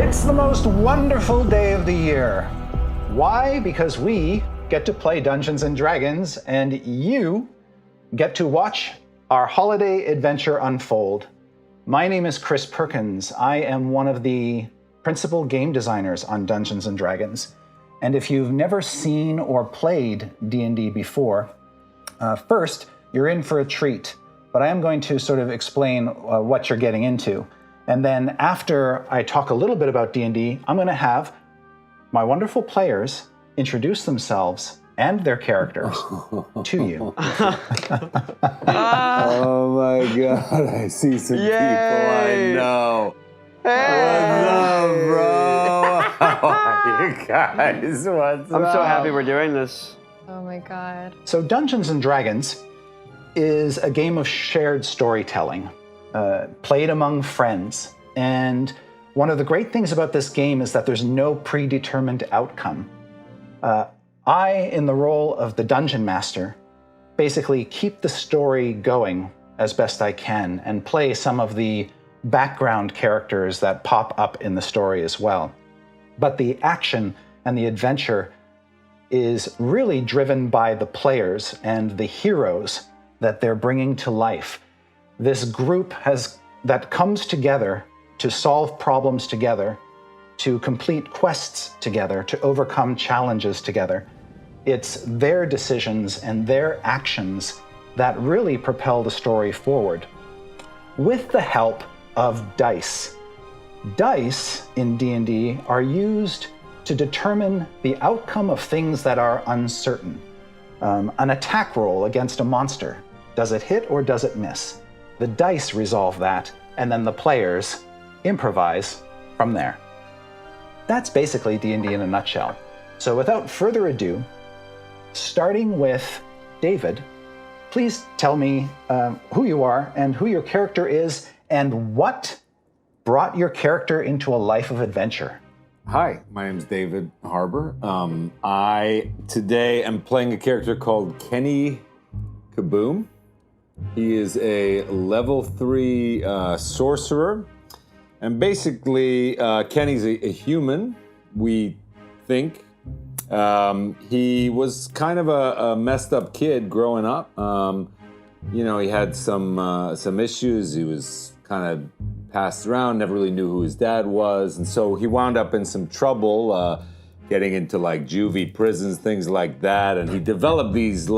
It's the most wonderful day of the year. Why? Because we get to play Dungeons and Dragons, and you get to watch our holiday adventure unfold. My name is Chris Perkins. I am one of the principal game designers on Dungeons and Dragons. And if you've never seen or played D&D before, first, you're in for a treat. But I am going to sort of explain what you're getting into. And then after I talk a little bit about D&D, I'm going to have my wonderful players introduce themselves and their characters to you. Oh my God, I see some people I know. Hey. What's up, bro? How are you guys? What's up? I'm so happy we're doing this. Oh my God. So Dungeons and Dragons is a game of shared storytelling, played among friends. And one of the great things about this game is that there's no predetermined outcome. I, in the role of the Dungeon Master, basically keep the story going as best I can and play some of the background characters that pop up in the story as well. But the action and the adventure is really driven by the players and the heroes that they're bringing to life. This group that comes together to solve problems together, to complete quests together, to overcome challenges together. It's their decisions and their actions that really propel the story forward, with the help of dice. Dice in D&D are used to determine the outcome of things that are uncertain. An attack roll against a monster. Does it hit or does it miss? The dice resolve that, and then the players improvise from there. That's basically D&D in a nutshell. So without further ado, starting with David, please tell me who you are and who your character is and what brought your character into a life of adventure. Hi, my name's David Harbour. I today am playing a character called Kenny Kaboom. He is a level 3 sorcerer. And basically, Kenny's a human, we think. He was kind of a messed up kid growing up. He had some issues. He was kind of passed around, never really knew who his dad was. And so he wound up in some trouble, getting into like juvie prisons, things like that. And he developed these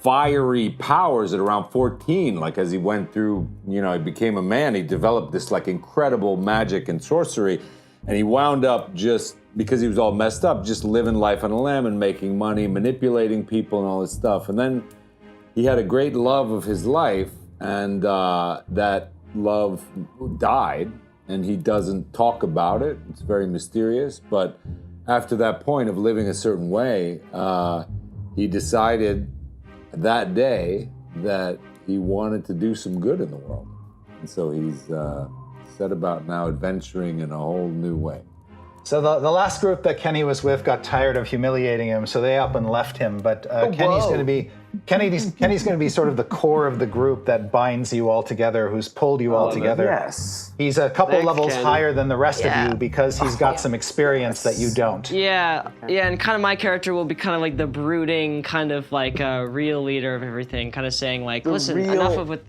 fiery powers at around 14, like as he went through, he became a man, he developed this like incredible magic and sorcery, and he wound up just, because he was all messed up, just living life on a lamb and making money, manipulating people and all this stuff. And then he had a great love of his life, and that love died, and he doesn't talk about it. It's very mysterious, but after that point of living a certain way, he decided that day that he wanted to do some good in the world. And so he's set about now adventuring in a whole new way. So the last group that Kenny was with got tired of humiliating him, so they up and left him. But Kenny's going to be sort of the core of the group that binds you all together, who's pulled you all together. Yes. He's a couple levels Kenny. higher than the rest of you because he's got some experience that you don't. Yeah, and kind of my character will be kind of like the brooding, kind of like a real leader of everything, kind of saying like, listen, enough with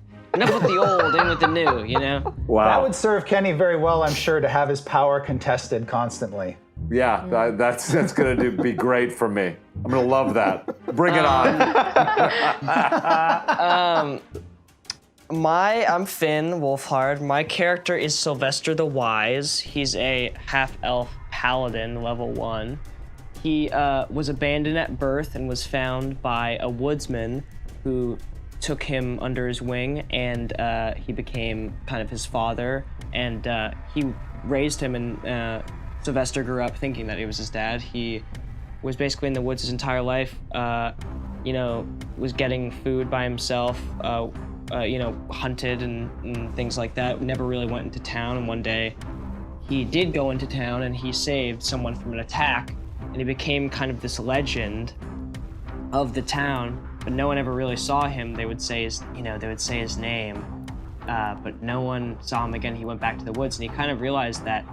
the old, in with the new, you know? Wow. That would serve Kenny very well, I'm sure, to have his power contested constantly. Yeah, that's going to be great for me. I'm going to love that. Bring it on. I'm Finn Wolfhard. My character is Sylvester the Wise. He's a half-elf paladin, level 1. He was abandoned at birth and was found by a woodsman who took him under his wing, and he became kind of his father, and he raised him, and Sylvester grew up thinking that he was his dad. He was basically in the woods his entire life, was getting food by himself, hunted and things like that. Never really went into town, and one day he did go into town and he saved someone from an attack, and he became kind of this legend of the town, but no one ever really saw him. They would say his name, but no one saw him again. He went back to the woods, and he kind of realized that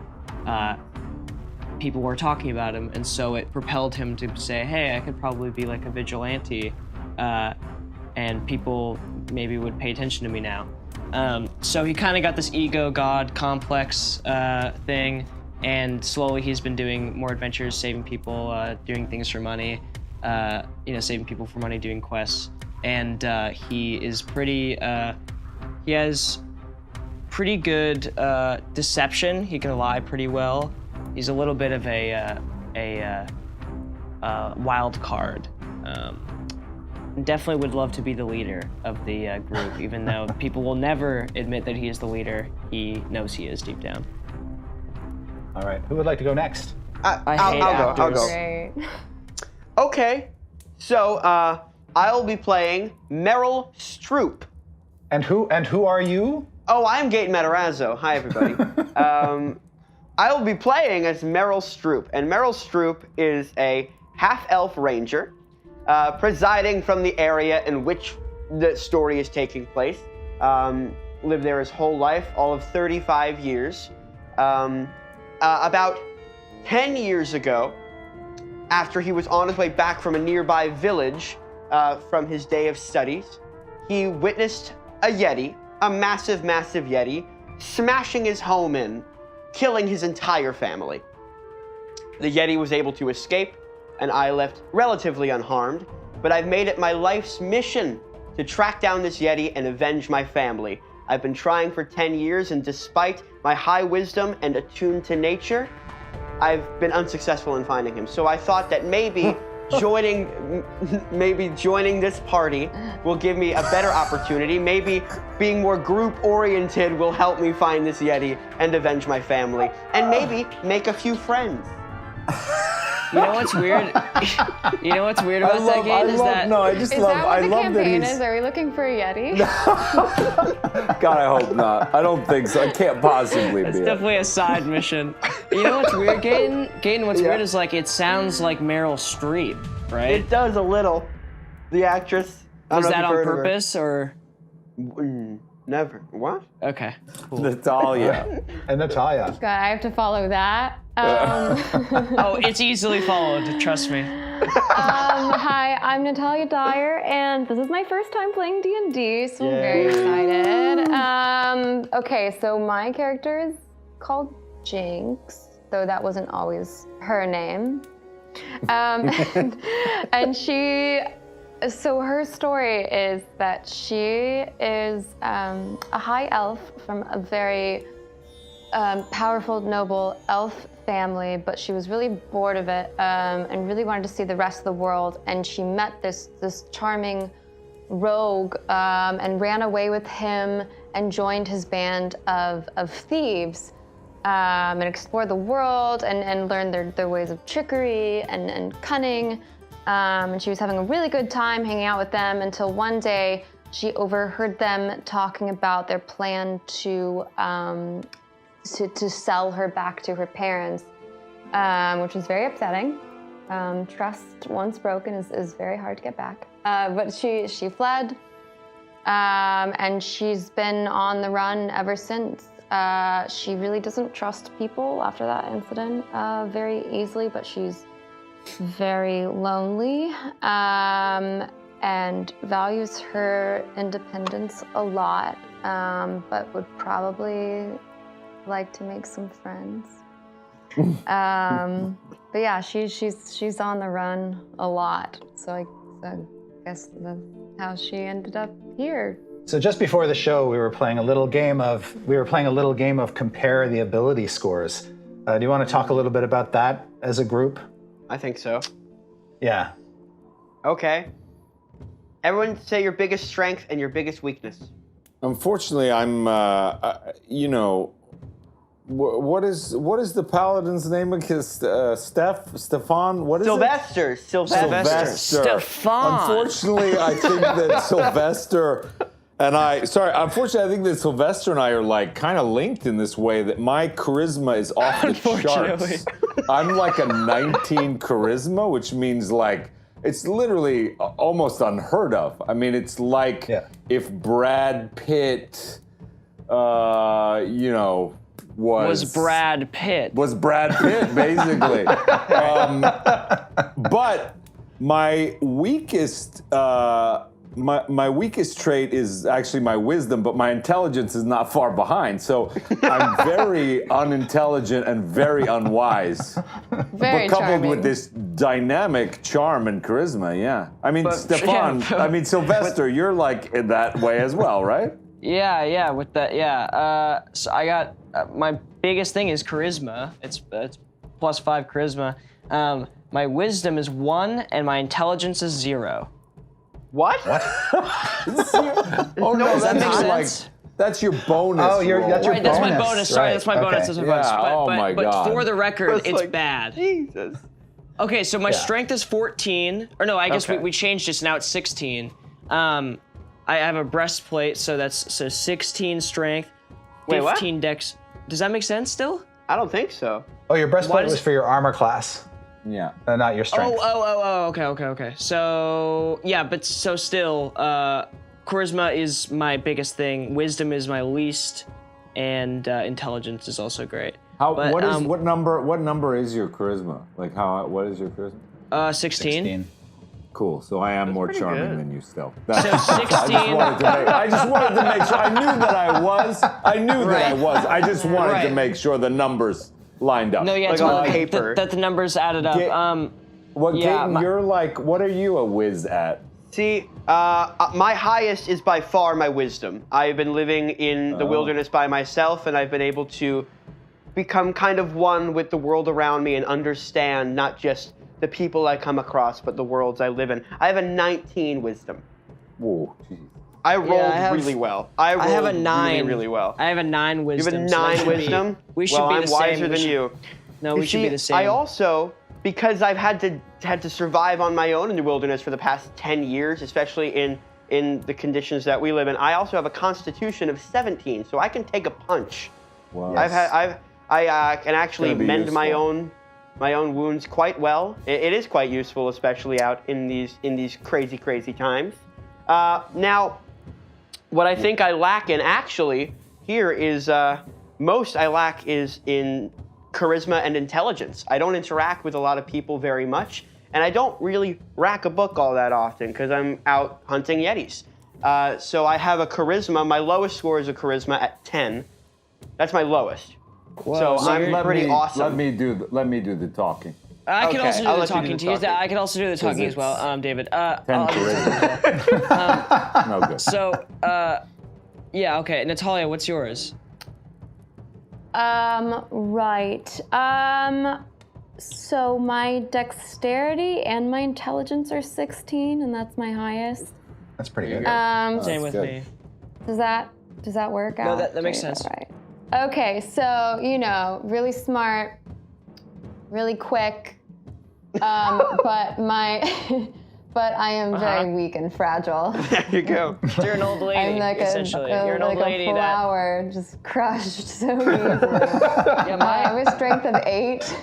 people were talking about him, and so it propelled him to say, hey, I could probably be like a vigilante, and people maybe would pay attention to me now. So he kind of got this ego god complex thing, and slowly he's been doing more adventures, saving people, doing things for money, saving people for money, doing quests, and he is pretty, he has pretty good deception. He can lie pretty well. He's a little bit of a wild card. Definitely would love to be the leader of the group, even though people will never admit that he is the leader. He knows he is deep down. All right, who would like to go next? I'll go. Great. Okay, so I'll be playing Meryl Streep. And who are you? Oh, I'm Gaten Matarazzo. Hi, everybody. I will be playing as Meryl Streep, and Meryl Streep is a half-elf ranger presiding from the area in which the story is taking place. Lived there his whole life, all of 35 years. About 10 years ago, after he was on his way back from a nearby village from his day of studies, he witnessed a Yeti, a massive, massive Yeti, smashing his home in, killing his entire family. The Yeti was able to escape, and I left relatively unharmed, but I've made it my life's mission to track down this Yeti and avenge my family. I've been trying for 10 years, and despite my high wisdom and attuned to nature, I've been unsuccessful in finding him. So I thought that maybe joining this party will give me a better opportunity. Maybe being more group-oriented will help me find this Yeti and avenge my family, and maybe make a few friends. You know what's weird? You know what's weird about that game is that... No, I just Is love. that what I the love that campaign he's. is? Are we looking for a Yeti? God, I hope not. I don't think so. I can't possibly It's be. definitely a side mission. You know what's weird, Gaten? What's weird is like it sounds like Meryl Streep, right? It does a little. The actress. I don't Is know if that you've on heard of her. purpose or? Never. What? Okay. Cool. Natalia. And Natalia. God, I have to follow that. Oh, it's easily followed. Trust me. Hi, I'm Natalia Dyer, and this is my first time playing D&D, so I'm very excited. Okay, so my character is called Jinx, though that wasn't always her name. And so her story is that she is a high elf from a very powerful, noble elf family, but she was really bored of it and really wanted to see the rest of the world. And she met this charming rogue and ran away with him and joined his band of thieves and explored the world and learned their ways of trickery and cunning. And she was having a really good time hanging out with them until one day she overheard them talking about their plan to sell her back to her parents, which was very upsetting. Trust once broken is very hard to get back. But she fled, and she's been on the run ever since. She really doesn't trust people after that incident very easily, but she's very lonely and values her independence a lot, but would probably like to make some friends. But yeah, she's on the run a lot. So I guess that's how she ended up here. So just before the show, we were playing a little game of compare the ability scores. Do you want to talk a little bit about that as a group? I think so. Yeah. Okay. Everyone say your biggest strength and your biggest weakness. Unfortunately, I'm. What is the paladin's name again? Stefan? What is Sylvester. it? Sylvester. Stefan. Unfortunately, I think that Sylvester and unfortunately, I think that Sylvester and I are like kind of linked in this way that my charisma is off the charts. I'm like a 19 charisma, which means like it's literally almost unheard of. I mean, it's like if Brad Pitt, was Brad Pitt. Was Brad Pitt, basically. But my weakest my weakest trait is actually my wisdom, but my intelligence is not far behind. So I'm very unintelligent and very unwise. Very But coupled charming. with this dynamic charm and charisma, yeah. I mean, But- Stefan, yeah, I mean, Sylvester, you're like in that way as well, right? Yeah, with that, yeah. So I got, my biggest thing is charisma. It's +5 charisma. My wisdom is 1 and my intelligence is 0. What? Oh, no, Does that that's make like, sense? that's your bonus. Oh, you're- roll. that's your Right, that's my bonus, bonus. Sorry, right, that's my okay. bonus. That's my bonus. Yeah, But, oh but, my but God. for the record, It's it's like- bad. Jesus. Okay, so my Yeah. strength is 14. Or no, I guess Okay. we changed it, so now it's 16. I have a breastplate, so that's 16 strength, Wait, what? 15 dex. Does that make sense still? I don't think so. Oh, your breastplate does- was for your armor class, Yeah. not your strength. Okay. So, yeah, but so still, charisma is my biggest thing, wisdom is my least, and intelligence is also great. How? But, What number is your charisma? Like what is your charisma? 16. Cool. So I am more pretty charming good. than you still. So I 16. just wanted to make sure. I knew that I was. I knew that I Right. was. I just wanted to Right. make sure the numbers lined up. No, yeah, Like it's on all paper. that the numbers added up. Get- What, yeah, Gaten, my- you're like, what are you a whiz at? See, my highest is by far my wisdom. I've been living in the wilderness by myself, and I've been able to become kind of one with the world around me and understand not just the people I come across, but the worlds I live in. I have a 19 wisdom. Whoa, jeez. I rolled I have- really well. I rolled have a 9. really, really well. I have a 9 You wisdom. have a so that 9 should be- wisdom? we should well, be I'm the same. wiser We than should- you. No, You we should be see, the same. I also, because I've had to survive on my own in the wilderness for the past 10 years, especially in the conditions that we live in, I also have a constitution of 17, so I can take a punch. Wow. I can actually Gonna be mend my useful. own wounds quite well. It is quite useful, especially out in these crazy times. Now, what I think I lack in actually here is most I lack is in charisma and intelligence. I don't interact with a lot of people very much, and I don't really rack a book all that often because I'm out hunting yetis. So I have a charisma. My lowest score is a charisma at 10. That's my lowest. So I'm pretty awesome. Let me do the talking. I can Okay, also do I'll the let you do talking the to you. talking. I can also do the talking as well, David. 10 I'll do the talking. charisma. No good. So, yeah, okay. Natalia, what's yours? Right. So my dexterity and my intelligence are 16, and that's my highest. That's pretty good. Same with good. me. Does that work out? that makes Right, sense. Right. Okay, so really smart, really quick, but I am very weak and fragile. There you go. You're an old lady, I'm like essentially. You're an like old lady a that. flower, just crushed so easily. Yeah, I have a strength of 8.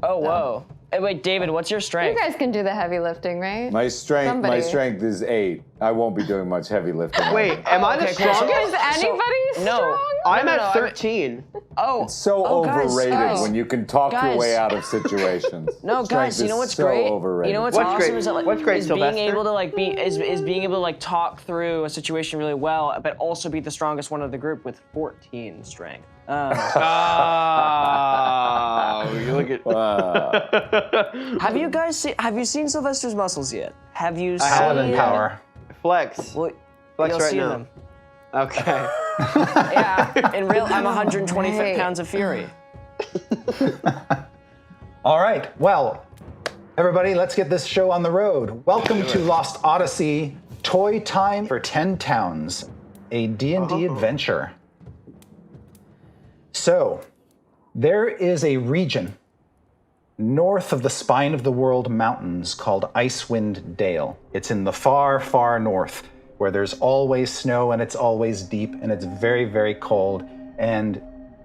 Oh, whoa. Hey, wait, David, what's your You strength? guys can do the heavy lifting, right? My strength Somebody. is 8. I won't be doing much heavy lifting. Wait, am I the okay, cool. strongest? Is anybody no. strong? I'm no, at no, 13. Oh, So oh, guys, overrated guys. when you can talk your Guys. way out of situations. No, Strength guys, you know is what's so great? Overrated. You know what's What's awesome great? is that, like, What's great, is being Sylvester? able to like is being able to like talk through a situation really well, but also be the strongest one of the group with 14 strength. Oh, you look at. Have you seen Sylvester's muscles yet? Have you seen Paladin power. Flex. Well, Flex you'll right see now. them. Okay. Yeah, in real, I'm 125 Great. pounds of fury. All right. Well, everybody, let's get this show on the road. Welcome to Lost Odyssey, Toy Time for 10 Towns, a D&D adventure. So, there is a region north of the Spine of the World Mountains called Icewind Dale. It's in the far, far north, where there's always snow and it's always deep and it's very, very cold. And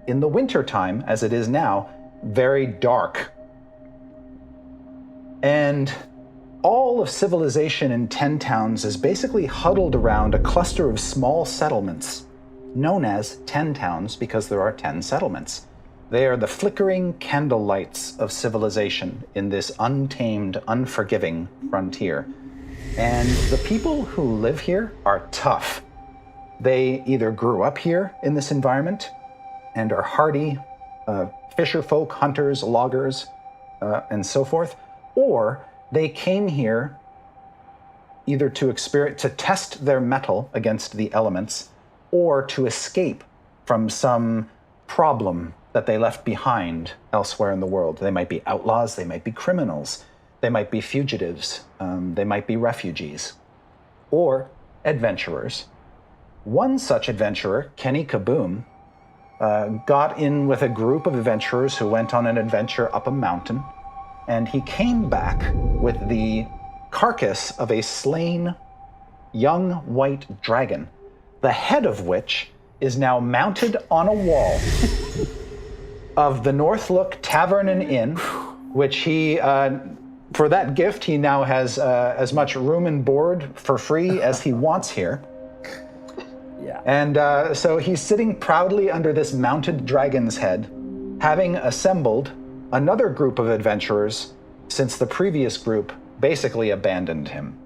in the wintertime, as it is now, very dark. And all of civilization in 10 Towns is basically huddled around a cluster of small settlements known as 10 towns because there are 10 settlements. They are the flickering candle lights of civilization in this untamed, unforgiving frontier. And the people who live here are tough. They either grew up here in this environment and are hardy fisher folk, hunters, loggers, and so forth, or they came here either to test their mettle against the elements or to escape from some problem that they left behind elsewhere in the world. They might be outlaws, they might be criminals, they might be fugitives, they might be refugees, or adventurers. One such adventurer, Kenny Kaboom, got in with a group of adventurers who went on an adventure up a mountain, and he came back with the carcass of a slain young white dragon, the head of which is now mounted on a wall of the Northlook Tavern and Inn, which he, for that gift, he now has as much room and board for free as he wants here. Yeah. And so he's sitting proudly under this mounted dragon's head, having assembled another group of adventurers since the previous group basically abandoned him.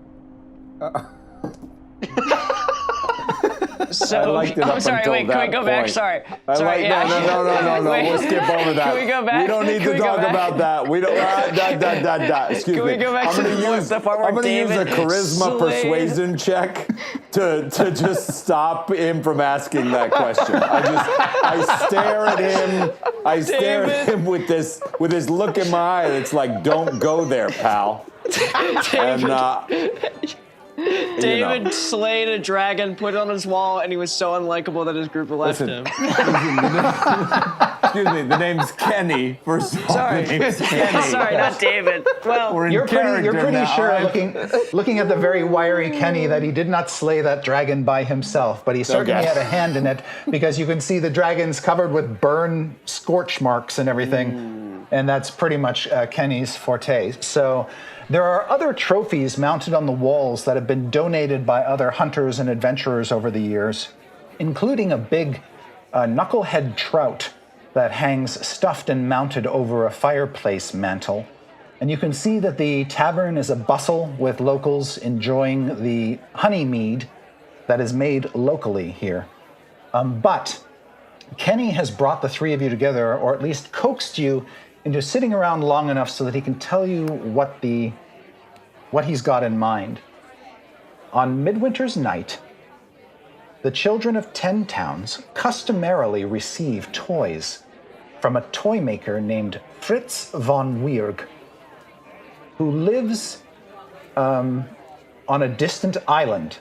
So, I liked it up I'm sorry, until wait, can we that go back? point. Sorry. I Sorry, like, no. Wait. We'll skip over that. Can we go back? We don't need Can to we go talk back? about that. We don't. Excuse Can me. we go back I'm to gonna the part where I'm gonna use a David charisma slayed- persuasion check to just stop him from asking that question. I stare at him. I stare at him with this look in my eye that's like, don't go there, pal. And David slayed a dragon, put it on his wall, and he was so unlikable that his group left Listen. him. Excuse me, the name's Kenny. First of all, Sorry. the name's Kenny. Sorry, not David. Well, We're in You're character pretty now. sure, looking at the very wiry Kenny, that he did not slay that dragon by himself, but he certainly Okay. had a hand in it, because you can see the dragon's covered with burn scorch marks and everything, and that's pretty much Kenny's forte. So there are other trophies mounted on the walls that have been donated by other hunters and adventurers over the years, including a big knucklehead trout that hangs stuffed and mounted over a fireplace mantle. And you can see that the tavern is a bustle with locals enjoying the honey mead that is made locally here. But Kenny has brought the three of you together, or at least coaxed you into sitting around long enough so that he can tell you what he's got in mind. On Midwinter's Night, the children of 10 towns customarily receive toys from a toy maker named Fritz von Weerg, who lives on a distant island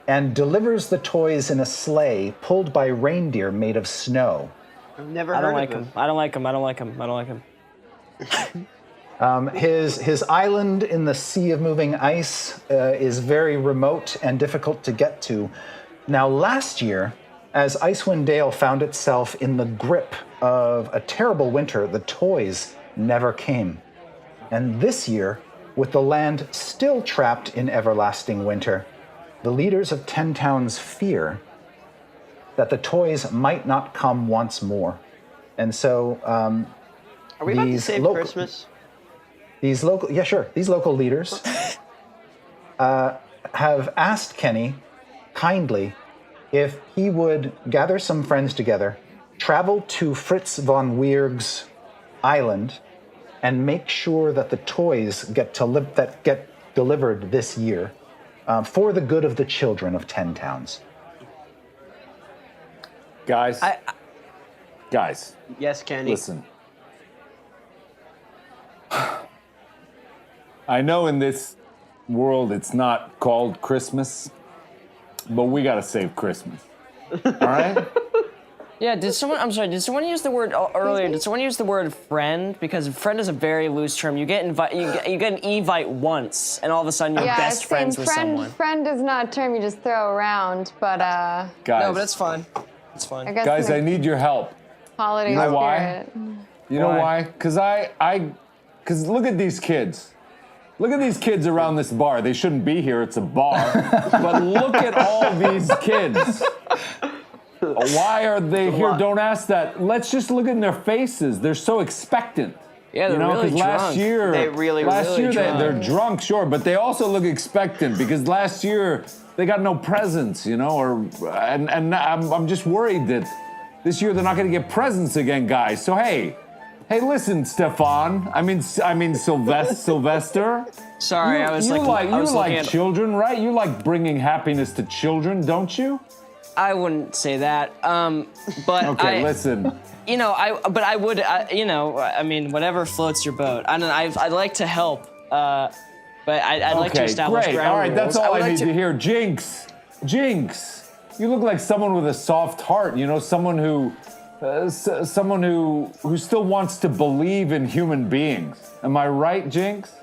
and delivers the toys in a sleigh pulled by reindeer made of snow. I've never I heard don't of like this. him. I don't like him. His island in the sea of moving ice is very remote and difficult to get to. Now, last year, as Icewind Dale found itself in the grip of a terrible winter, the toys never came. And this year, with the land still trapped in everlasting winter, the leaders of 10 towns fear that the toys might not come once more. And so Are we about to these save local- Christmas? these local leaders have asked Kenny kindly if he would gather some friends together, travel to Fritz von Weerg's island, and make sure that the toys get delivered this year for the good of the children of 10 towns. Guys, guys, Yes, Kenny. listen. I know in this world it's not called Christmas, but we gotta save Christmas. All right? Yeah, did someone use the word earlier? Did someone use the word friend? Because friend is a very loose term. You get you get an evite once, and all of a sudden you're best friends with someone. Friend is not a term you just throw around, but Guys, No, but it's fine. It's fine. I guess guys, in I the need your help. holiday You know why? spirit. You know Why? why? Because look at these kids. Look at these kids around this bar. They shouldn't be here. It's a bar. But look at all these kids. Why are they here? Don't ask that. Let's just look in their faces. They're so expectant. Yeah, they're really 'cause last drunk. year, They really they're drunk. drunk, sure, but they also look expectant because last year they got no presents, and I'm just worried that this year they're not going to get presents again, guys. So hey, listen, Stefan. I mean Sylvester. Sorry, I was looking like at- children, right? You like bringing happiness to children, don't you? I wouldn't say that. But Okay, listen. I would, whatever floats your boat. I'd like to help, but I'd like to establish great. ground All right, that's rules. all would I like need to hear. Jinx, you look like someone with a soft heart. Someone who still wants to believe in human beings. Am I right, Jinx?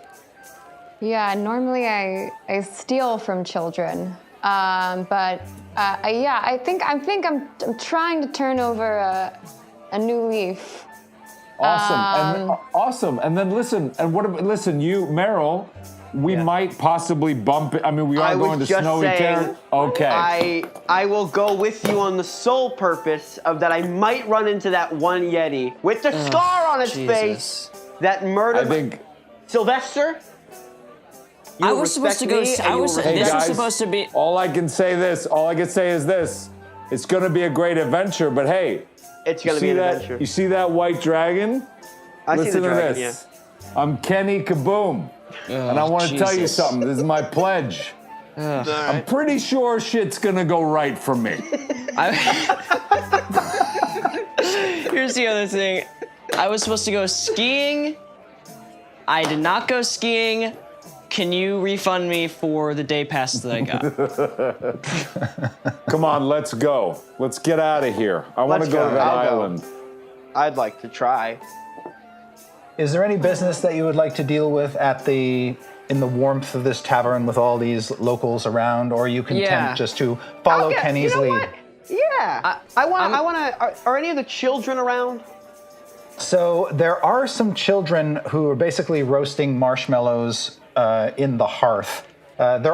Yeah, normally I steal from children, but I think I'm trying to turn over a new leaf. Awesome. And then listen. You, Meryl. We might possibly bump it. I mean, we are going to snowy territory. Okay. I will go with you on the sole purpose of that I might run into that one Yeti with the scar on its face that murdered I think. Sylvester. I was supposed to go. This was supposed to be. All I can say is this. It's going to be a great adventure, but hey, It's gonna be an adventure. You see that white dragon? I see Listen the to dragon, this. I'm Kenny Kaboom, and I want to tell you Jesus. something. This is my pledge. I'm pretty sure shit's gonna go right for me. Here's the other thing. I was supposed to go skiing. I did not go skiing. Can you refund me for the day passes that I got? Come on, let's go. Let's get out of here. I want to Let's go go. to that I'll go. island. I'd like to try. Is there any business that you would like to deal with in the warmth of this tavern with all these locals around, or are you content Yeah. just to follow Okay, Kenny's you know lead? what? Yeah. I want to. Are any of the children around? So there are some children who are basically roasting marshmallows in the hearth. They've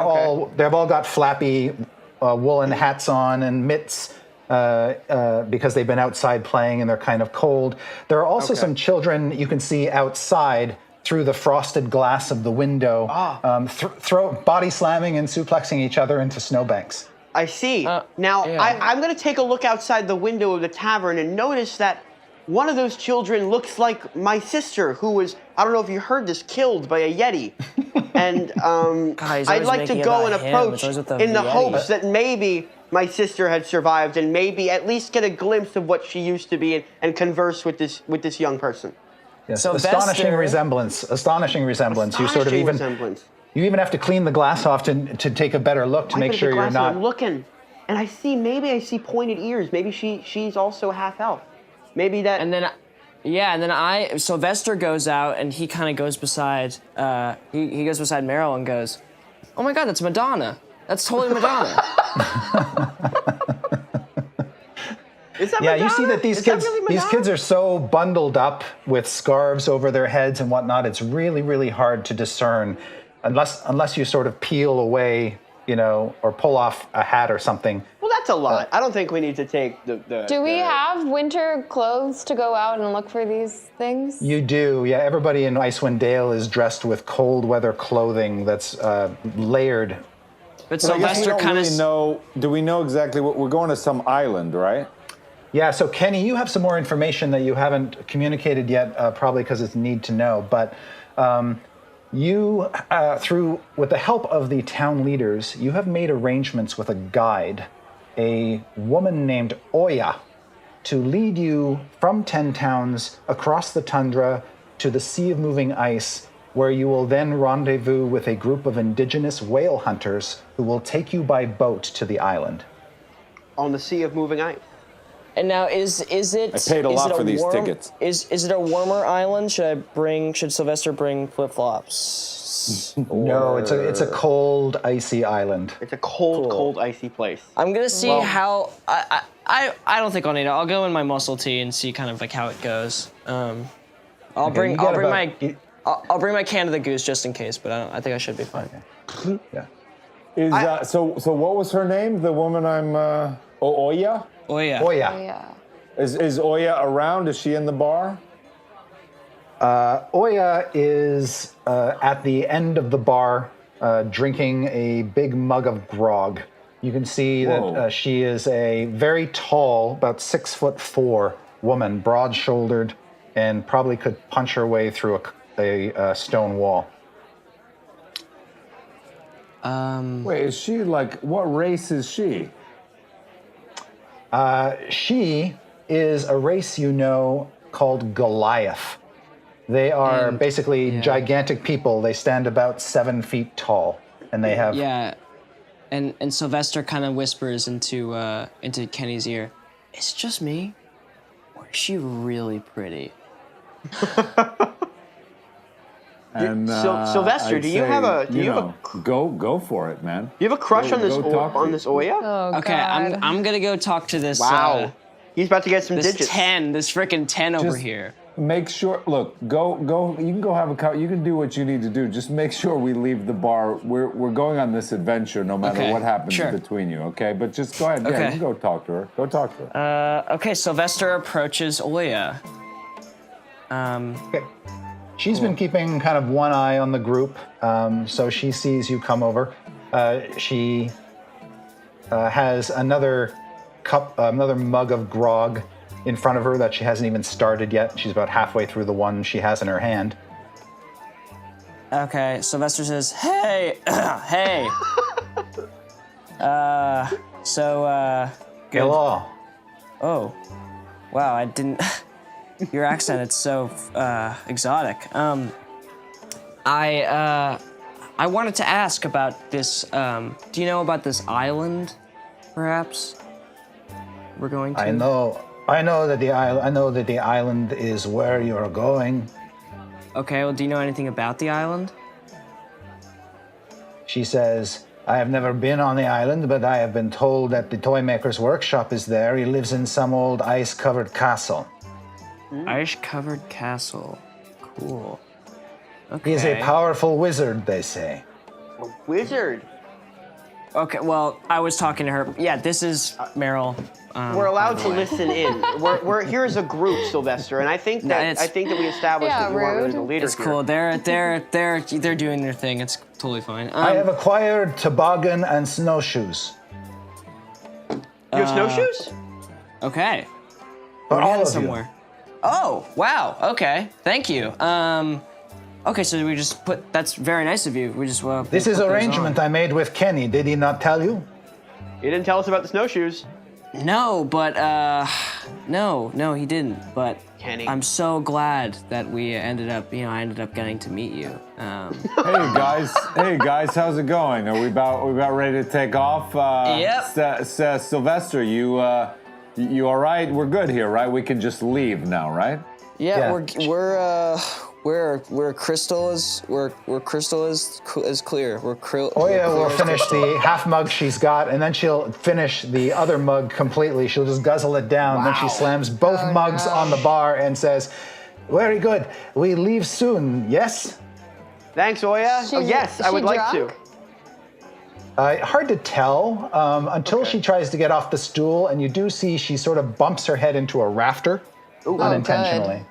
all got flappy woolen hats on and mitts because they've been outside playing and they're kind of cold. There are also some children you can see outside through the frosted glass of the window, body slamming and suplexing each other into snowbanks. I see. Now, yeah. I'm going to take a look outside the window of the tavern and notice that one of those children looks like my sister, who was, I don't know if you heard this, killed by a Yeti. And he's I'd always like to making it go about and him. approach It's always with the in the Yeti. hopes that maybe my sister had survived and maybe at least get a glimpse of what she used to be and converse with this young person. Yes, So astonishing Vester- resemblance. You sort of Astonishing even resemblance. you even have to clean the glass off to take a better look to I make put sure the you're glass on, not. I'm looking, and I see pointed ears. Maybe she's also half elf. Maybe that. And then Sylvester goes out and he kind of goes beside, he goes beside Meryl and goes, "Oh my God, that's Madonna. That's totally Madonna." Is that Yeah, you Madonna? see that these Is kids really these Madonna? kids are so bundled up with scarves over their heads and whatnot. It's really, really hard to discern unless you sort of peel away, or pull off a hat or something. Well, that's a lot. I don't think we need to take the. Do we have winter clothes to go out and look for these things? You do, yeah. Everybody in Icewind Dale is dressed with cold weather clothing that's layered. But So I guess we Sylvester don't kind really of know. Do we know exactly what we're going to? Some island, right? Yeah, so Kenny, you have some more information that you haven't communicated yet, probably because it's need to know. But you, with the help of the town leaders, you have made arrangements with a guide, a woman named Oya, to lead you from 10 towns across the tundra to the Sea of Moving Ice, where you will then rendezvous with a group of indigenous whale hunters who will take you by boat to the island. On the Sea of Moving Ice. And now is it? I paid a is lot it for these warm- tickets. Is it a warmer island? Should Sylvester bring flip flops? No, it's a cold, icy island. It's a cold, icy place. I'm gonna see how. I don't think I'll need it. I'll go in my muscle tee and see kind of like how it goes. I'll bring my Canada Goose just in case, but I think I should be fine. Yeah. So what was her name? The woman I'm Oya? Oya. Oya. Yeah. Is Oya around? Is she in the bar? Oya is at the end of the bar drinking a big mug of grog. You can see Whoa. that she is a very tall, about 6'4" woman, broad-shouldered, and probably could punch her way through a stone wall. Wait, is she like, what race is she? She is a race you know called Goliath. They are basically gigantic people. They stand about 7 feet tall, and they have Yeah, and Sylvester kind of whispers into Kenny's ear, "It's just me, or is she really pretty?" And Sylvester, I'd do you say, have a- do you have a go for it, man. You have a crush Go- on this go talk to this Oya? Oh, Okay, God. I'm gonna go talk to this. Wow. He's about to get some This digits. 10, this freaking 10 over Just here. Make sure. Look, go. You can go have a. You can do what you need to do. Just make sure we leave the bar. We're going on this adventure, no matter Okay, what happens sure. between you. Okay, but just go ahead. Yeah, Okay. you can go talk to her. Go talk to her. Okay, Sylvester approaches Oya. Okay. She's been keeping kind of one eye on the group, so she sees you come over. She has another cup, another mug of grog in front of her that she hasn't even started yet. She's about halfway through the one she has in her hand. Okay, Sylvester says, "Hey, hey." Hello. Oh, wow! I didn't. Your accent, it's so exotic. I wanted to ask about this. Do you know about this island, perhaps? We're going to. I know that the island is where you're going. Okay. Well, do you know anything about the island? She says, I have never been on the island, but I have been told that the toy maker's workshop is there. He lives in some old ice-covered castle. Ice-covered castle. Cool. Okay. He is a powerful wizard, they say. A wizard. Okay. Well, I was talking to her. Yeah, this is Meryl. We're allowed by to the way. listen in. We're here as a group, Sylvester, and I think that it's- we established Yeah, that you weren't really rude. the leader It's here. cool. They're doing their thing. It's totally fine. I have acquired toboggan and snowshoes. You have snowshoes? Okay. For We're all heading of somewhere. Oh, wow. Okay. Thank you. Okay, so we just put. That's very nice of you. We just. This is arrangement I made with Kenny. Did he not tell you? You didn't tell us about the snowshoes. No, but no, he didn't. But Kenny. I'm so glad that we ended up. I ended up getting to meet you. Hey guys, how's it going? Are we about ready to take off? Yep. Sylvester, you all right? We're good here, right? We can just leave now, right? Yeah, Yeah. we're crystal is clear. We're Oh yeah, we'll finish the half mug she's got, and then she'll finish the other mug completely. She'll just guzzle it down. Then she slams both mugs on the bar and says, "Very good. We leave soon. Yes." Thanks, Oya. Yes, I she would like drunk? to. Hard to tell until she tries to get off the stool, and you do see she sort of bumps her head into a rafter unintentionally.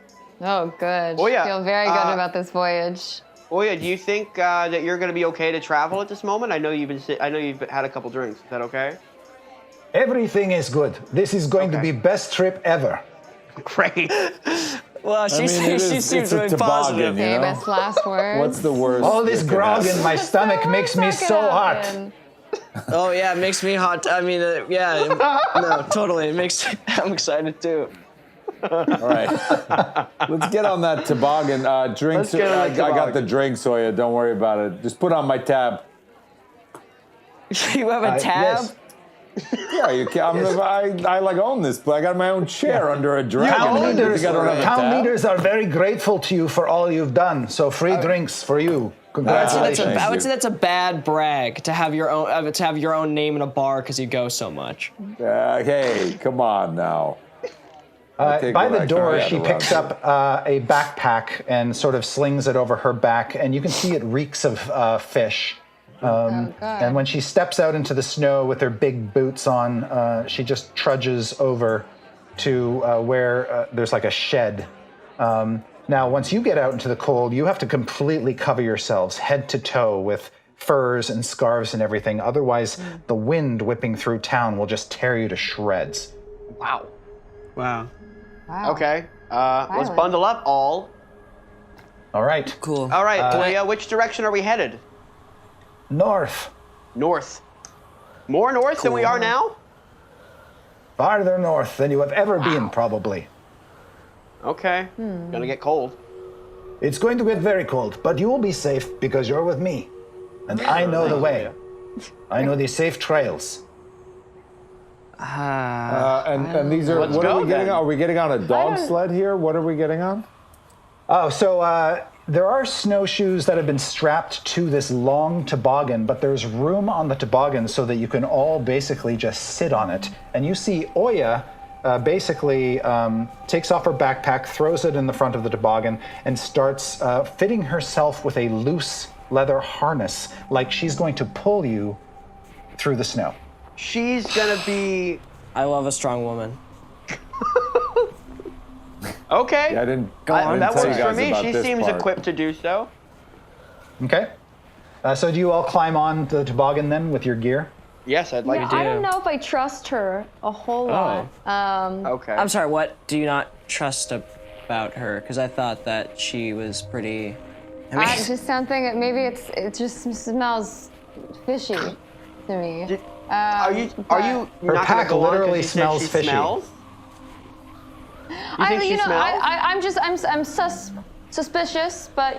Oh, good. Oh, yeah. Feel very good about this voyage. Oya, do you think that you're going to be okay to travel at this moment? I know you've had a couple drinks. Is that okay? Everything is good. This is going to Okay. be best trip ever. Great. Well, she seems it's a really toboggan, positive. you know? Famous last words. What's the worst? All this that could grog happen? in my stomach makes me so hot. Oh yeah, it makes me hot. I mean, no, totally. It makes. I'm excited too. All right. Let's get on that toboggan. Drinks. Let's get on I the got the toboggan. drinks, Oya. Don't worry about it. Just put on my tab. You have a tab. Yes. Yeah, you can. I like own this, but I got my own chair under a dragon. Town You leaders, think I don't have a tab? leaders are very grateful to you for all you've done. So free drinks for you. Congratulations. Thank I would you. say that's a bad brag to have your own name in a bar because you go so much. Hey, come on now. take By what the I door, can she get picks around up a backpack and sort of slings it over her back, and you can see it reeks of fish. Oh, God. And when she steps out into the snow with her big boots on, she just trudges over to where there's like a shed. Now, once you get out into the cold, you have to completely cover yourselves head to toe with furs and scarves and everything. Otherwise, the wind whipping through town will just tear you to shreds. Wow. Wow. Wow. Okay. Let's Violent. bundle up all. All right. Cool. All right, Leah, which direction are we headed? North. North. More north than we are now? Farther north than you have ever been, probably. Okay. Gonna get cold. It's going to get very cold, but you will be safe because you're with me. And I know the way. I know the safe trails. And these are, Let's what go are we getting then. on? Are we getting on a dog don't- sled here? What are we getting on? Oh, so there are snowshoes that have been strapped to this long toboggan, but there's room on the toboggan so that you can all basically just sit on it. And you see Oya basically takes off her backpack, throws it in the front of the toboggan, and starts fitting herself with a loose leather harness, like she's going to pull you through the snow. She's gonna be I love a strong woman. okay. Yeah, I didn't. That tell you works for guys me. about She this seems part. equipped to do so. Okay? So do you all climb on the toboggan then with your gear? Yes, I'd like Yeah, to. I don't know if I trust her a whole lot. Okay. I'm sorry, what do you not trust about her? Because I thought that she was pretty. I mean, Just something. Maybe it just smells fishy to me. Are you Her not pack gonna go on 'cause literally you said smells she fishy. Smells? You think she smells? I'm suspicious, but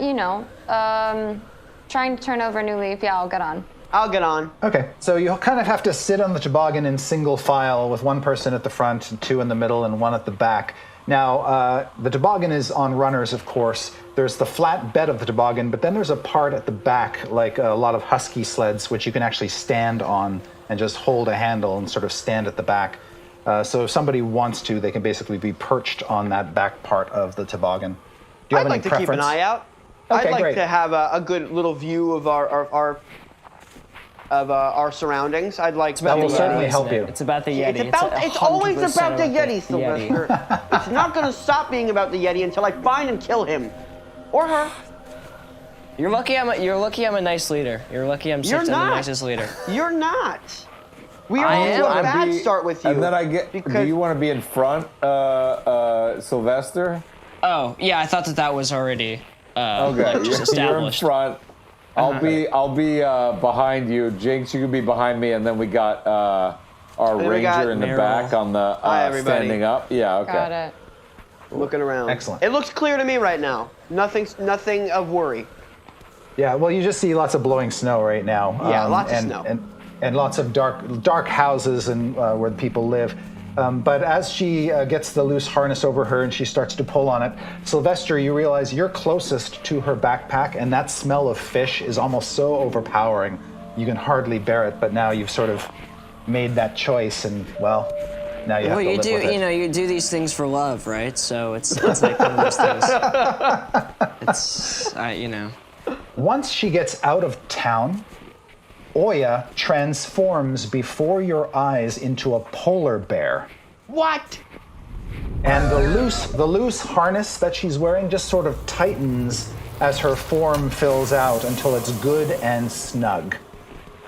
trying to turn over a new leaf. Yeah, I'll get on. I'll get on. Okay, so you'll kind of have to sit on the toboggan in single file with one person at the front, and two in the middle, and one at the back. Now, the toboggan is on runners, of course. There's the flat bed of the toboggan, but then there's a part at the back, like a lot of husky sleds, which you can actually stand on and just hold a handle and sort of stand at the back. So if somebody wants to, they can basically be perched on that back part of the toboggan. Do you have I'd any like to preference? keep an eye out. Okay, I'd like great. to have a good little view of our surroundings. I'd like That will to, certainly isn't help it? you. It's about the Yeti. It's always 100% about the Yeti, Yeti. Sylvester. It's not going to stop being about the Yeti until I find and kill him. Or her. You're lucky I'm a nice leader. You're lucky I'm You're such the not. nicest leader. You're not. We are I off am. to a I'm bad start with you. And then I get. Do because you want to be in front, Sylvester? Oh, yeah, I thought that was already Okay, just you're in established. front. I'll be behind you. Jinx, you can be behind me, and then we got our then we got ranger in the Meryl. back on the Hi, everybody. standing up. Yeah, okay. Got it. looking around. Excellent. It looks clear to me right now. Nothing of worry. Yeah, well, you just see lots of blowing snow right now. Yeah, lots of and, snow. And lots of dark houses and where the people live. But as she gets the loose harness over her and she starts to pull on it, Sylvester, you realize you're closest to her backpack, and that smell of fish is almost so overpowering you can hardly bear it. But now you've sort of made that choice, and well, now you have Well, to you live do, with it. you do these things for love, right? So it's like one of those things. Once she gets out of town, Oya transforms before your eyes into a polar bear. What? And the loose harness that she's wearing just sort of tightens as her form fills out until it's good and snug.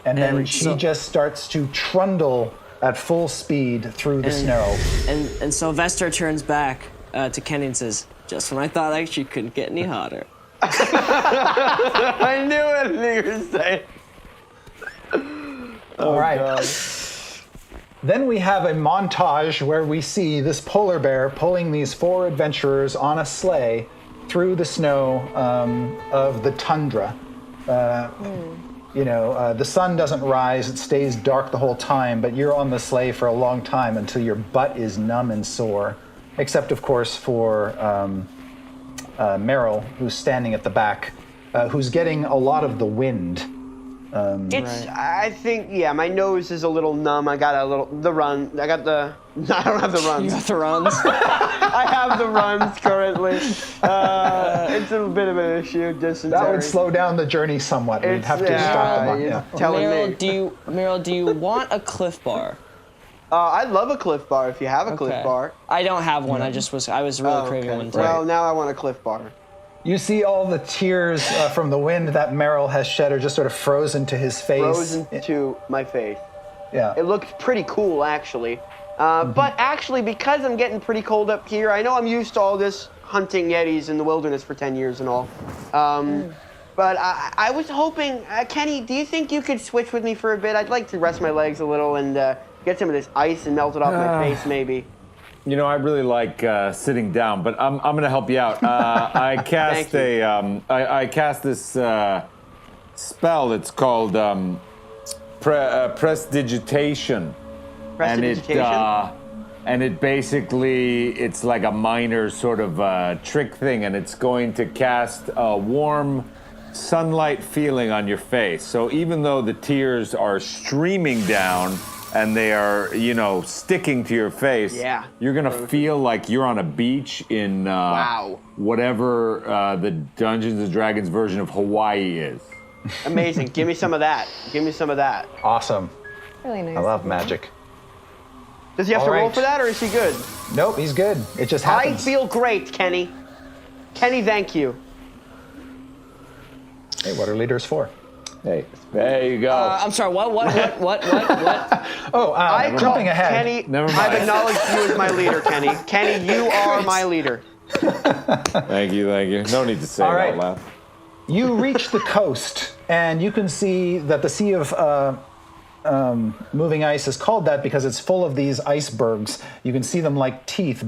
And then And she so- just starts to trundle at full speed through the snow. And Sylvester turns back to Kenny and says, "Just when I thought she couldn't get any hotter." I knew it. I knew you were saying. All right. Then we have a montage where we see this polar bear pulling these four adventurers on a sleigh through the snow of the tundra. The sun doesn't rise, it stays dark the whole time, but you're on the sleigh for a long time until your butt is numb and sore, except, of course, for Meryl, who's standing at the back, who's getting a lot of the wind I think, yeah, my nose is a little numb. I got I don't have the runs. You got the runs. I have the runs currently. It's a bit of an issue. Dysentery. That would slow down the journey somewhat. We'd have to stop them. you're Yeah. telling Meryl, do you want a Cliff Bar? I'd love a Cliff Bar if you have a Cliff Bar. I don't have one. I was really craving one today. Well, now I want a Cliff Bar. You see all the tears from the wind that Meryl has shed are just sort of frozen to his face. Frozen to my face. Yeah. It looks pretty cool, actually. But actually, because I'm getting pretty cold up here, I know I'm used to all this hunting Yetis in the wilderness for 10 years and all. But I was hoping, Kenny, do you think you could switch with me for a bit? I'd like to rest my legs a little and get some of this ice and melt it off my face, maybe. You know, I really like sitting down, but I'm going to help you out. I cast I cast this spell. It's called Prestidigitation. Prestidigitation? And it basically, it's like a minor sort of trick thing, and it's going to cast a warm sunlight feeling on your face. So even though the tears are streaming down and they are, you know, sticking to your face, you're going to feel like you're on a beach in whatever the Dungeons & Dragons version of Hawaii is. Amazing. Give me some of that. Give me some of that. Awesome. Really nice. I love magic. Does he have to roll for that, or is he good? Nope, he's good. It just happens. I feel great, Kenny. Kenny, thank you. Hey, what are leaders for? Hey, there you go. I'm sorry, what? Oh, jumping ahead. Kenny, Never mind. I've acknowledged you as my leader, Kenny. Kenny, you are my leader. Thank you. No need to say All it right. out loud. You reach the coast, and you can see that the Sea of Moving Ice is called that because it's full of these icebergs. You can see them like teeth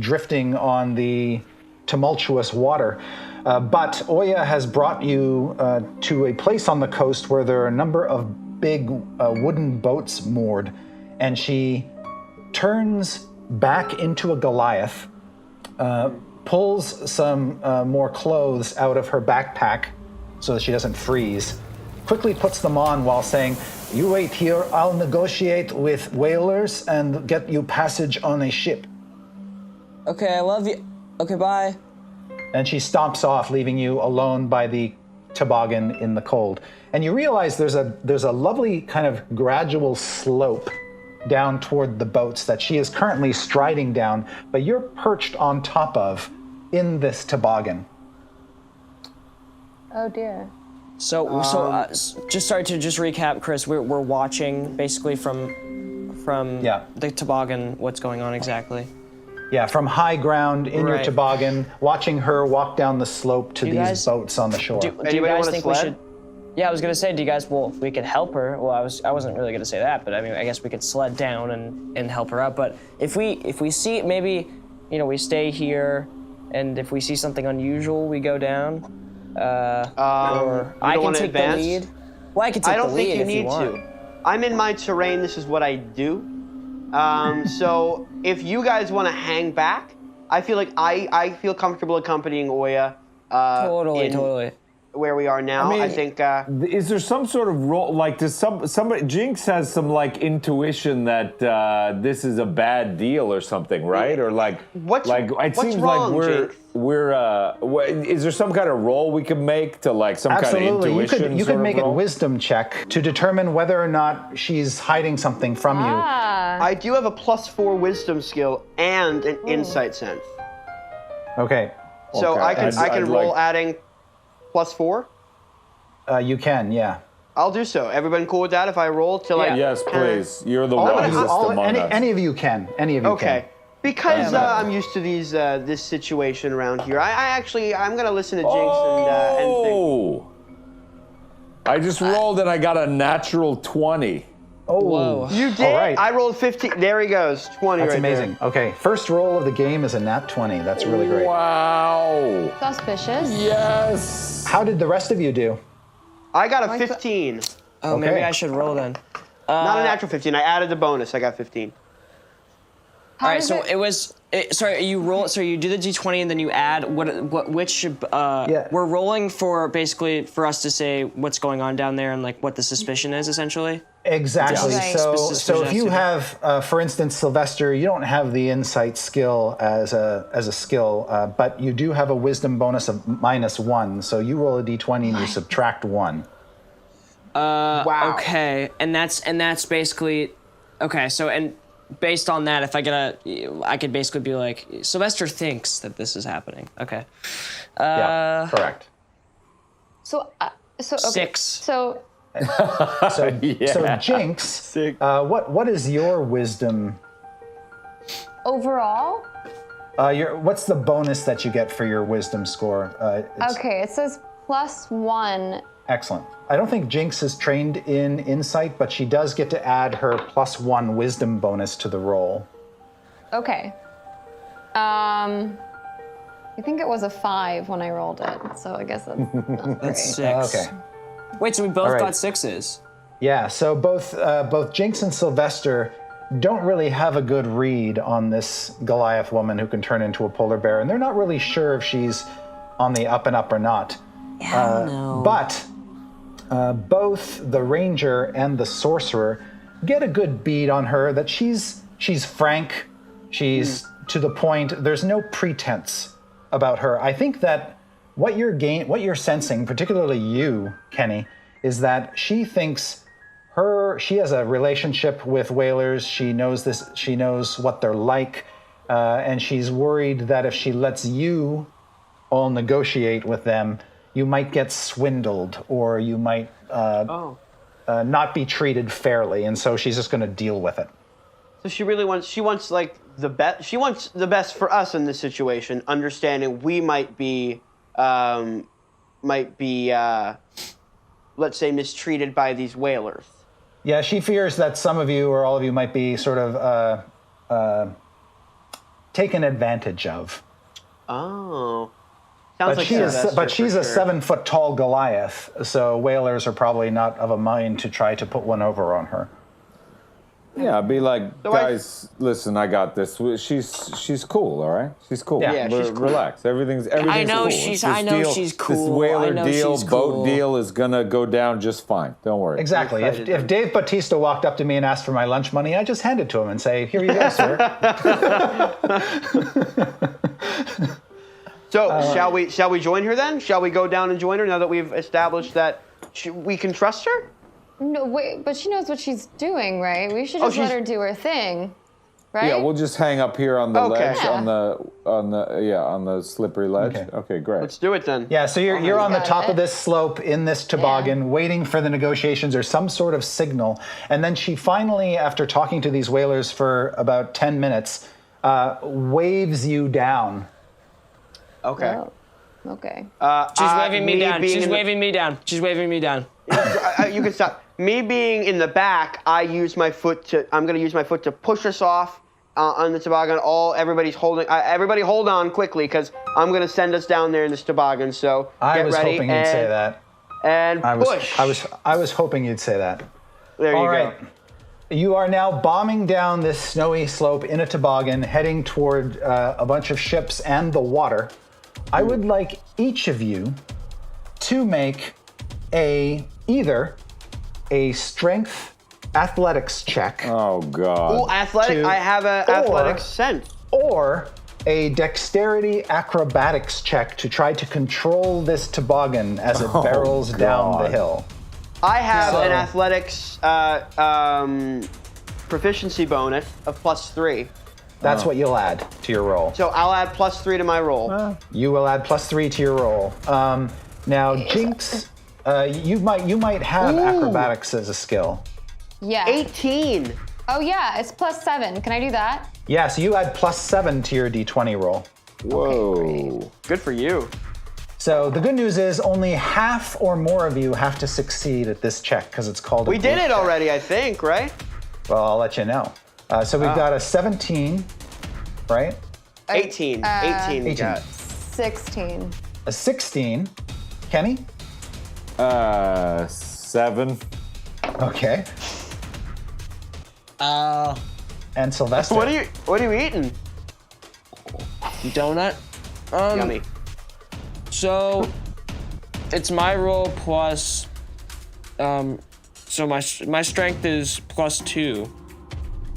drifting on the tumultuous water. But Oya has brought you to a place on the coast where there are a number of big wooden boats moored, and she turns back into a Goliath, pulls some more clothes out of her backpack so that she doesn't freeze, quickly puts them on while saying, "You wait here, I'll negotiate with whalers and get you passage on a ship." Okay, I love you. Okay, bye. And she stomps off, leaving you alone by the toboggan in the cold. And you realize there's a lovely kind of gradual slope down toward the boats that she is currently striding down, but you're perched on top of in this toboggan. Oh dear. So just sorry to just recap, Chris. We're watching basically from the toboggan what's going on exactly. Yeah, from high ground in your Right. toboggan, watching her walk down the slope to these boats on the shore. Do you Anybody guys want a think we sled? should? Yeah, I was gonna say, do you guys? Well, we could help her. Well, I wasn't really gonna say that, but I mean, I guess we could sled down and help her out. But if we see maybe, you know, we stay here, and if we see something unusual, we go down. Or I can wanna take advance? the lead. Well, I can take I don't the lead think you if need you want. to. I'm in my terrain. This is what I do. So if you guys want to hang back, I feel like I feel comfortable accompanying Oya. Totally. Where we are now, I think. Is there some sort of role? Like, does somebody? Jinx has some like intuition that this is a bad deal or something, right? Or like, What's it seems wrong, like Jinx? is there some kind of role we can make to like some kind of Absolutely, intuition? you sort could of make a role? wisdom check to determine whether or not she's hiding something from you. I do have a +4 wisdom skill and an insight sense. Okay, So Okay, I can I'd roll like- adding +4. you can, yeah. I'll do so. Everyone cool with that? If I roll till I Yes, please. You're the All- wisest all- among us. Any of you can. Any of you Okay. can. Because I'm used to this situation around here, I'm gonna listen to Jinx and think. Oh! I just rolled and I got a natural 20. Oh, Whoa. You did? All right. I rolled 15. There he goes. 20 That's right amazing. Okay, first roll of the game is a nat 20. That's really great. Wow! Suspicious. Yes! How did the rest of you do? there. I got a 15. Oh, maybe Okay. I should roll then. Not a natural 15. I added the bonus. I got 15. How All right, does so it- it was. Sorry, you roll. So you do the d20 and then you add which. Yeah. We're rolling for basically for us to say what's going on down there and like what the suspicion is essentially. Exactly. Right. So if you have, for instance, Sylvester, you don't have the insight skill as a skill, but you do have a wisdom bonus of -1. So you roll a d20 and you subtract 1. Wow. Okay, and that's basically okay. So and based on that, if I could basically be like Sylvester thinks that this is happening. Okay. Yeah, correct. So okay. 6. So So Jinx, what is your wisdom? overall, What's the bonus that you get for your wisdom score? okay, it says +1. Excellent. I don't think Jinx is trained in insight, but she does get to add her +1 wisdom bonus to the roll. Okay. I think it was a 5 when I rolled it, so I guess that's great. That's 6. Okay. Wait, so we both All right. got 6s. Yeah, so both Jinx and Sylvester don't really have a good read on this Goliath woman who can turn into a polar bear, and they're not really sure if she's on the up and up or not. But both the ranger and the sorcerer get a good bead on her that she's frank, she's to the point. There's no pretense about her. I think that what you're sensing, particularly you, Kenny, is that she thinks she has a relationship with whalers. She knows this. She knows what they're like, and she's worried that if she lets you all negotiate with them, you might get swindled or you might not be treated fairly, and so she's just going to deal with it. So she wants like the best. She wants the best for us in this situation, understanding we might be, let's say, mistreated by these whalers. Yeah, she fears that some of you or all of you might be sort of taken advantage of. Oh, sounds like Sylvester But she's for a sure. 7-foot tall Goliath, so whalers are probably not of a mind to try to put one over on her. Yeah, I'd be like, So I- guys, listen, I got this. She's cool, all right? She's cool. Yeah. Yeah, she's cool. Relax. Everything's I know cool. she's- This I know deal- she's This cool. whaler I know deal, she's boat cool. deal is gonna go down just fine. Don't worry. Exactly. excited If then. Dave Bautista walked up to me and asked for my lunch money, I just hand it to him and say, "Here you go, sir." So shall we join her then? Shall we go down and join her now that we've established that we can trust her? No, wait, but she knows what she's doing, right? We should Oh, just let she's- her do her thing, right? Yeah, we'll just hang up here on the Okay. ledge, Yeah. on the slippery ledge. Okay, great. Let's do it then. Yeah, so you're on the Got top it. of this slope in this toboggan, waiting for the negotiations or some sort of signal. And then she finally, after talking to these whalers for about 10 minutes, waves you down. Okay. Oh, okay. She's waving me down. being She's in the- waving me down. She's waving me down. You can stop. Me being in the back, I'm going to use my foot to push us off on the toboggan. Everybody hold on quickly because I'm going to send us down there in this toboggan. So I get was ready hoping you'd say that. And push. I was hoping you'd say that. There All you right. go. You are now bombing down this snowy slope in a toboggan, heading toward a bunch of ships and the water. I would like each of you to make either a strength athletics check Oh God. Ooh, athletic. to- I have an or- athletic sense. or a dexterity acrobatics check to try to control this toboggan as it barrels down the God. hill. I have So- an athletics proficiency bonus of +3. That's what you'll add to your roll. So I'll add +3 to my roll. You will add +3 to your roll. Now, Jinx, you might have acrobatics as a skill. Yeah. 18. Oh yeah, it's +7. Can I do that? Yeah, so you add +7 to your d20 roll. Whoa. Good for you. So the good news is only half or more of you have to succeed at this check because it's called a We did group it check. already, I think, right? Well, I'll let you know. So we've got a 17, right? 18. 18 we 18. got. 16. A 16. Kenny? 7. Okay. and Sylvester. What are you eating? Donut. Yummy. So it's my roll plus. So my strength is +2.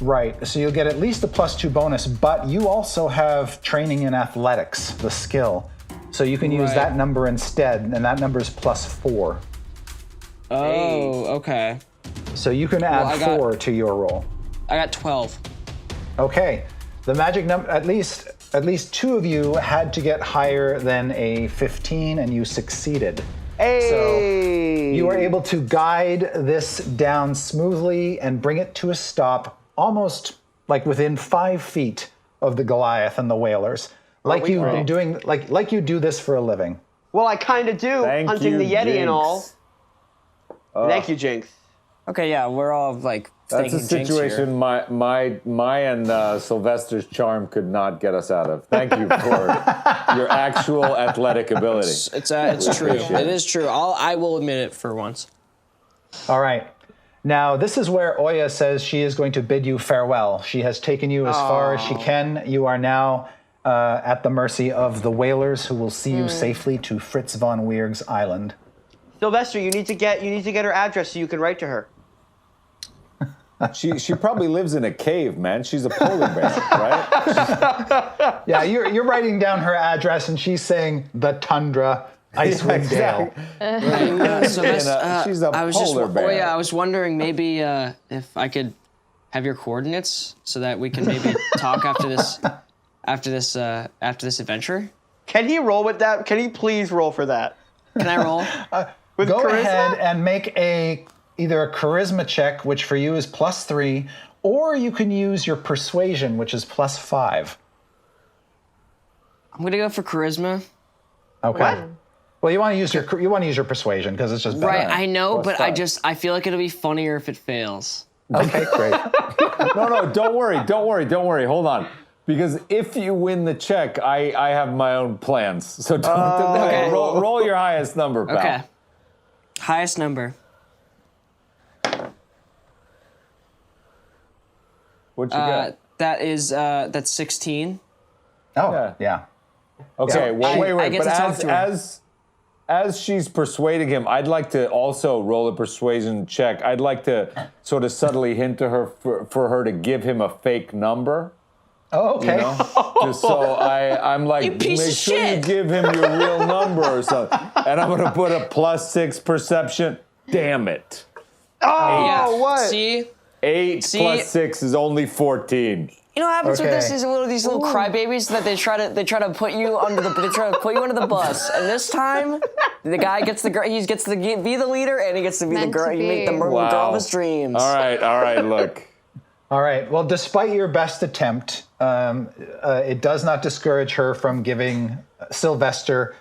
Right, so you'll get at least a +2 bonus, but you also have training in athletics, the skill. So you can use Right. that number instead, and that number is +4. Oh, okay. So you can add I got- 4 to your roll. I got 12. Okay, the magic number, at least 2 of you had to get higher than a 15, and you succeeded. Hey. You were able to guide this down smoothly and bring it to a stop almost like within 5 feet of the Goliath and the whalers. Like you've been doing, like you do this for a living. Well, I kind of do, Thank hunting you, the Yeti Jinx. and all. Thank you, Jinx. Okay, yeah, we're all like That's a thanking Jinx situation my and Sylvester's charm could not get us out of. Thank you for your actual athletic ability. here. It's true. It is true. I will admit it for once. All right. Now, this is where Oya says she is going to bid you farewell. She has taken you as far as she can. You are now at the mercy of the whalers, who will see you safely to Fritz von Weerg's island. Sylvester, you need to get her address so you can write to her. She probably lives in a cave, man. She's a polar bear, right? Yeah, you're writing down her address, and she's saying the Tundra, Icewind Dale. She's a polar bear. Oh yeah, I was wondering maybe if I could have your coordinates so that we can maybe talk after this adventure. Can he roll with that? Can he please roll for that? Can I roll? With Go charisma? ahead and make either a charisma check, which for you is +3, or you can use your persuasion, which is +5. I'm gonna go for charisma. Okay. What? Well, you want to use your persuasion because it's just better. Right, I know, Plus but five. I feel like it'll be funnier if it fails. Okay, great. No, don't worry. Hold on. Because if you win the check, I have my own plans. So don't Okay. roll your highest number, pal. Okay. Highest number. What you got? That's 16. Oh, yeah. Okay, Yeah. well, wait. I get But to talk to her. as she's persuading him, I'd like to also roll a persuasion check. I'd like to sort of subtly hint to her for her to give him a fake number. Oh, okay. You know? Just so I'm like, You piece make of sure you shit." give him your real number or something. And I'm gonna put a +6 perception. Damn it. Oh, what? See? 8 See? plus 6 is only 14. You know what happens with this? Okay. These little crybabies that they try to put you under the bus, and this time the guy gets be the leader, and he gets to be the Meant to girl. You make the be. girl of his dreams. All right, look. All right. Well, despite your best attempt, it does not discourage her from giving Sylvester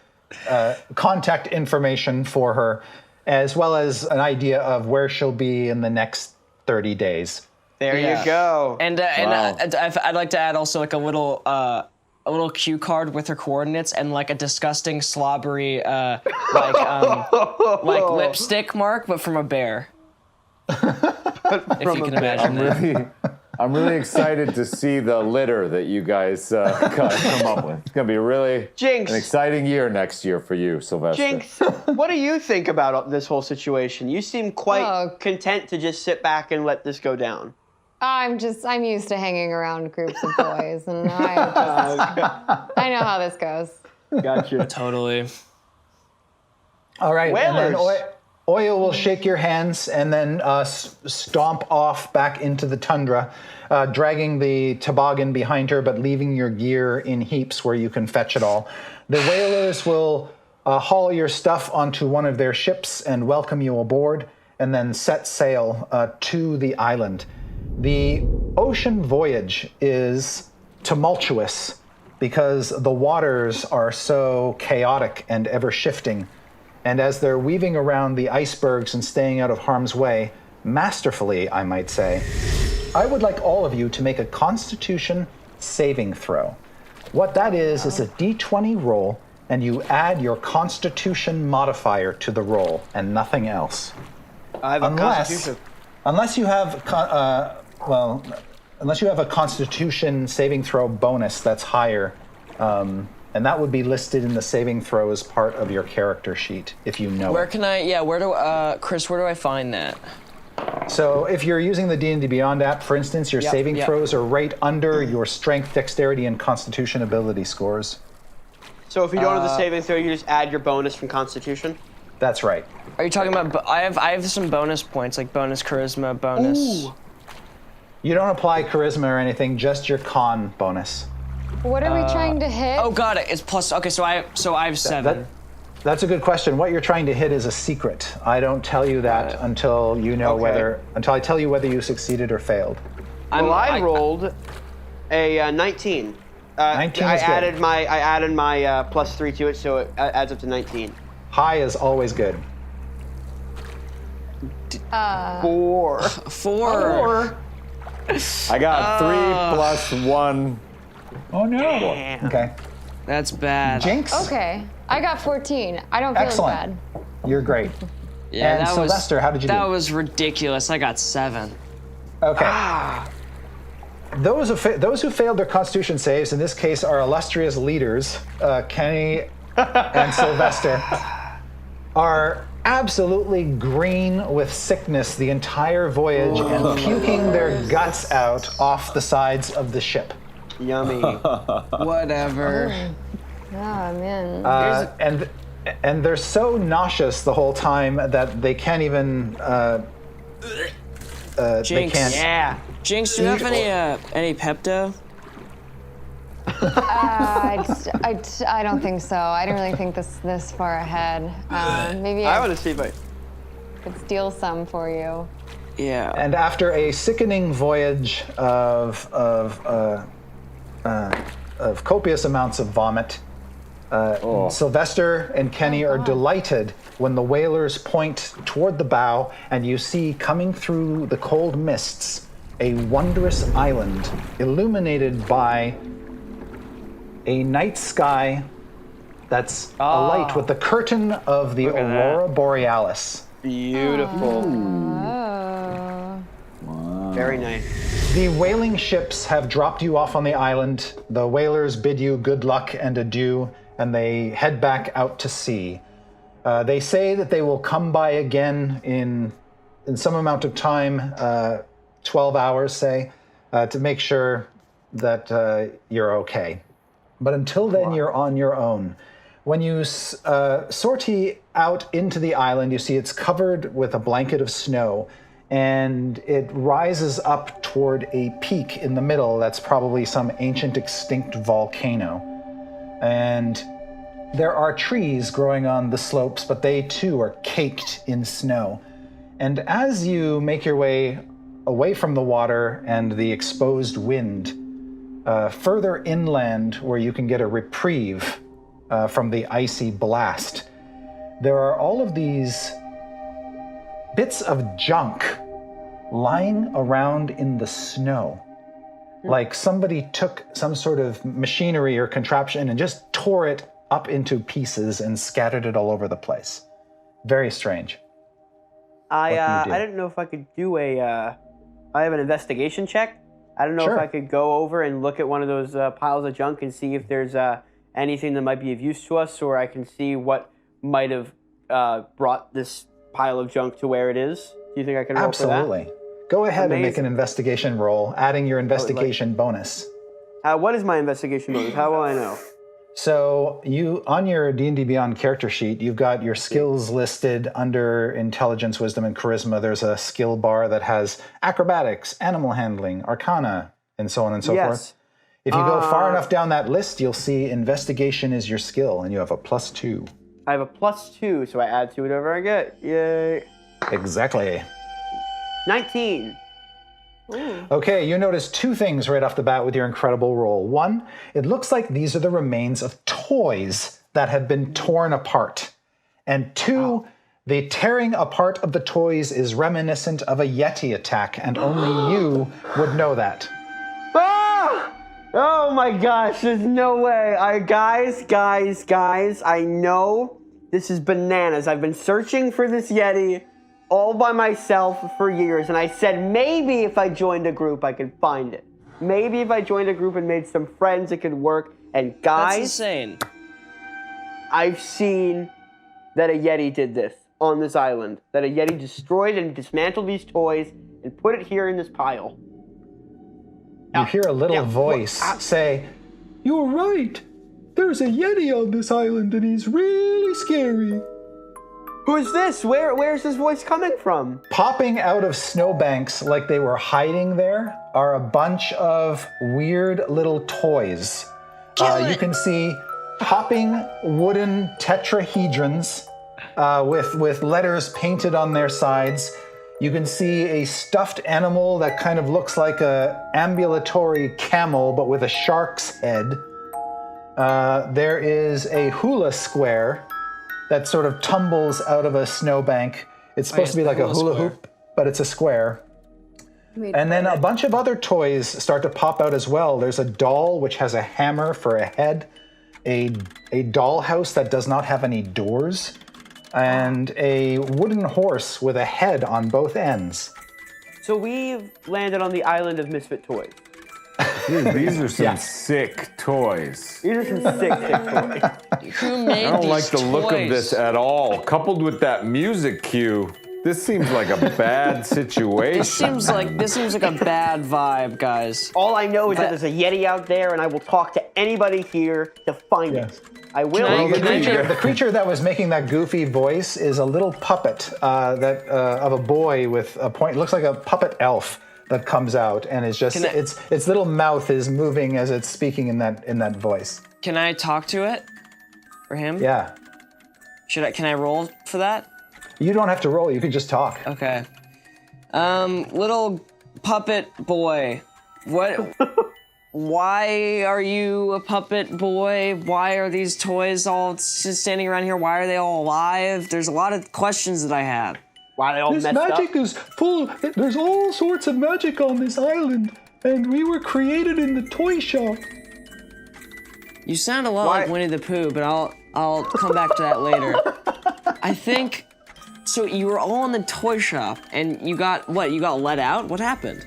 contact information for her, as well as an idea of where she'll be in the next 30 days. There Yeah. you go. And Wow. I'd like to add also like a little cue card with her coordinates and like a disgusting slobbery like lipstick mark, but from a bear. If you can imagine that. I'm really excited to see the litter that you guys come up with. It's gonna be really Jinx. an exciting year next year for you, Sylvester. Jinx, what do you think about this whole situation? You seem quite Oh. content to just sit back and let this go down. I'm used to hanging around groups of boys, and I know how this goes. Gotcha. Totally. All right. And then Whalers. Oya will shake your hands and then stomp off back into the tundra, dragging the toboggan behind her, but leaving your gear in heaps where you can fetch it all. The whalers will haul your stuff onto one of their ships and welcome you aboard, and then set sail to the island. The ocean voyage is tumultuous because the waters are so chaotic and ever shifting. And as they're weaving around the icebergs and staying out of harm's way, masterfully, I might say, I would like all of you to make a Constitution saving throw. What that is a D20 roll, and you add your Constitution modifier to the roll and nothing else. I have a constitution. Unless you have, unless you have a Constitution saving throw bonus that's higher, and that would be listed in the saving throw as part of your character sheet if you know Where it. can I? Yeah, Chris? Where do I find that? So if you're using the D&D Beyond app, for instance, your saving yep. throws are right under your Strength, Dexterity, and Constitution ability scores. So if you don't have the saving throw, you just add your bonus from Constitution? That's right. Are you talking about? I have some bonus points, like bonus charisma, bonus. Ooh. You don't apply charisma or anything, just your con bonus. What are we trying to hit? Oh, got it. It's plus. Okay, so I have 7. That's a good question. What you're trying to hit is a secret. I don't tell you that until you know until I tell you whether you succeeded or failed. I rolled a 19. 19 I is good. added my +3 to it, so it adds up to 19. High is always good. 4. 4. I got 3 plus 1. Oh no. Damn. Okay. That's bad. Jinx, Okay, I got 14. I don't feel Excellent. as bad. you're great. Yeah, And that Sylvester, how did you do? That was ridiculous. I got 7. Okay. Those who failed their Constitution saves, in this case, are illustrious leaders, Kenny and Sylvester, are absolutely green with sickness the entire voyage and puking their guts out off the sides of the ship. Yummy. Whatever. Oh man. And they're so nauseous the whole time that they can't even. They Jinx. can't. Yeah. Jinx, do you have any Pepto? I don't think so. I don't really think this far ahead. Maybe I I want to see if I... could steal some for you. Yeah. And after a sickening voyage of copious amounts of vomit, Sylvester and Kenny are delighted when the whalers point toward the bow and you see coming through the cold mists a wondrous island illuminated by a night sky that's alight with the curtain of the Aurora Borealis. Beautiful. Oh. Very nice. The whaling ships have dropped you off on the island. The whalers bid you good luck and adieu, and they head back out to sea. They say that they will come by again in some amount of time, 12 hours, say, to make sure that you're okay. But until then, you're on your own. When you sortie out into the island, you see it's covered with a blanket of snow, and it rises up toward a peak in the middle that's probably some ancient extinct volcano. And there are trees growing on the slopes, but they too are caked in snow. And as you make your way away from the water and the exposed wind, further inland where you can get a reprieve from the icy blast, there are all of these bits of junk lying around in the snow. Like somebody took some sort of machinery or contraption and just tore it up into pieces and scattered it all over the place. Very strange. I do? didn't know if I could do I have an investigation check. I don't know Sure. if I could go over and look at one of those piles of junk and see if there's anything that might be of use to us, or I can see what might have brought this pile of junk to where it is. Do you think I can roll for that? Absolutely. Go ahead and make Amazing. an investigation roll, adding your investigation bonus. What is my investigation bonus? How will I know? So you, on your D&D Beyond character sheet, you've got your skills listed under intelligence, wisdom, and charisma. There's a skill bar that has acrobatics, animal handling, arcana, and so on and so forth. If you go far enough down that list, you'll see investigation is your skill, and you have a +2. I have a +2, so I add to whatever I get. Yay. Exactly. 19. Okay, you notice two things right off the bat with your incredible roll. One, it looks like these are the remains of toys that have been torn apart. And two, the tearing apart of the toys is reminiscent of a Yeti attack, and only you would know that. Ah! Oh my gosh, there's no way. Guys, I know this is bananas. I've been searching for this Yeti all by myself for years, and I said maybe if I joined a group I could find it. Maybe if I joined a group and made some friends it could work. And That's guys, insane. I've seen that a Yeti did this on this island. That a Yeti destroyed and dismantled these toys and put it here in this pile. You hear a little yeah, voice well, say, "You're right. There's a Yeti on this island and he's really scary." Who's this? Where's this voice coming from? Popping out of snowbanks like they were hiding there are a bunch of weird little toys. You can see hopping wooden tetrahedrons with letters painted on their sides. You can see a stuffed animal that kind of looks like a ambulatory camel but with a shark's head. There is a hula square that sort of tumbles out of a snowbank. It's supposed to be like a hula hoop, but it's a square. And then a bunch of other toys start to pop out as well. There's a doll which has a hammer for a head, a dollhouse that does not have any doors, and a wooden horse with a head on both ends. So we've landed on the island of Misfit Toys. Dude, these are some Yeah. sick toys. These are some sick toys. Who made I don't these like the look of toys? this at all. Coupled with that music cue, this seems like a bad situation. This seems like a bad vibe, guys. All I know is that there's a Yeti out there, and I will talk to anybody here to find Yes. it. I will. Can I- The creature that was making that goofy voice is a little puppet of a boy with a point. It looks like a puppet elf that comes out, and it's just Can I- its little mouth is moving as it's speaking in that voice. Can I talk to it? For him? Yeah, Can I roll for that? you don't have to roll. You can just talk. Okay. Little puppet boy. What? Why are you a puppet boy? Why are these toys all just standing around here? Why are they all alive? There's a lot of questions that I have. Why are they all This messed magic up? is full. There's all sorts of magic on this island, and we were created in the toy shop. You sound a lot Why- like Winnie the Pooh, but I'll come back to that later. I think so. You were all in the toy shop, and you got what? You got let out? What happened?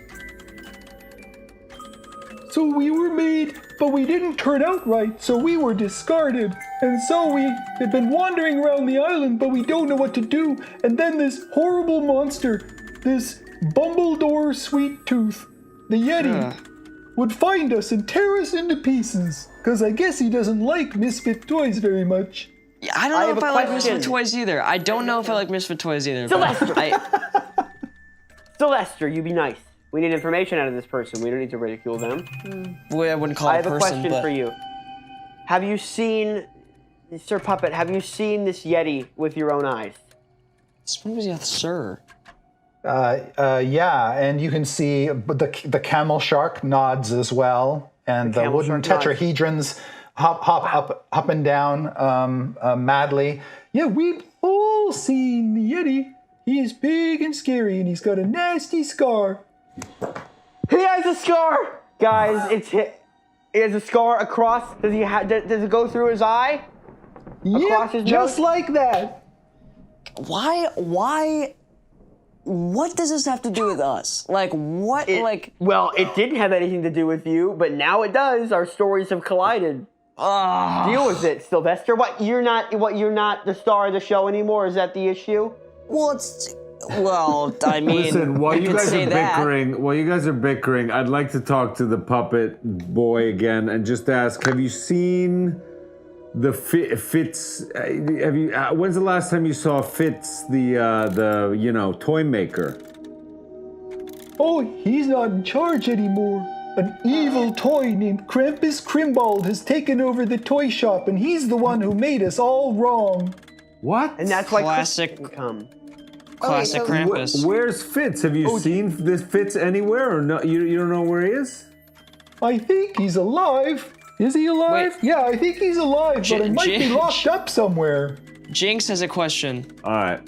So we were made, but we didn't turn out right, so we were discarded. And so we had been wandering around the island, but we don't know what to do. And then this horrible monster, this Bumbledore Sweet Tooth, the Yeti, would find us and tear us into pieces. Because I guess he doesn't like Misfit Toys very much. Yeah, I don't know have if a I like question. Misfit Toys either. I don't know if I like Misfit Toys either. but Sylvester! Sylvester, you be nice. We need information out of this person. We don't need to ridicule them. I wouldn't call I it have a a person, question but for you. Have you seen, Sir Puppet, have you seen this Yeti with your own eyes? When was he sir? Yeah, and you can see the camel shark nods as well, and the camel wooden shark nods. tetrahedrons hop up and down madly. Yeah, we've all seen the Yeti. He is big and scary, and he's got a nasty scar. He has a scar, guys. He has a scar across. Does it go through his eye? Yeah, his just nose? like that. Why? What does this have to do with us? Like, what? Well, it didn't have anything to do with you, but now it does. Our stories have collided. Deal with it, Sylvester. What? You're not the star of the show anymore. Is that the issue? Well, I mean, Listen, while you could guys say are bickering, I'd like to talk to the puppet boy again and just ask: have you seen the Fitz? Have you? When's the last time you saw Fitz, the toy maker? Oh, he's not in charge anymore. An evil toy named Krampus Krimbald has taken over the toy shop, and he's the one who made us all wrong. What? And that's why Classic- Christmas can come. Classic so- Krampus. Where's Fitz? Have you seen this Fitz anywhere, or no? You don't know where he is? I think he's alive. Is he alive? Wait. Yeah, I think he's alive, but he might be Jinx. locked up somewhere. Jinx has a question. All right.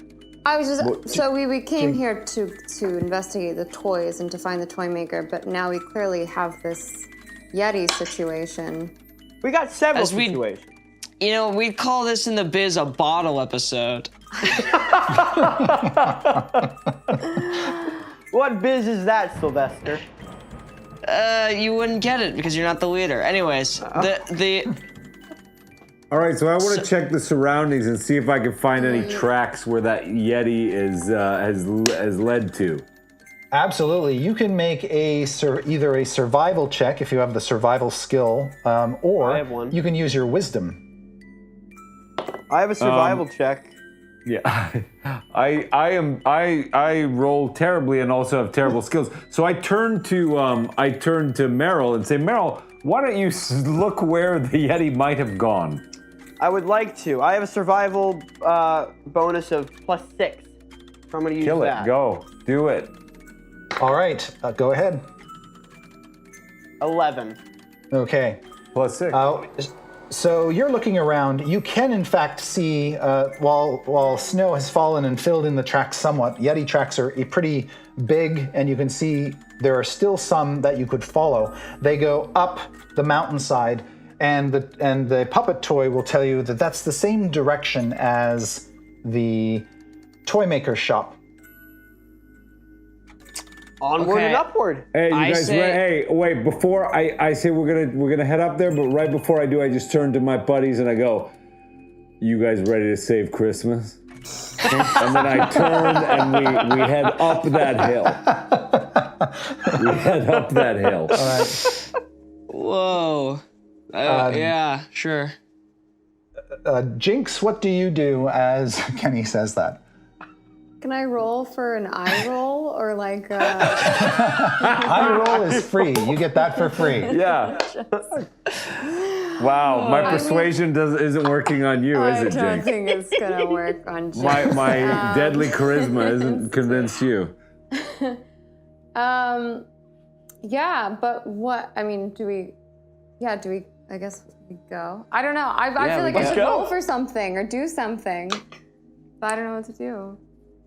I was just so we came here to investigate the toys and to find the toy maker, but now we clearly have this Yeti situation. We got several As we- situations. You know, we call this in the biz a bottle episode. What biz is that, Sylvester? You wouldn't get it because you're not the leader. Anyways, the All right, so I want to check the surroundings and see if I can find any tracks where that Yeti has led to. Absolutely. You can make either a survival check if you have the survival skill, or I have one. you can use your wisdom. I have a survival check. Yeah, I roll terribly and also have terrible skills. So I turn to Meryl and say, Meryl, why don't you look where the Yeti might have gone? I would like to. I have a survival bonus of +6. So I'm going to use Kill that. it. Go. Do it. All right, go ahead. 11. Okay. +6. So you're looking around. You can, in fact, see while snow has fallen and filled in the tracks somewhat. Yeti tracks are pretty big, and you can see there are still some that you could follow. They go up the mountainside, and the puppet toy will tell you that that's the same direction as the toy maker's shop. Onward Okay. and upward. Hey, you I guys, say- hey, wait! Before I say we're gonna head up there, but right before I do, I just turn to my buddies and I go, "You guys ready to save Christmas?" And then I turn and we head up that hill. We head up that hill. All right. whoa. Yeah, sure. Jinx, what do you do as Kenny says that? Can I roll for an eye roll or like? Eye roll is free. You get that for free. Yeah. Wow, my persuasion isn't working on you, is I it, don't Jinx? think it's gonna work on Jinx. My deadly charisma isn't convinced you. Yeah, but what? I mean, do we? I guess we go. I don't know. I feel like I should roll for something or do something, but I don't know what to do.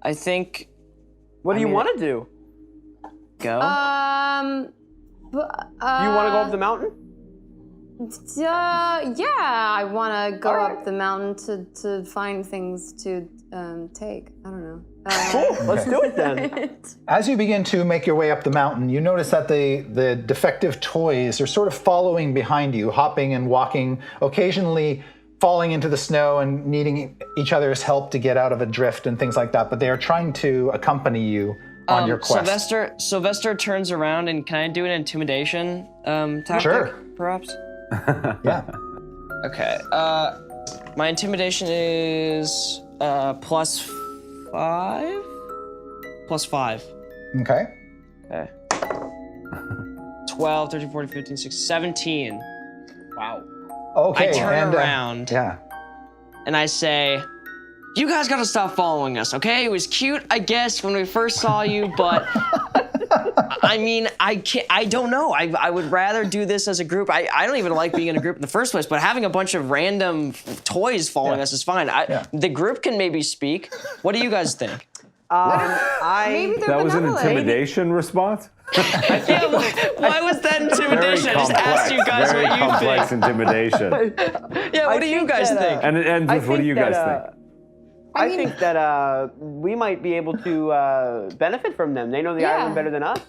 I think What do you want to do? go. Do you want to go up the mountain? Yeah, I want to go All right. up the mountain to find things to take. I don't know. Cool. Let's do it then. As you begin to make your way up the mountain, you notice that the defective toys are sort of following behind you, hopping and walking, occasionally falling into the snow and needing each other's help to get out of a drift and things like that. But they are trying to accompany you on your quest. Sylvester turns around and can I do an intimidation tactic? Sure. Perhaps? Yeah. Okay. My intimidation is +5? +5. Okay. Okay. 12, 13, 14, 15, 16, 17. Wow. Okay. I turn and, around Yeah. and I say, you guys gotta stop following us, okay? It was cute, I guess, when we first saw you, but I mean, I don't know. I would rather do this as a group. I don't even like being in a group in the first place, but having a bunch of random toys following us is fine. The group can maybe speak. What do you guys think? Maybe they're That was an benevolent. intimidation response? Yeah, why was that intimidation? I just asked you guys very what you complex think. intimidation. Yeah, what do you think guys that, think? And it ends with, what do you guys think? I think that we might be able to benefit from them. They know the Yeah. island better than us.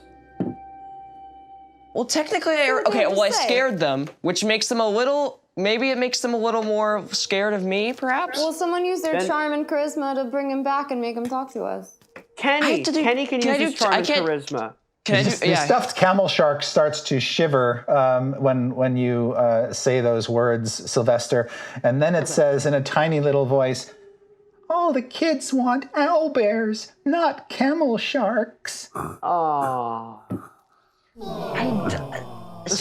Well, technically, What do they have to I say? scared them, which makes them a little. Maybe it makes them a little more scared of me, perhaps. Well, someone use their Then- charm and charisma to bring him back and make him talk to us. Kenny have to do- can can I use his do- charm I and can't- charisma. Can I do? The stuffed camel shark starts to shiver when you say those words, Sylvester, and then it says in a tiny little voice, "Oh, the kids want owlbears, not camel sharks." Aww.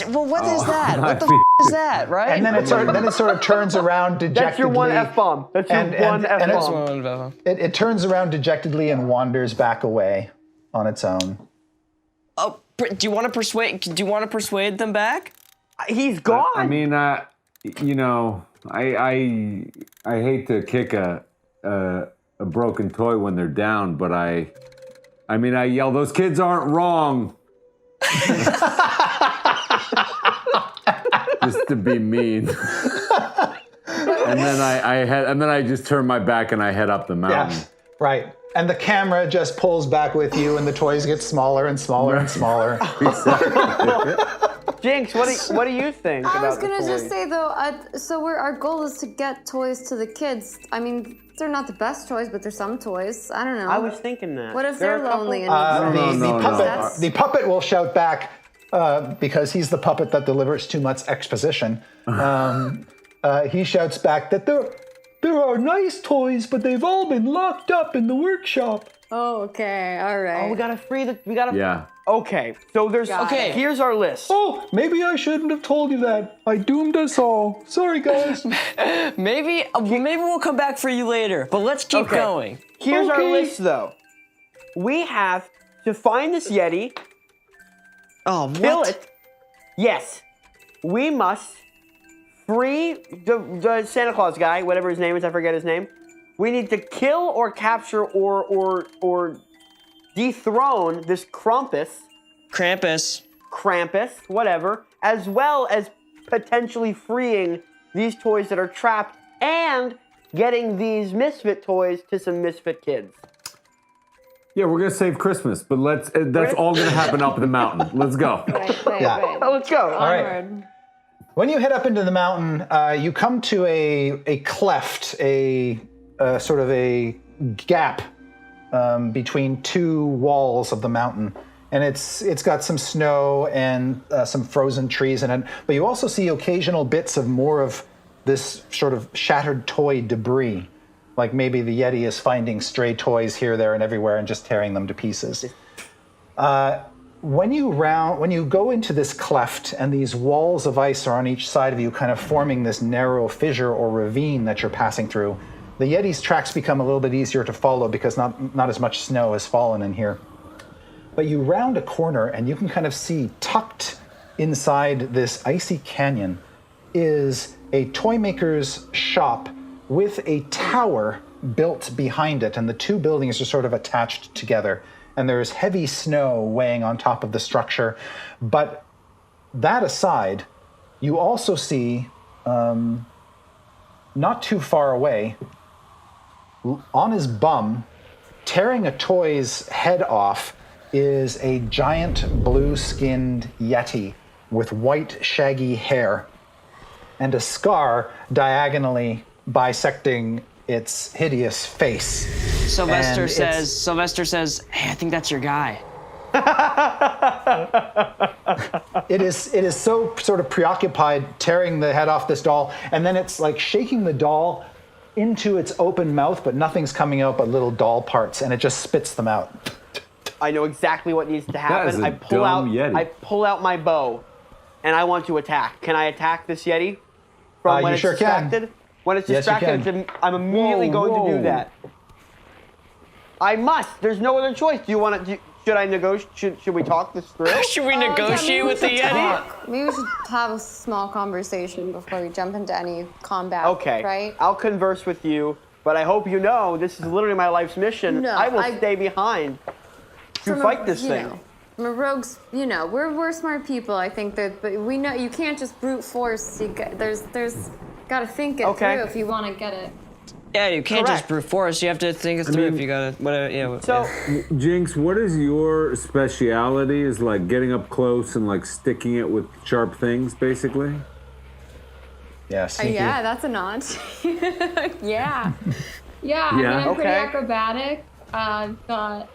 Well, what is that? What the is that, right? And then it sort of turns around dejectedly. That's your one F-bomb. That's your one and F-bomb. it turns around dejectedly and wanders back away on its own. Oh, do you want to persuade? Do you want to persuade them back? He's gone. I mean, you know, I hate to kick a broken toy when they're down, but I yell, "Those kids aren't wrong." But Just to be mean. and then I just turn my back and I head up the mountain. Yes, right. And the camera just pulls back with you, and the toys get smaller and smaller and smaller. Jinx, what do you think I about was gonna the just toys? say though, our goal is to get toys to the kids. I mean, they're not the best toys, but there's some toys. I don't know. I was thinking that. What if There are they're a couple- lonely and need No. The puppet will shout back because he's the puppet that delivers too much exposition. He shouts back that there are nice toys, but they've all been locked up in the workshop. Oh, okay, all right. Oh, we gotta. Yeah. Okay, so there's. Got Okay, it. here's our list. Oh, maybe I shouldn't have told you that. I doomed us all. Sorry, guys. Maybe we'll come back for you later, but let's keep Okay. going. Here's our Okay. list, though. We have to find this Yeti, Oh, kill what? it. Yes, we must free the Santa Claus guy, whatever his name is. I forget his name. We need to kill or capture or dethrone this Krampus, whatever, as well as potentially freeing these toys that are trapped and getting these Misfit toys to some Misfit kids. Yeah, we're gonna save Christmas, but that's all gonna happen up the mountain. Let's go. Right, Yeah. right. Oh, let's go. All right. Onward. When you head up into the mountain, you come to a cleft, a sort of a gap between two walls of the mountain, and it's got some snow and some frozen trees in it. But you also see occasional bits of more of this sort of shattered toy debris, like maybe the Yeti is finding stray toys here, there, and everywhere, and just tearing them to pieces. When you go into this cleft and these walls of ice are on each side of you, kind of forming this narrow fissure or ravine that you're passing through, the Yeti's tracks become a little bit easier to follow because not as much snow has fallen in here. But you round a corner and you can kind of see tucked inside this icy canyon is a toy maker's shop with a tower built behind it, and the two buildings are sort of attached together. And there's heavy snow weighing on top of the structure. But that aside, you also see, not too far away, on his bum, tearing a toy's head off, is a giant blue-skinned Yeti with white, shaggy hair and a scar diagonally bisecting its hideous face. Sylvester And says, "Hey, I think that's your guy." It is so sort of preoccupied tearing the head off this doll, and then it's like shaking the doll into its open mouth, but nothing's coming out but little doll parts, and it just spits them out. I know exactly what needs to happen. is a I pull out dumb Yeti. I pull out my bow, and I want to attack. Can I attack this Yeti from when You it's sure can. distracted? When it's Yes, you distracted, can. I'm immediately going to whoa. do that. I must. There's no other choice. Do you want to? Should I negotiate? Should we talk this through? Should we Yeah, negotiate maybe we with the should Yeti? talk. Maybe we should have a small conversation before we jump into any combat. Okay. Right? I'll converse with you, but I hope you know this is literally my life's mission. No, I will I- stay behind to From a- fight this you thing. know, from a rogue's, we're smart people. I think that, but we know you can't just brute force. There's got to think it Okay. through if you want to get it. Yeah, you can't just Correct. brute force. You have to think it through mean- if you gotta, whatever, yeah. So Jinx, what is your speciality? Is like getting up close and like sticking it with sharp things, basically? Yeah, sneaky. Yeah, that's a nod. yeah. Yeah, I mean, Yeah. I'm pretty Okay. acrobatic. I've got,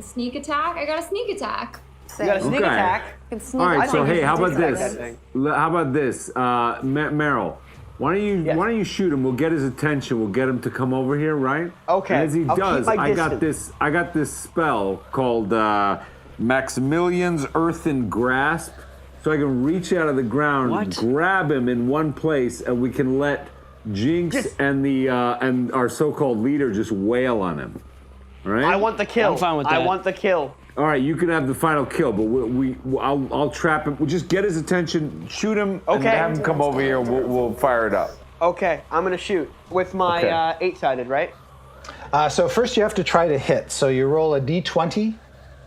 sneak attack. I got a sneak attack. you got a sneak Okay. attack. Can sneak All right, attack. so hey, how about Take this? that thing. How about this? Meryl, why don't you shoot him? We'll get his attention. We'll get him to come over here, right? Okay, And as he I'll keep does, my I got distance. this spell called Maximilian's Earthen Grasp. So I can reach out of the ground, What? grab him in one place, and we can let Jinx Just- and our so-called leader just wail on him. All right? I want the kill. I'm fine with I that. want the kill. All right, you can have the final kill, but I'll trap him. We'll just get his attention, shoot him, and Okay. have him come over here. We'll fire it up. Okay, I'm gonna shoot with my Okay. 8-sided, right? So first you have to try to hit. So you roll a d20,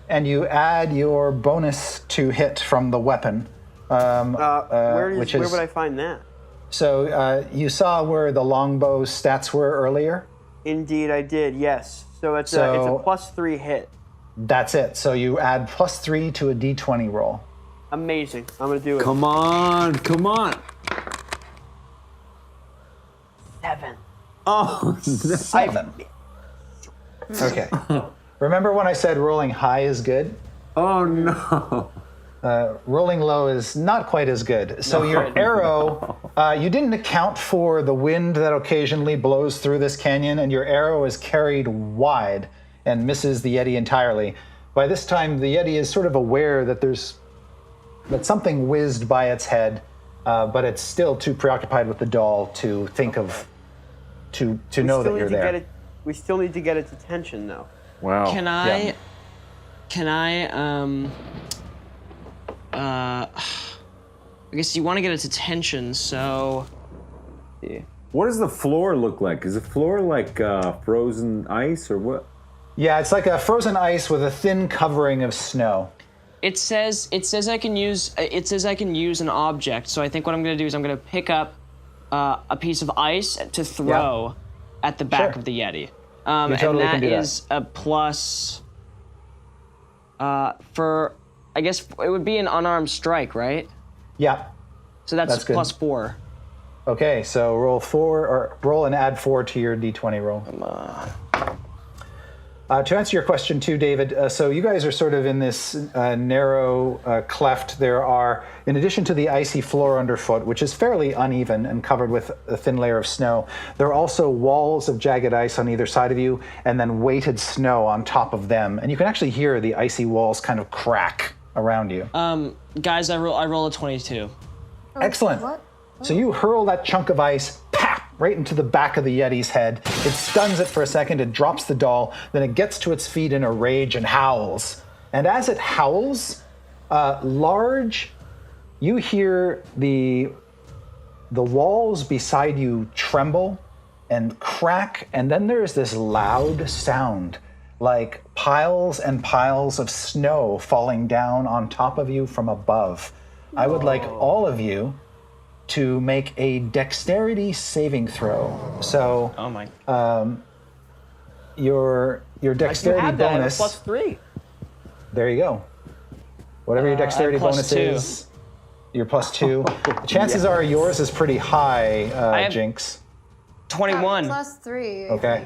and you add your bonus to hit from the weapon. Where which would is- I find that? So you saw where the longbow stats were earlier? Indeed, I did. Yes. So it's So- a +3 hit. That's it. So you add +3 to a d20 roll. Amazing. I'm gonna do it. Come on. 7. Oh, 7. Okay. Remember when I said rolling high is good? oh no. Rolling low is not quite as good. So your arrow, you didn't account for the wind that occasionally blows through this canyon, and your arrow is carried wide and misses the Yeti entirely. By this time, the Yeti is sort of aware that that something whizzed by its head, but it's still too preoccupied with the doll to think of to know that you're there. We still need to get its attention, though. Wow. Can I I guess you want to get its attention, so What does the floor look like? Is the floor like frozen ice or what? Yeah, it's like a frozen ice with a thin covering of snow. it says I can use an object. So I think what I'm going to do is I'm going to pick up a piece of ice to throw at the back Sure. of the Yeti. You totally and can do that that. is a plus for, I guess it would be an unarmed strike, right? Yeah. So that's That's good. +4. Okay, so roll and add 4 to your d20 roll. To answer your question too, David, so you guys are sort of in this narrow cleft. There are, in addition to the icy floor underfoot, which is fairly uneven and covered with a thin layer of snow, there are also walls of jagged ice on either side of you, and then weighted snow on top of them. And you can actually hear the icy walls kind of crack around you. Guys, I roll a 22. Excellent. What? So you hurl that chunk of ice, pap, right into the back of the Yeti's head. It stuns it for a second, it drops the doll, then it gets to its feet in a rage and howls. And as it howls, you hear the walls beside you tremble and crack, and then there's this loud sound, like piles and piles of snow falling down on top of you from above. I would like all of you to make a dexterity saving throw. So Oh my. your dexterity have that bonus. at a +3. There you go. Whatever your dexterity plus bonus 2. is, your +2. Chances are yours is pretty high, have- Jinx. 21. +3. I Okay.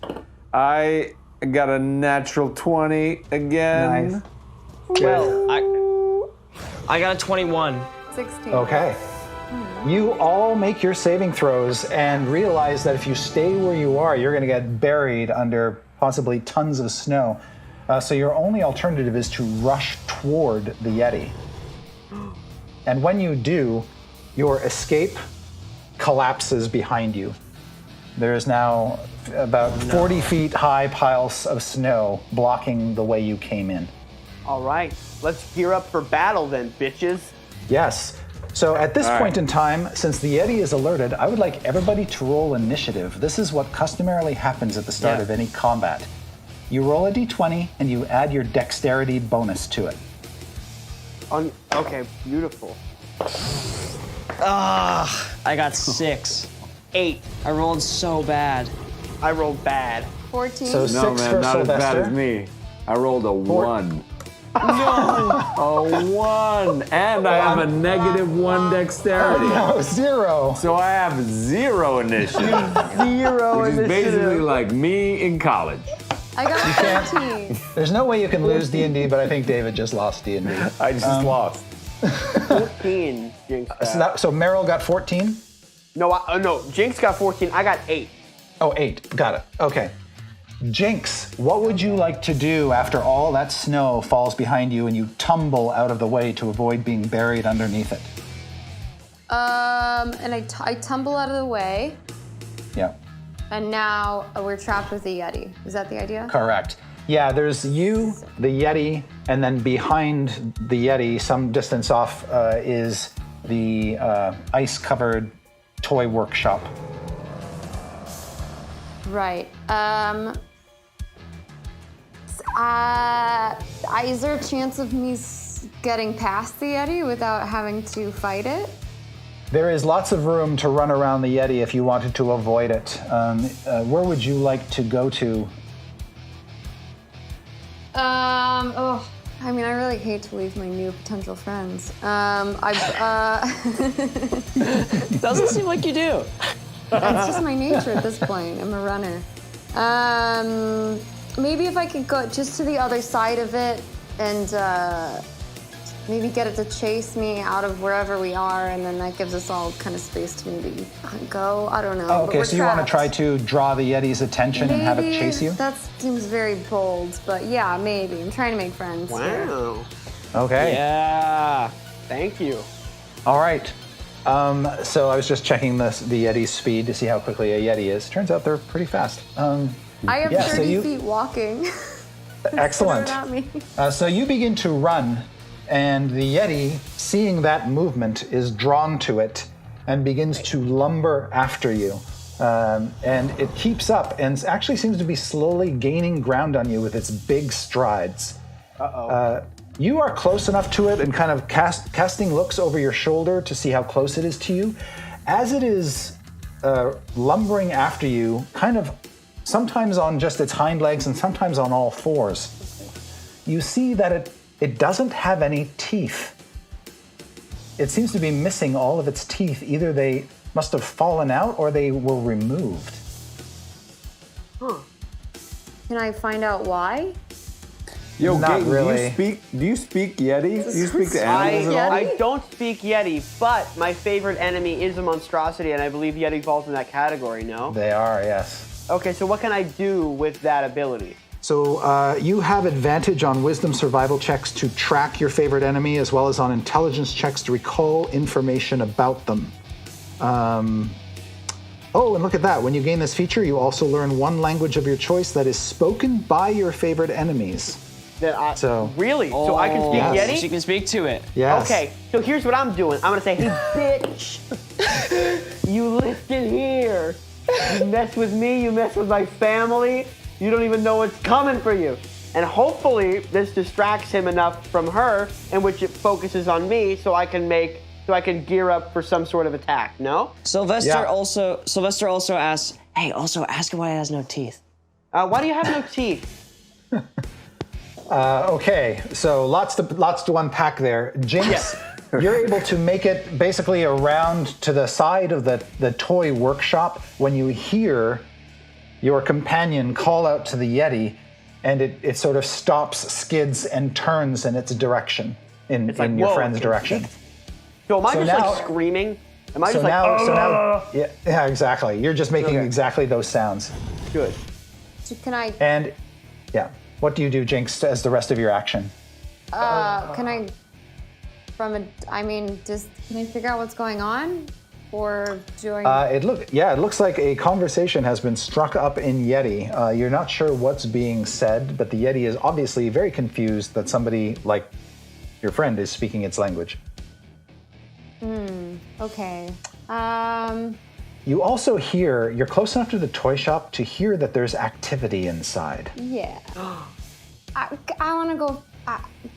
think. I got a natural 20 again. Nice. Well, I got a 21. 16. Okay. You all make your saving throws and realize that if you stay where you are, you're going to get buried under possibly tons of snow. So your only alternative is to rush toward the Yeti. And when you do, your escape collapses behind you. There is now about 40 feet high piles of snow blocking the way you came in. All right, let's gear up for battle then, bitches. Yes. So at this All point right. in time, since the Yeti is alerted, I would like everybody to roll initiative. This is what customarily happens at the start Yeah. of any combat. You roll a d20 and you add your dexterity bonus to it. Okay, beautiful. I got 6. 8. I rolled so bad. I rolled bad. 14. So No, 6 man, for not as bad Sylvester. as me. I rolled a 1. A 1. And I have a -1 dexterity. No, 0. So I have 0 initiative. 0 Which is basically initiative. like me in college. I got 13. There's no way you can lose D&D, but I think David just lost D&D. I just lost. 14. Jinx. So Meryl got 14? No, Jinx got 14. I got 8. Oh, 8. Got it. Okay. Jinx, what would you like to do after all that snow falls behind you and you tumble out of the way to avoid being buried underneath it? And I tumble out of the way, Yeah, and now we're trapped with the Yeti. Is that the idea? correct. Yeah, there's you, the Yeti, and then behind the Yeti, some distance off, is the ice-covered toy workshop. Right. Is there a chance of me getting past the Yeti without having to fight it? There is lots of room to run around the Yeti if you wanted to avoid it. Where would you like to go to? I mean, I really hate to leave my new potential friends. Doesn't seem like you do. It's just my nature at this point. I'm a runner. Maybe if I could go just to the other side of it and maybe get it to chase me out of wherever we are, and then that gives us all kind of space to maybe go. I don't know. Oh, but okay, we're so you want to trapped. try to draw the Yeti's attention and have it chase you? That seems very bold, but yeah, maybe. I'm trying to make friends. here. Wow. Okay. Yeah. Thank you. All right. So I was just checking the Yeti's speed to see how quickly a Yeti is. Turns out they're pretty fast. I have Yeah, so 30 you- feet walking. Excellent. Throw it at me. So you begin to run, and the Yeti, seeing that movement, is drawn to it and begins to lumber after you. And it keeps up and actually seems to be slowly gaining ground on you with its big strides. You are close enough to it and kind of casting looks over your shoulder to see how close it is to you. As it is lumbering after you, kind of sometimes on just its hind legs and sometimes on all fours, you see that it doesn't have any teeth. It seems to be missing all of its teeth. Either they must have fallen out or they were removed. Can I find out why? Yo, Not Gaten, really. do you speak Yeti? Do you speak to animals at all? I don't speak Yeti, but my favorite enemy is a monstrosity, and I believe Yeti falls in that category, no? They are, yes. Okay, so what can I do with that ability? So you have advantage on wisdom survival checks to track your favorite enemy, as well as on intelligence checks to recall information about them. Oh, and look at that. When you gain this feature, you also learn one language of your choice that is spoken by your favorite enemies. So- Really? So I can speak Yes. Yeti? She can speak to it. Yes. Okay, so here's what I'm doing. I'm gonna say, hey, bitch, you listen here. You mess with me, you mess with my family, you don't even know what's coming for you. And hopefully this distracts him enough from her, in which it focuses on me, so I can gear up for some sort of attack, no? Sylvester Yeah. also asks, hey, also ask him why he has no teeth. Why do you have no teeth? Okay, so lots to unpack there. Jinx, you're able to make it basically around to the side of the toy workshop when you hear your companion call out to the Yeti, and it sort of stops, skids, and turns in its direction, in like, your whoa, friend's okay. direction. So am I So just now- like screaming? Am I So just like, now, yeah, exactly. You're just making Okay. exactly those sounds. good. So can I And yeah, what do you do, Jinx, as the rest of your action? can I can I figure out what's going on? Or do I It looks like a conversation has been struck up in Yeti. You're not sure what's being said, but the Yeti is obviously very confused that somebody like your friend is speaking its language. okay. You also hear, you're close enough to the toy shop to hear that there's activity inside. Yeah. I want to go.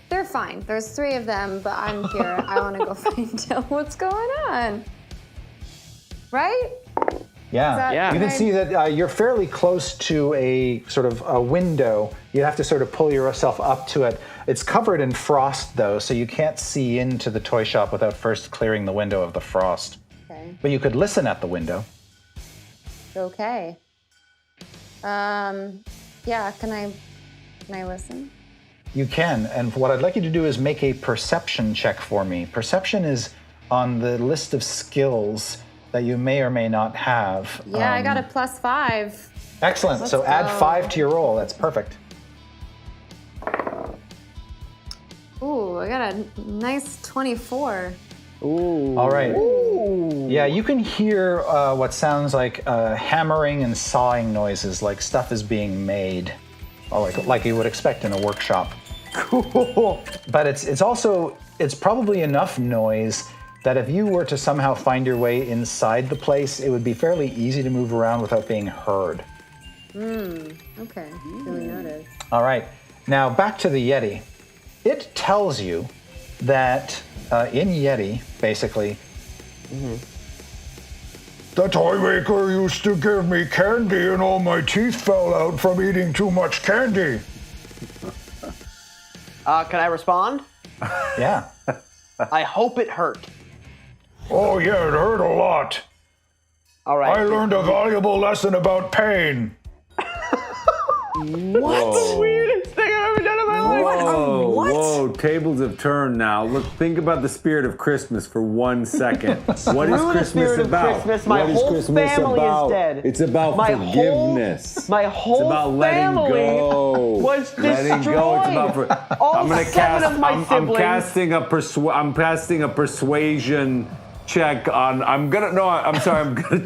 They're fine. There's 3 of them, but I'm here. I want to go find out what's going on. Right? Yeah. that Yeah. You can right? see that you're fairly close to a sort of a window. You have to sort of pull yourself up to it. It's covered in frost, though, so you can't see into the toy shop without first clearing the window of the frost. Okay. But you could listen at the window. Okay. Yeah. Can I listen? You can, and what I'd like you to do is make a perception check for me. Perception is on the list of skills that you may or may not have. Yeah, I got a +5. Excellent. Let's So add go. 5 to your roll. That's perfect. Ooh, I got a nice 24. All right. Yeah, you can hear what sounds like hammering and sawing noises, like stuff is being made, or like you would expect in a workshop. Cool. But it's probably enough noise that if you were to somehow find your way inside the place, it would be fairly easy to move around without being heard. Okay, really noted. All right. Now back to the Yeti. It tells you that in Yeti, basically, The toy maker used to give me candy and all my teeth fell out from eating too much candy. Can I respond? yeah. I hope it hurt. Oh yeah, it hurt a lot. All right. I learned a valuable lesson about pain. Whoa. Weirdest thing I've ever done in my life. Whoa, tables have turned now. Look, think about the spirit of Christmas for 1 second. What is Screw the Christmas spirit of about? Christmas. My What is whole Christmas family about? is dead. It's about My forgiveness. My whole It's about letting family go. was Letting go. It's about destroyed. All I'm gonna 7 cast. of my I'm siblings. casting a persuasion check on. I'm gonna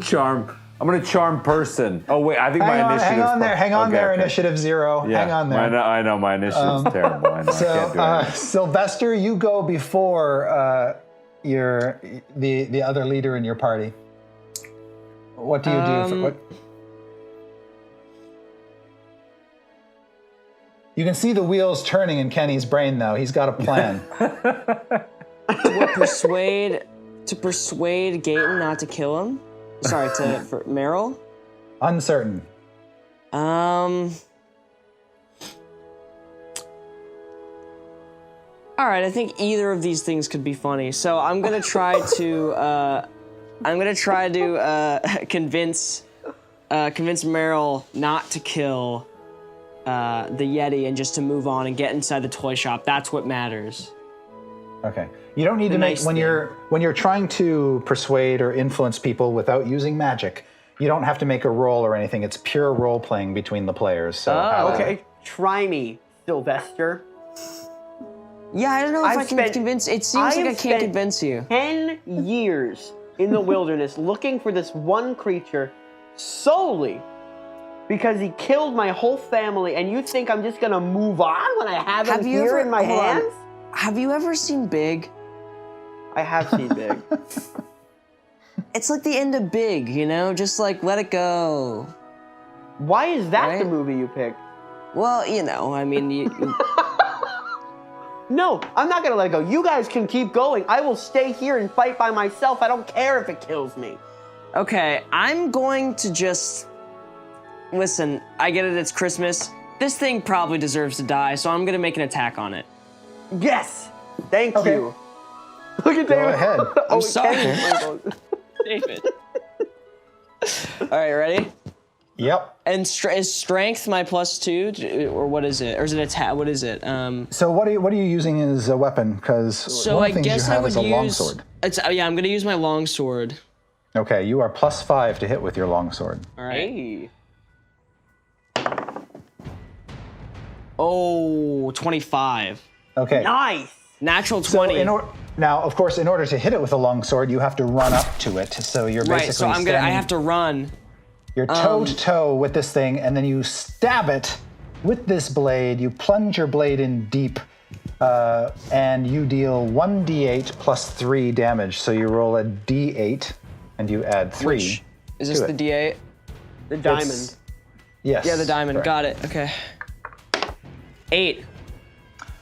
charm. I'm gonna charm person. Oh wait, I think my initiative. Hang on there. Initiative 0. Yeah, Hang on there. I know my initiative's terrible. I know. I can't do it. Sylvester, you go before the other leader in your party. What do you do? What? You can see the wheels turning in Kenny's brain, though. He's got a plan. To persuade Gaten not to kill him. Sorry, for Meryl. Uncertain. All right, I think either of these things could be funny. So I'm gonna try to convince Meryl not to kill the Yeti and just to move on and get inside the toy shop. That's what matters. Okay. You don't need to make when you're trying to persuade or influence people without using magic. You don't have to make a roll or anything. It's pure role playing between the players. So Okay, try me, Sylvester. Yeah, I don't know if I can convince. It seems like I can't convince you. 10 years in the wilderness looking for this one creature solely because he killed my whole family, and you think I'm just gonna move on when I have him here in my hands? Have you ever seen Big? I have seen Big. It's like the end of Big, you know? Just like, let it go. Why is that Right? the movie you picked? Well, you know, I mean, you No, I'm not gonna let it go. You guys can keep going. I will stay here and fight by myself. I don't care if it kills me. Okay, I'm going to just... Listen, I get it, it's Christmas. This thing probably deserves to die, so I'm gonna make an attack on it. Yes! Thank Okay. you. Look at Go David. ahead. I'm sorry. Kenny. David. All right, ready? Yep. And is strength my +2, or what is it? Or is it attack? What is it? So what are you using as a weapon? Because So one I of the things guess you I have would is a use. longsword. I'm gonna use my longsword. Okay, you are +5 to hit with your longsword. All right. Hey. Oh, 25. Okay. Nice. Natural So 20. now, of course, in order to hit it with a longsword, you have to run up to it. So you're basically Right, so I standing- have to run. You're toe to toe with this thing, and then you stab it with this blade. You plunge your blade in deep, and you deal 1d8 plus 3 damage. So you roll a d8, and you add 3. Which, is this to the it. D8? The diamond. Yes. Yeah, the diamond. correct. Got it. Okay. 8.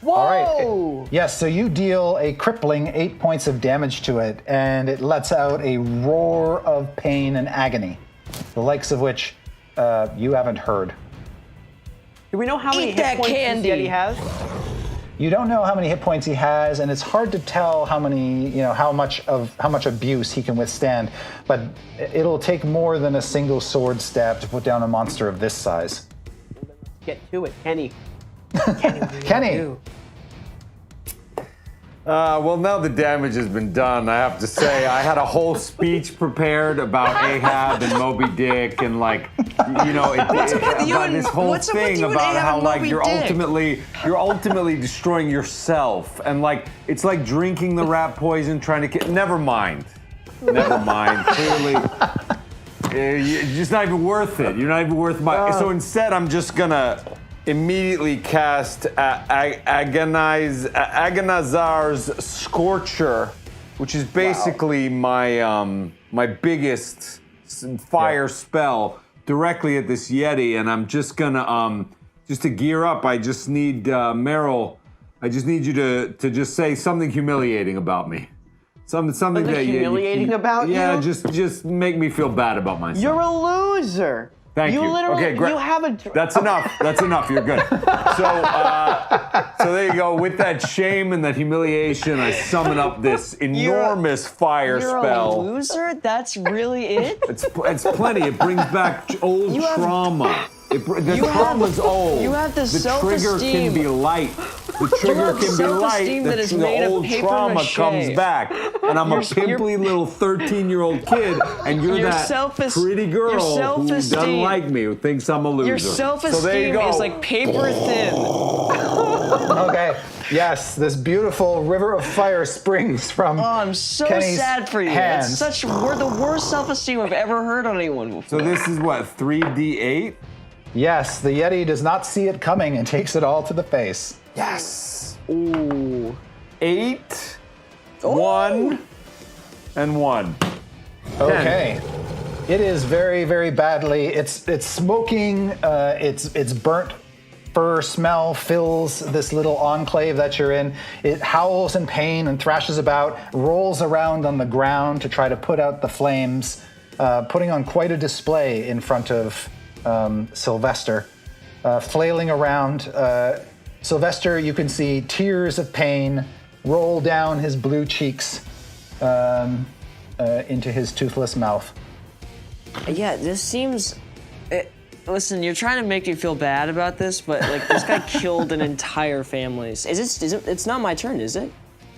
Whoa! All right. Yes, so you deal a crippling 8 points of damage to it, and it lets out a roar of pain and agony, the likes of which you haven't heard. Do we know how many Eat hit that points candy. this Yeti has? You don't know how many hit points he has, and it's hard to tell how much abuse he can withstand. But it'll take more than a single sword stab to put down a monster of this size. Get to it, Kenny. Kenny, Well, now the damage has been done, I have to say. I had a whole speech prepared about Ahab and Moby Dick and, like, about this whole what's up with thing you and about Ahab how, and like, Moby you're Dick? ultimately destroying yourself. And, like, it's like drinking the rat poison, trying to kill. Never mind. Clearly, it's just not even worth it. You're not even worth my. So instead, I'm just gonna immediately cast Agonizar's Scorcher, which is basically my my biggest fire spell directly at this Yeti, and I'm just gonna just to gear up. I just need Meryl I just need you to just say something humiliating about me. Something that humiliating about you? Yeah, just make me feel bad about myself. You're a loser. Thank you. Literally, Okay, great. you have a. That's enough. That's enough. You're good. So there you go. With that shame and that humiliation, I summon up this enormous fire You're spell. a loser? That's really it? It's plenty. It brings back old trauma. The trauma's old. You have this The trigger self-esteem. can be light. The trigger have can be light. self-esteem that is made The of old paper trauma mache. comes back, and I'm a pimply little 13-year-old kid, and you're Your that self-es- pretty girl your who doesn't self-esteem- like me, who thinks I'm a loser. Your So there you self-esteem go. is like paper thin. Okay. Yes, this beautiful river of fire springs from. Oh, I'm so Kenny's sad for you. hands. We're the worst self-esteem I've ever heard on anyone before. So this is what, 3d8? Yes, the Yeti does not see it coming and takes it all to the face. Yes. Ooh. 8, 1, and 1. Okay. It is very, very badly. It's smoking. It's burnt fur smell fills this little enclave that you're in. It howls in pain and thrashes about, rolls around on the ground to try to put out the flames, putting on quite a display in front of Sylvester, flailing around. Sylvester, you can see tears of pain roll down his blue cheeks into his toothless mouth. Yeah, this seems. Listen, you're trying to make me feel bad about this, but like this guy killed an entire family. Is it? It's not my turn, is it?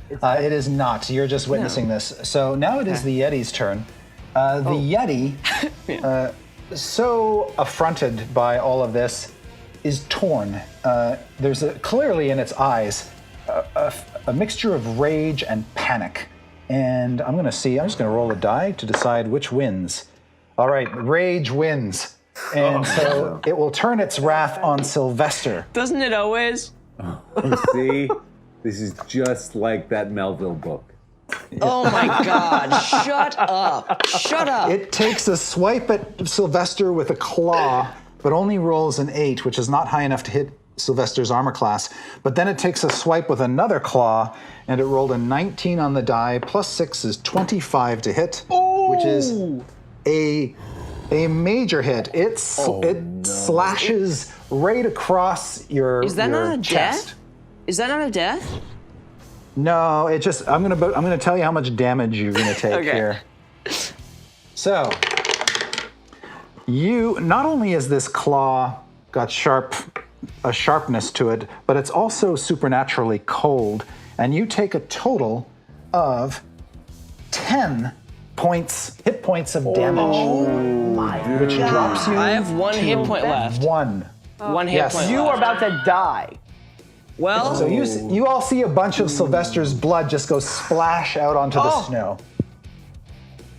It is not. You're just witnessing this. So now it is the Yeti's turn. The Yeti, so affronted by all of this, is torn. There's clearly in its eyes a mixture of rage and panic. And I'm just going to roll a die to decide which wins. All right, rage wins. And so it will turn its wrath on Sylvester. Doesn't it always? See? This is just like that Melville book. Oh my God! Shut up! Shut up! It takes a swipe at Sylvester with a claw, but only rolls an 8, which is not high enough to hit Sylvester's armor class. But then it takes a swipe with another claw, and it rolled a 19 on the die, plus 6 is 25 to hit, which is a major hit. It slashes right across your Is that your not a chest. death? Is that not a death? No, it just I'm gonna tell you how much damage you're gonna take Okay. here. So you not only is this claw got a sharpness to it, but it's also supernaturally cold, and you take a total of 10 hit points of damage, which drops you. I have one hit point left. One. One hit Yes. point You left. are about to die. Well, So you all see a bunch of Sylvester's blood just go splash out onto the snow.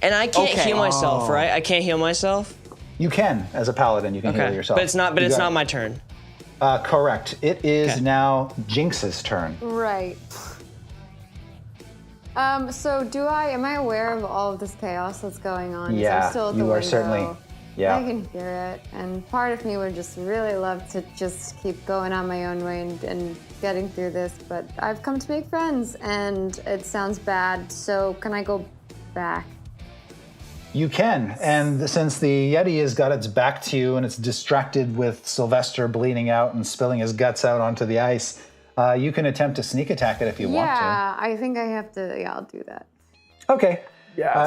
and I can't Okay. heal myself, right? I can't heal myself. You can, as a paladin, you can heal yourself. But it's not. But You it's got not it. my turn. Correct. It is Okay. now Jinx's turn. Right. So am I aware of all of this chaos that's going on? 'Cause Yeah, I'm still at the you are window. certainly. Yeah. I can hear it, and part of me would just really love to just keep going on my own way and getting through this, but I've come to make friends, and it sounds bad, so can I go back? You can, and since the Yeti has got its back to you and it's distracted with Sylvester bleeding out and spilling his guts out onto the ice, you can attempt to sneak attack it if you want Yeah, I think I have to, I'll do that. to. Okay.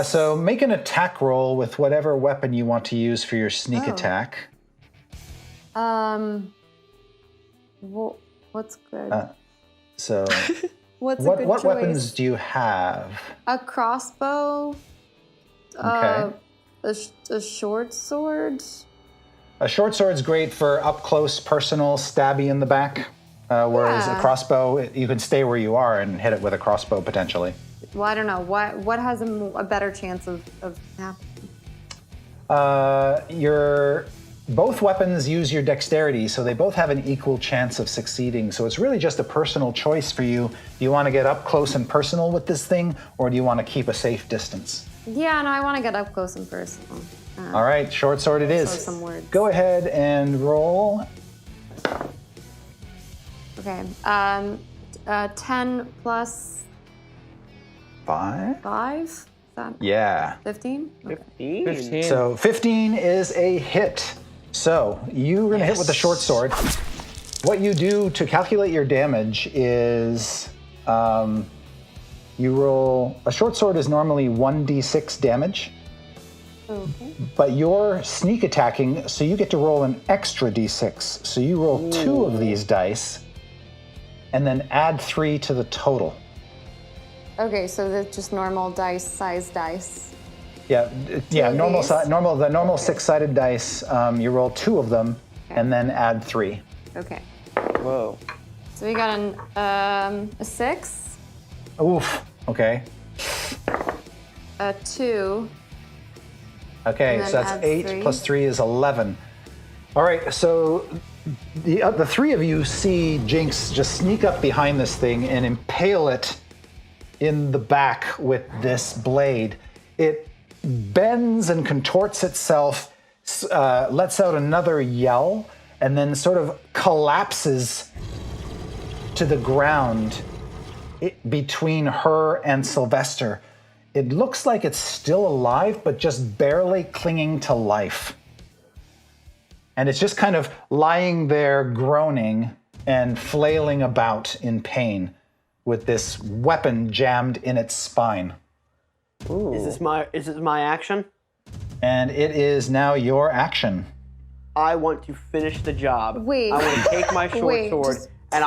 So make an attack roll with whatever weapon you want to use for your sneak attack. What's good? So What's a good what choice? weapons do you have? A crossbow, Okay. a short sword. A short sword's great for up close, personal, stabby in the back. Whereas a Yeah. crossbow, you can stay where you are and hit it with a crossbow potentially. Well, I don't know. What has a better chance of happening? Both weapons use your dexterity, so they both have an equal chance of succeeding. So it's really just a personal choice for you. Do you want to get up close and personal with this thing, or do you want to keep a safe distance? Yeah, no, I want to get up close and personal. All right, short sword it is. some words. Go ahead and roll. Okay. 10 plus 5? 5? Is that Yeah. 15? Okay. 15. So 15 is a hit. So you're going to hit with the short sword. What you do to calculate your damage is you roll. A short sword is normally 1d6 damage. Okay. But you're sneak attacking, so you get to roll an extra d6. So you roll 2 of these dice and then add 3 to the total. Okay, so that's just normal size dice. Yeah, of normal these? the normal 6-sided dice. You roll 2 of them and then add 3. Okay. Whoa. So we got a 6, Oof. Okay. a 2. Okay, And then so that's add 8 3. plus 3 is 11. All right, so the 3 of you see Jinx just sneak up behind this thing and impale it in the back with this blade. It bends and contorts itself, lets out another yell, and then sort of collapses to the ground between her and Sylvester. It looks like it's still alive, but just barely clinging to life. And it's just kind of lying there groaning and flailing about in pain with this weapon jammed in its spine. Is this my action? And it is now your action. I want to finish the job. Wait. I want to take my short Wait, sword just- and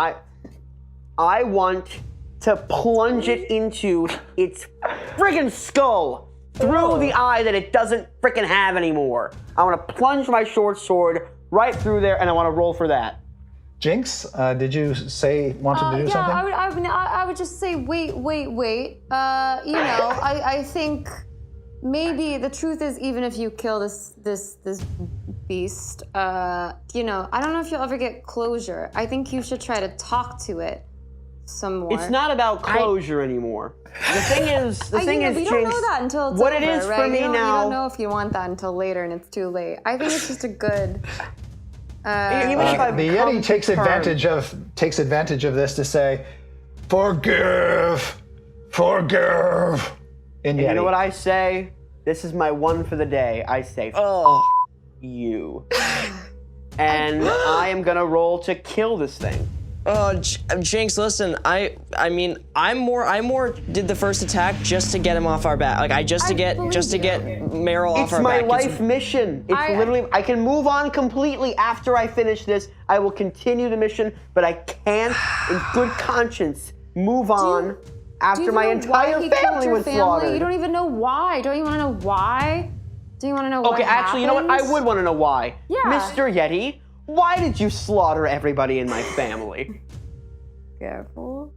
I want to plunge it into its friggin' skull through the eye that it doesn't frickin' have anymore. I want to plunge my short sword right through there, and I want to roll for that. Jinx, did you wanted to do something? I would just say wait. I think maybe the truth is, even if you kill this beast, I don't know if you'll ever get closure. I think you should try to talk to it some more. It's not about closure anymore. The thing is, we Jinx, don't know that until it's what over, it is right? for me you don't now. know if you want that until later and it's too late. I think it's just a good. Even if I've The come Yeti to takes terms- takes advantage of this to say, Forgive. in Yeti. You know what I say? This is my one for the day. I say, oh, you. And I am gonna roll to kill this thing. Oh, Jinx, listen. I mean, I more did the first attack just to get him off our back. Like just to get Meryl off It's our my back. life mission. It's literally, I can move on completely after I finish this. I will continue the mission, but I can't, in good conscience, move on after my entire family was slaughtered. You don't even know why. Don't you want to know why? Do you want to know why? Okay, actually, you know what? I would want to know why. Yeah. Mr. Yeti, why did you slaughter everybody in my family? Careful.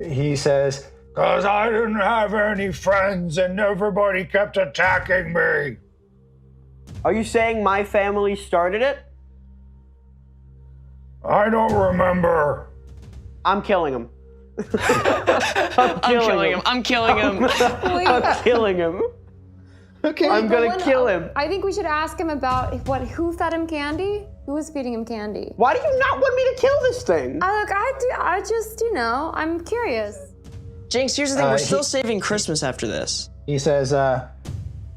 He says, Because I didn't have any friends and everybody kept attacking me. Are you saying my family started it? I don't remember. I'm killing him. I'm killing him. I'm killing him. I'm killing him. okay. I'm gonna kill him. I think we should ask him about who fed him candy? Who was feeding him candy? Why do you not want me to kill this thing? Look, I just, I'm curious. Jinx, here's the thing. We're he- still saving Christmas after this. He says,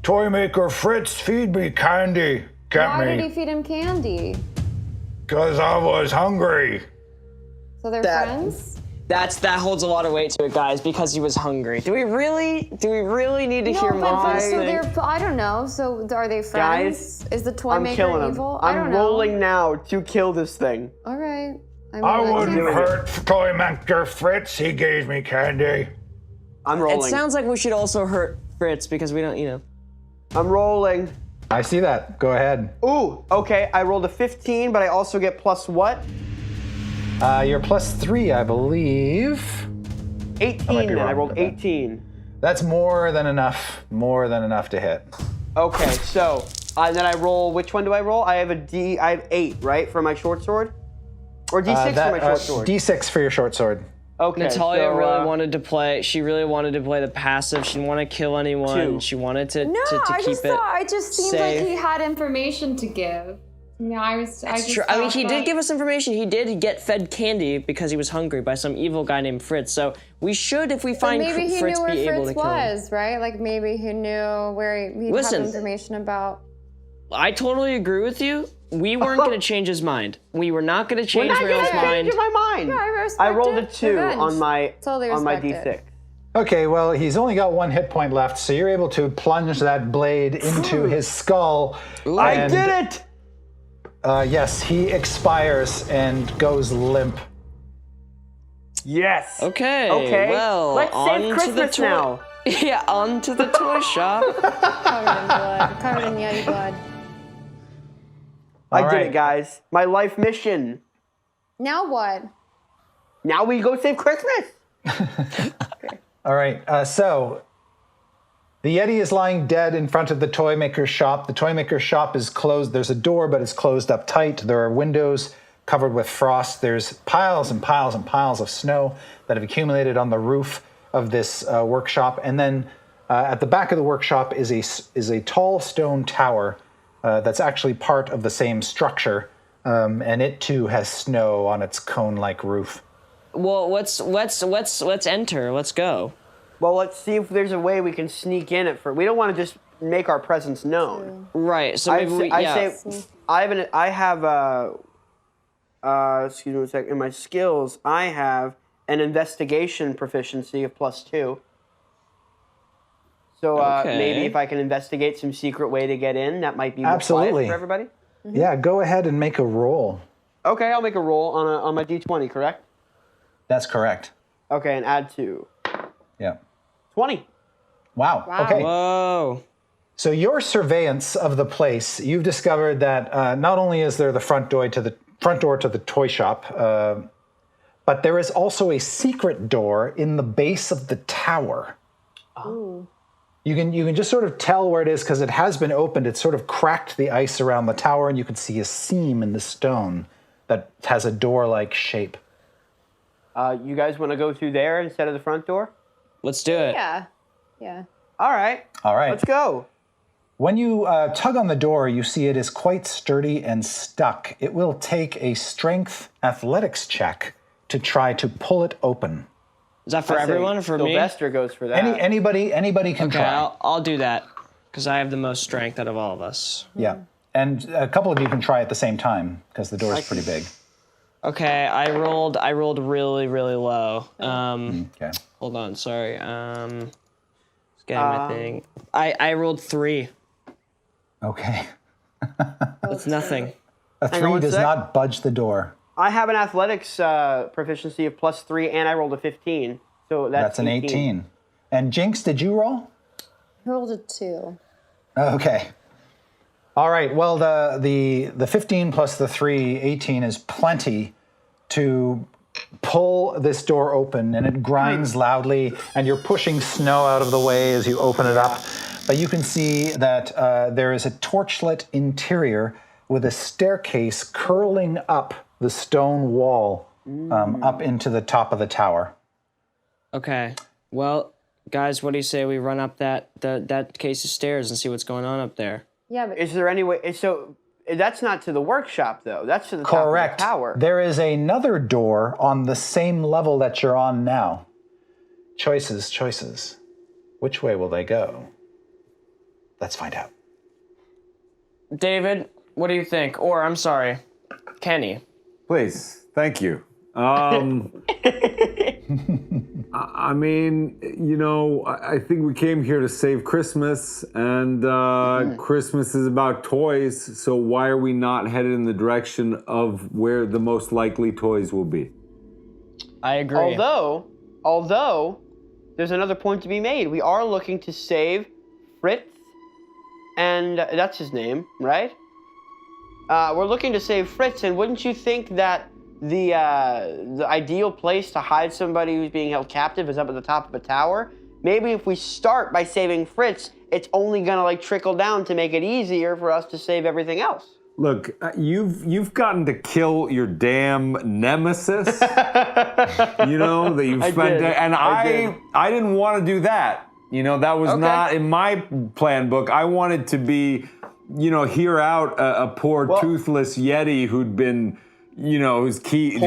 Toy maker Fritz feed me candy. Kept Why did he me. feed him candy? Because I was hungry. So they're friends? That holds a lot of weight to it, guys, because he was hungry. Do we really need to hear No, more? but so they're, I don't know. So are they friends? Guys, Is the toy I'm maker killing him. evil? I don't I'm know. rolling now to kill this thing. All right. I wouldn't doing it. hurt Toy maker Fritz. He gave me candy. I'm It rolling. sounds like we should also hurt Fritz because we don't, I'm rolling. I see that. Go ahead. Ooh, okay, I rolled a 15, but I also get plus what? You're +3, I believe. 18 be then. I wrong rolled with that. 18. That's more than enough. More than enough to hit. Okay, so and then I roll. Which one do I roll? I have I have 8, right, for my short sword, or D6 for my short sword. D6 for your short sword. Okay, Natalia so, really wanted to play. She really wanted to play the passive. She didn't want to kill anyone. 2. She wanted to No, to I keep just it thought it just seemed safe. like he had information to give. Yeah, I just True. I mean, thought he did that- give us information. He did get fed candy because he was hungry by some evil guy named Fritz. So we should, if we But find maybe he Fritz, knew where be able Fritz to kill him. was, right? Like maybe he knew where he'd Listen. have information about. I totally agree with you. We weren't going to change his mind. We were not going to change We're not Meryl's gonna mind. change my mind. Yeah, I respect I rolled a it. 2 Revenge. on my Totally on my respect d6. it. Okay, well, he's only got 1 hit point left, so you're able to plunge that blade into his skull. I and, did it! Yes, he expires and goes limp. Yes. Okay. Okay. Well, Let's save on to the Christmas toy. now. Yeah, on to the toy shop. Covered in blood. Covered in Yeti blood. I All did right. it, guys. My life mission. Now what? Now we go save Christmas. All right, so the Yeti is lying dead in front of the toy maker's shop. The toy maker's shop is closed. There's a door, but it's closed up tight. There are windows covered with frost. There's piles and piles and piles of snow that have accumulated on the roof of this workshop. And then at the back of the workshop is a tall stone tower that's actually part of the same structure, and it too has snow on its cone-like roof. Well, let's enter. Let's go. Well, let's see if there's a way we can sneak in at first. We don't want to just make our presence known. Right. So maybe we. I Yeah. say excuse me a sec. In my skills, I have an investigation proficiency of +2. So Okay. maybe if I can investigate some secret way to get in, that might be more Absolutely. quiet for everybody. Yeah, go ahead and make a roll. Okay, I'll make a roll on my d20. Correct? That's correct. Okay, and add 2. Yeah. 20. Wow. Wow. Okay. Whoa. So your surveillance of the place, you've discovered that not only is there the front door to the toy shop, but there is also a secret door in the base of the tower. Ooh. You can just sort of tell where it is because it has been opened. It's sort of cracked the ice around the tower, and you can see a seam in the stone that has a door-like shape. You guys want to go through there instead of the front door? Let's do it. Yeah. Yeah. All right. All right. Let's go. When you tug on the door, you see it is quite sturdy and stuck. It will take a strength athletics check to try to pull it open. Is that for I say everyone or for me? Sylvester goes for that. Anybody can Okay, try. I'll do that because I have the most strength out of all of us. Yeah. And a couple of you can try at the same time because the door is pretty big. Okay, I rolled really, really low. Okay. Hold on, sorry. Just getting my thing. I rolled 3. Okay. That's nothing. A Hang on 3 one does sec. not budge the door. I have an athletics proficiency of +3, and I rolled a 15. So That's an 18. And Jinx, did you roll? I rolled a 2. Okay. All right. Well, the 15 plus the 3, 18 is plenty to pull this door open, and it grinds loudly, and you're pushing snow out of the way as you open it up. But you can see that there is a torchlit interior with a staircase curling up the stone wall up into the top of the tower. Okay. Well, guys, what do you say we run up that case of stairs and see what's going on up there? Yeah, but Is there any way? So that's not to the workshop, though. That's to the Correct. top of the tower. There is another door on the same level that you're on now. Choices. Which way will they go? Let's find out. David, what do you think? Or, I'm sorry, Kenny. Please, thank you. I mean, you know, I think we came here to save Christmas, and Christmas is about toys, so why are we not headed in the direction of where the most likely toys will be? I agree. Although, there's another point to be made. We are looking to save Fritz, and that's his name, right? We're looking to save Fritz, and wouldn't you think that the ideal place to hide somebody who's being held captive is up at the top of a tower? Maybe if we start by saving Fritz, it's only gonna like trickle down to make it easier for us to save everything else. Look, you've gotten to kill your damn nemesis. You know that you've spent, did. and I I didn't want to do that. You know that was Okay. not in my plan book. I wanted to be hear out a poor toothless Yeti who'd been, whose teeth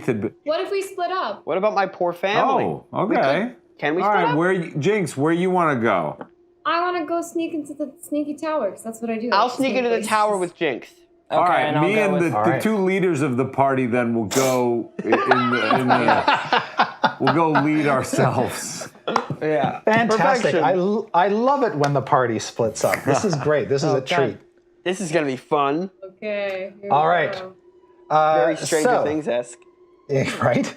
had been. What if we split up? What about my poor family? Oh, okay. Can we All split right, up? Jinx, where you want to go? I want to go sneak into the sneaky tower because that's what I do. I'll sneak into the tower with Jinx. All right, and I'll me go and with- the two leaders of the party then will go we'll go lead ourselves. Yeah. Fantastic. Perfection. I love it when the party splits up. This is great. This is a treat. This is gonna be fun. Okay. here All we right. go. Very Stranger so- Things-esque. Right?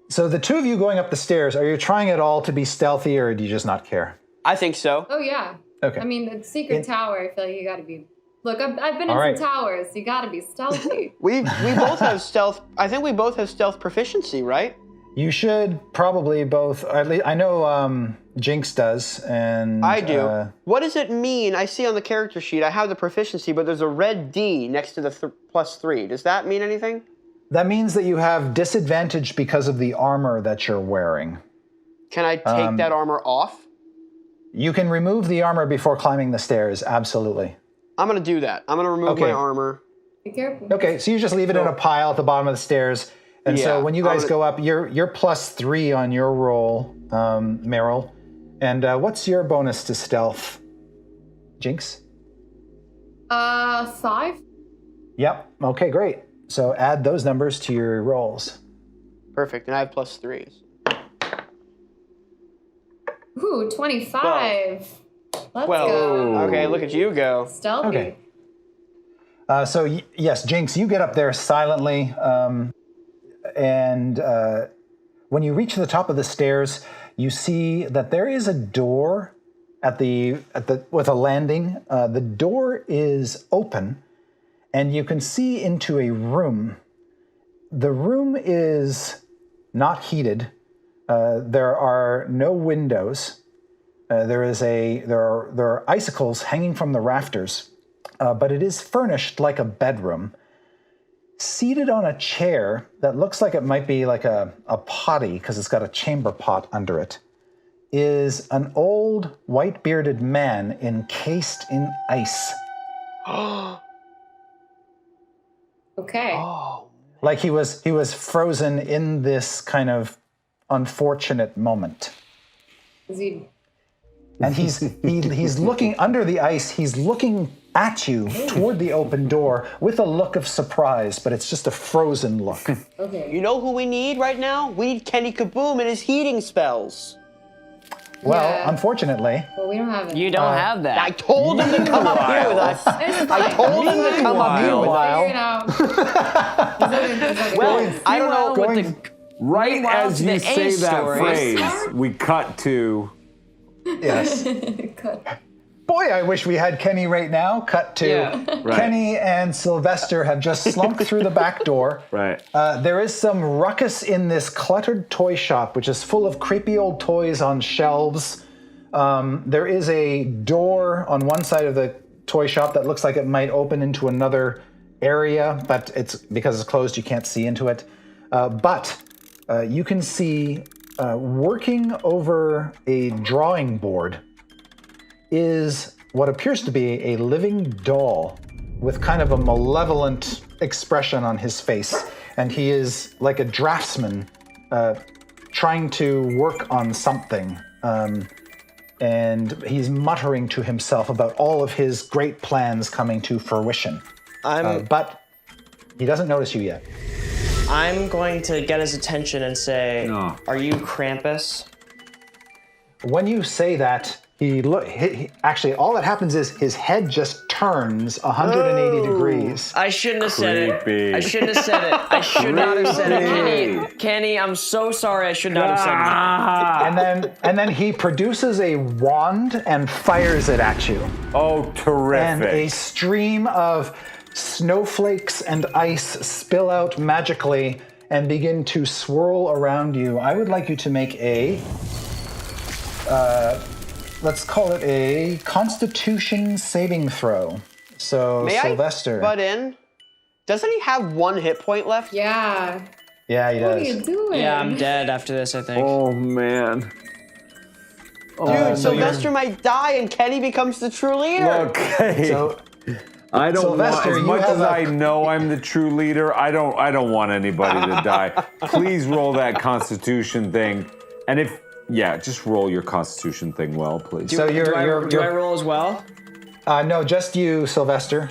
So the two of you going up the stairs, are you trying at all to be stealthy or do you just not care? I think so. Oh yeah. Okay. I mean, the secret tower. I feel like you got to be. Look, I've been in All right. some towers. You got to be stealthy. We both have stealth. I think we both have stealth proficiency, right? You should probably both, at least, I know Jinx does, and... I do. What does it mean? I see on the character sheet I have the proficiency, but there's a red D next to the +3. Does that mean anything? That means that you have disadvantage because of the armor that you're wearing. Can I take that armor off? You can remove the armor before climbing the stairs, absolutely. I'm gonna do that. I'm gonna remove Okay. my armor. Be careful. Okay, so you just leave it in a pile at the bottom of the stairs. And Yeah, so when you guys I'm go up, you're +3 on your roll, Meryl. And what's your bonus to stealth? Jinx? 5. Yep. Okay, great. So add those numbers to your rolls. Perfect. And I have +3s. Ooh, 25. Let's Well, go. okay, look at you go. Stealthy. Okay. Yes, Jinx, you get up there silently, and when you reach the top of the stairs, you see that there is a door with a landing. The door is open, and you can see into a room. The room is not heated. There are no windows. There are icicles hanging from the rafters, but it is furnished like a bedroom. Seated on a chair that looks like it might be like a potty because it's got a chamber pot under it, is an old white-bearded man encased in ice. Okay. Like he was frozen in this kind of unfortunate moment. Is he? And he's looking under the ice. He's looking at you toward the open door with a look of surprise, but it's just a frozen look. Okay. You know who we need right now? We need Kenny Kaboom and his heating spells. Well, Yeah. unfortunately, Well, we don't have it. You don't have that. I told him to come up here with us. It's I fine. told him to come up here with us. Figure it out. Well, I don't know. Meanwhile, going- with the Right Meanwhile, as to you the say A that stories. phrase, we cut to yes. Boy, I wish we had Kenny right now. Cut to Yeah. Right. Kenny and Sylvester have just slunk through the back door. right. There is some ruckus in this cluttered toy shop, which is full of creepy old toys on shelves. There is a door on one side of the toy shop that looks like it might open into another area, but because it's closed, you can't see into it. But you can see working over a drawing board is what appears to be a living doll with kind of a malevolent expression on his face. And he is like a draftsman trying to work on something. And he's muttering to himself about all of his great plans coming to fruition. But he doesn't notice you yet. I'm going to get his attention and say, No. "Are you Krampus?" When you say that, actually, all that happens is his head just turns 180 degrees. I shouldn't have said Creepy. it. I shouldn't have said it. I should not have said it, Kenny. Creepy. Kenny, I'm so sorry. I should not have said it. And then he produces a wand and fires it at you. Oh, And a terrific. stream of snowflakes and ice spill out magically and begin to swirl around you. I would like you to make a, let's call it a Constitution saving throw. So, May Sylvester. I butt in? Doesn't he have 1 hit point left? Yeah. Yeah, he What are does. you doing? Yeah, I'm dead after this, I think. Oh, man. Dude, Sylvester might die and Kenny becomes the true leader. Okay. I don't want, Sylvester, as you much have as a- I know I'm the true leader, I don't want anybody to die. Please roll that Constitution thing. And just roll your Constitution thing well, please. So do I roll as well? No, just you, Sylvester.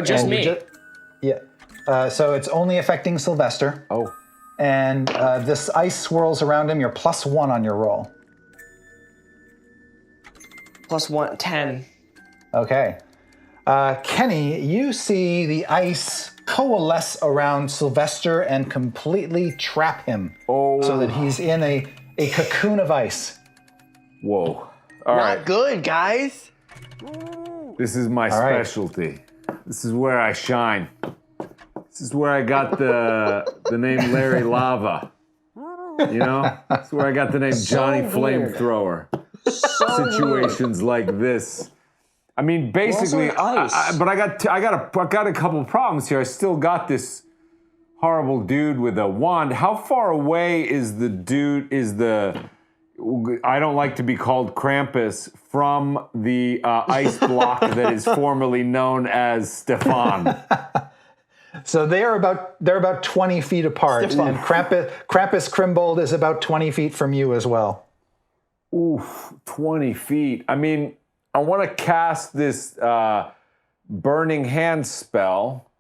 Just and me. Yeah. So it's only affecting Sylvester. Oh. And this ice swirls around him. You're +1 on your roll. +1, 10. Okay. Kenny, you see the ice coalesce around Sylvester and completely trap him. So that he's in a cocoon of ice. Whoa. All right. Not good, guys. This is my right. specialty. This is where I shine. This is where I got the name Larry Lava. You know? This is where I got the name Johnny Flamethrower. Situations like this. I mean, basically, but I got a couple problems here. I still got this horrible dude with a wand. How far away is the dude? I don't like to be called Krampus from the ice block that is formerly known as Stefan. So they're about 20 feet apart, and Krampus Krimbold is about 20 feet from you as well. Oof, 20 feet. I mean, I want to cast this Burning Hand spell,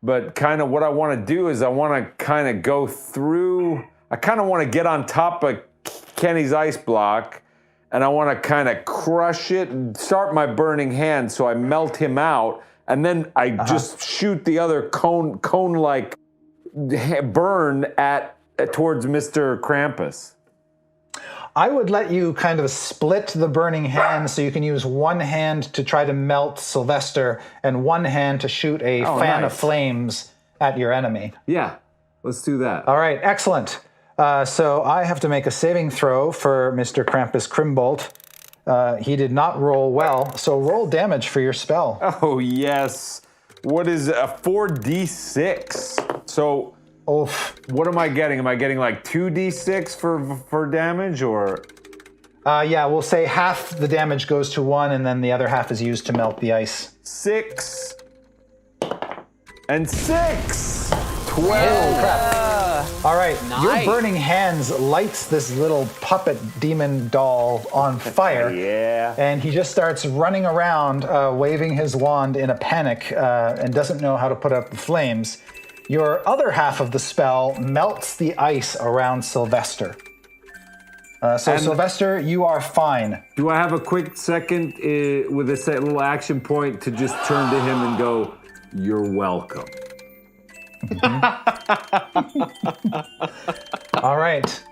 but kind of what I want to do is I want to kind of go through. I kind of want to get on top of Kenny's ice block, and I want to kind of crush it and start my Burning Hand so I melt him out, and then I just shoot the other cone-like burn towards Mr. Krampus. I would let you kind of split the Burning Hand so you can use one hand to try to melt Sylvester and one hand to shoot a fan of flames at your enemy. Yeah, let's do that. All right, excellent. So I have to make a saving throw for Mr. Krampus Krimbolt. He did not roll well, so roll damage for your spell. Oh, yes. What is a 4d6? So... Oof. What am I getting? Am I getting like 2d6 for damage, or? Yeah, we'll say half the damage goes to one, and then the other half is used to melt the ice. 6 and 6. 12. Crap. All right, your Burning Hands lights this little puppet demon doll on fire. Yeah. And he just starts running around, waving his wand in a panic, and doesn't know how to put out the flames. Your other half of the spell melts the ice around Sylvester. Sylvester, you are fine. Do I have a quick second with a little action point to just turn to him and go, "You're welcome"? All right.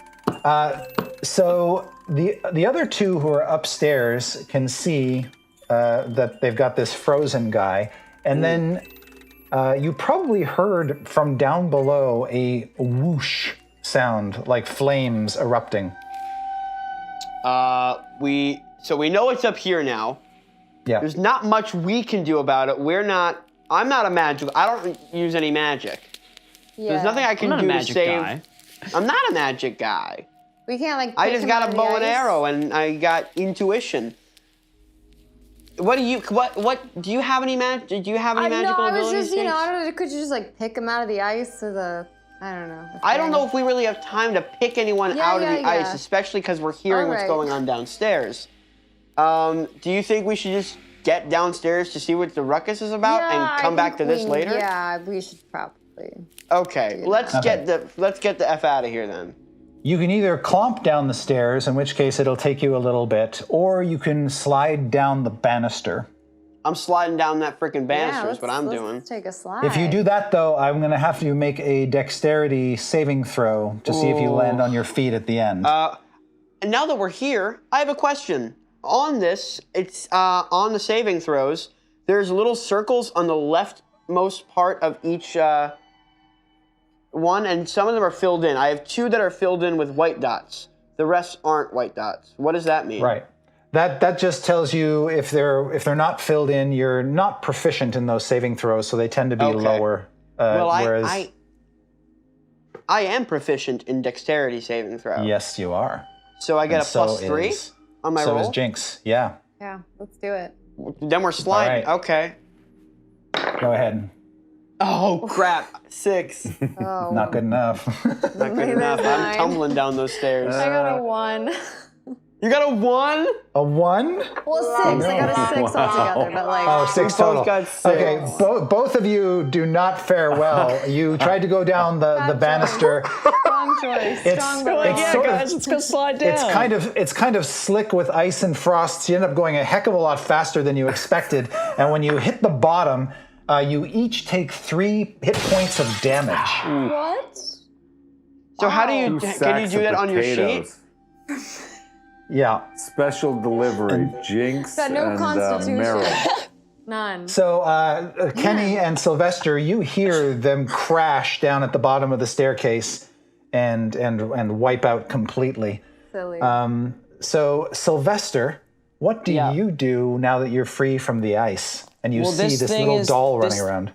So the other two who are upstairs can see that they've got this frozen guy, and then you probably heard from down below a whoosh sound, like flames erupting. We know it's up here now. Yeah. There's not much we can do about it. I'm not a magic. I don't use any magic. Yeah. There's nothing I can I'm not do a to magic save. guy. I'm not a magic guy. We can't like. I pick just him out got of a the bow and ice? arrow, and I got intuition. What do you have any magic? Do you have any magical I was abilities? just, I Jinx? don't know, could you just like pick him out of the ice or the, I don't know. the I don't thing? know if we really have time to pick anyone Yeah, out of the yeah, ice, yeah. especially because we're hearing what's Alright. going on downstairs. Do you think we should just get downstairs to see what the ruckus is about Yeah, and come I back to think this later? Yeah, we should probably. Okay, let's get the F out of here then. You can either clomp down the stairs, in which case it'll take you a little bit, or you can slide down the banister. I'm sliding down that freaking banister Yeah, is what I'm let's doing. take a slide. If you do that, though, I'm going to have you make a dexterity saving throw to see if you land on your feet at the end. And now that we're here, I have a question. On this, it's on the saving throws, there's little circles on the leftmost part of each one, and some of them are filled in. I have 2 that are filled in with white dots. The rest aren't white dots. What does that mean? Right. That just tells you if they're not filled in, you're not proficient in those saving throws, so they tend to be Okay. lower. Well, whereas, I am proficient in dexterity saving throw. yes, you are. So I get And a +3 on my so roll? is Jinx. Yeah. Yeah, let's do it. Then we're sliding. All right. Okay. Go ahead. Oh crap! 6. Oh, Not good enough. Not good enough. I'm tumbling down those stairs. I got a 1. You got a 1? A 1? Well, 6. I got a 6 altogether, but like. Oh, 6 We both total. got 6. Okay, both of you do not fare well. You tried to go down the banister. Wrong choice. It's- Strong You're but like, wrong. Yeah, sort of- guys, let's go slide down. It's kind of slick with ice and frost. So you end up going a heck of a lot faster than you expected. And when you hit the bottom, you each take 3 hit points of damage. What? So how do you? 2 Can you sacks do of that on your sheet? potatoes. Yeah. Special delivery, Jinx Got no and constitution. Meryl. None. So Kenny and Sylvester, you hear them crash down at the bottom of the staircase and wipe out completely. Silly. So Sylvester, what do Yeah. you do now that you're free from the ice and you Well, see this this thing little is- doll this- running around?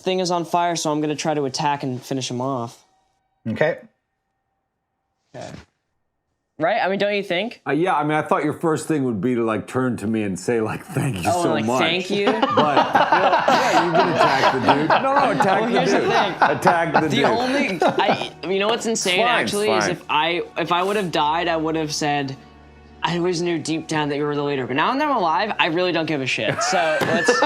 Thing is on fire, so I'm gonna try to attack and finish him off. Okay. Right? I mean, don't you think? Yeah, I mean, I thought your first thing would be to like turn to me and say like, "Thank you Oh, so like, much." thank you? But yeah, you can attack the dude. No, attack the here's the dude. thing. Attack the The dude. only, you know what's insane It's fine, actually it's is if I would have died, I would have said, I always knew deep down that you were the leader. But now that I'm alive, I really don't give a shit. So let's.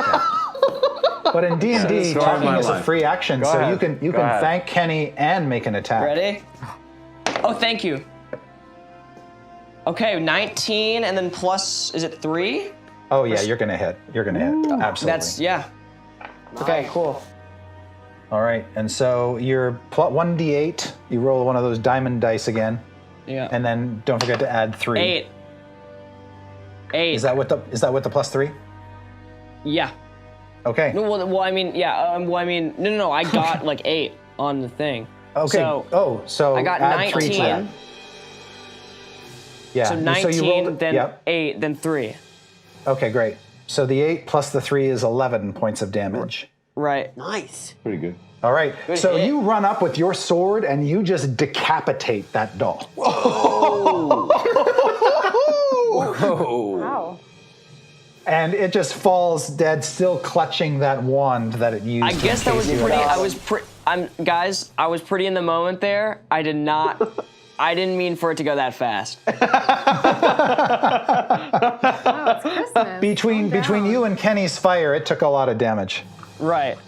But in D&D, Story of talking my is a life. free action, Go so ahead. you can Go ahead. thank Kenny and make an attack. Ready? Oh, thank you. Okay, 19 and then plus, is it 3? Oh yeah, you're gonna hit. You're gonna hit. Absolutely. That's, yeah. Okay, cool. All right, and so you're 1d8. You roll one of those diamond dice again, Yeah. and then don't forget to add 3. 8. 8. Is that with the plus 3? Yeah. Okay. No, well, I mean, yeah. No. I got like 8 on the thing. Okay. So, so I got add 3 to 19. that. Yeah. So 19, you rolled, then yep. 8, then 3. Okay, great. So the 8 plus the 3 is 11 points of damage. Right. Nice. Pretty good. All right. So hit. you run up with your sword and you just decapitate that doll. Wow. And it just falls dead, still clutching that wand that it used. I to guess that was chase you pretty. out. Guys, I was pretty in the moment there. I didn't mean for it to go that fast. Oh, it's Christmas. Between you and Kenny's fire, it took a lot of damage. Right.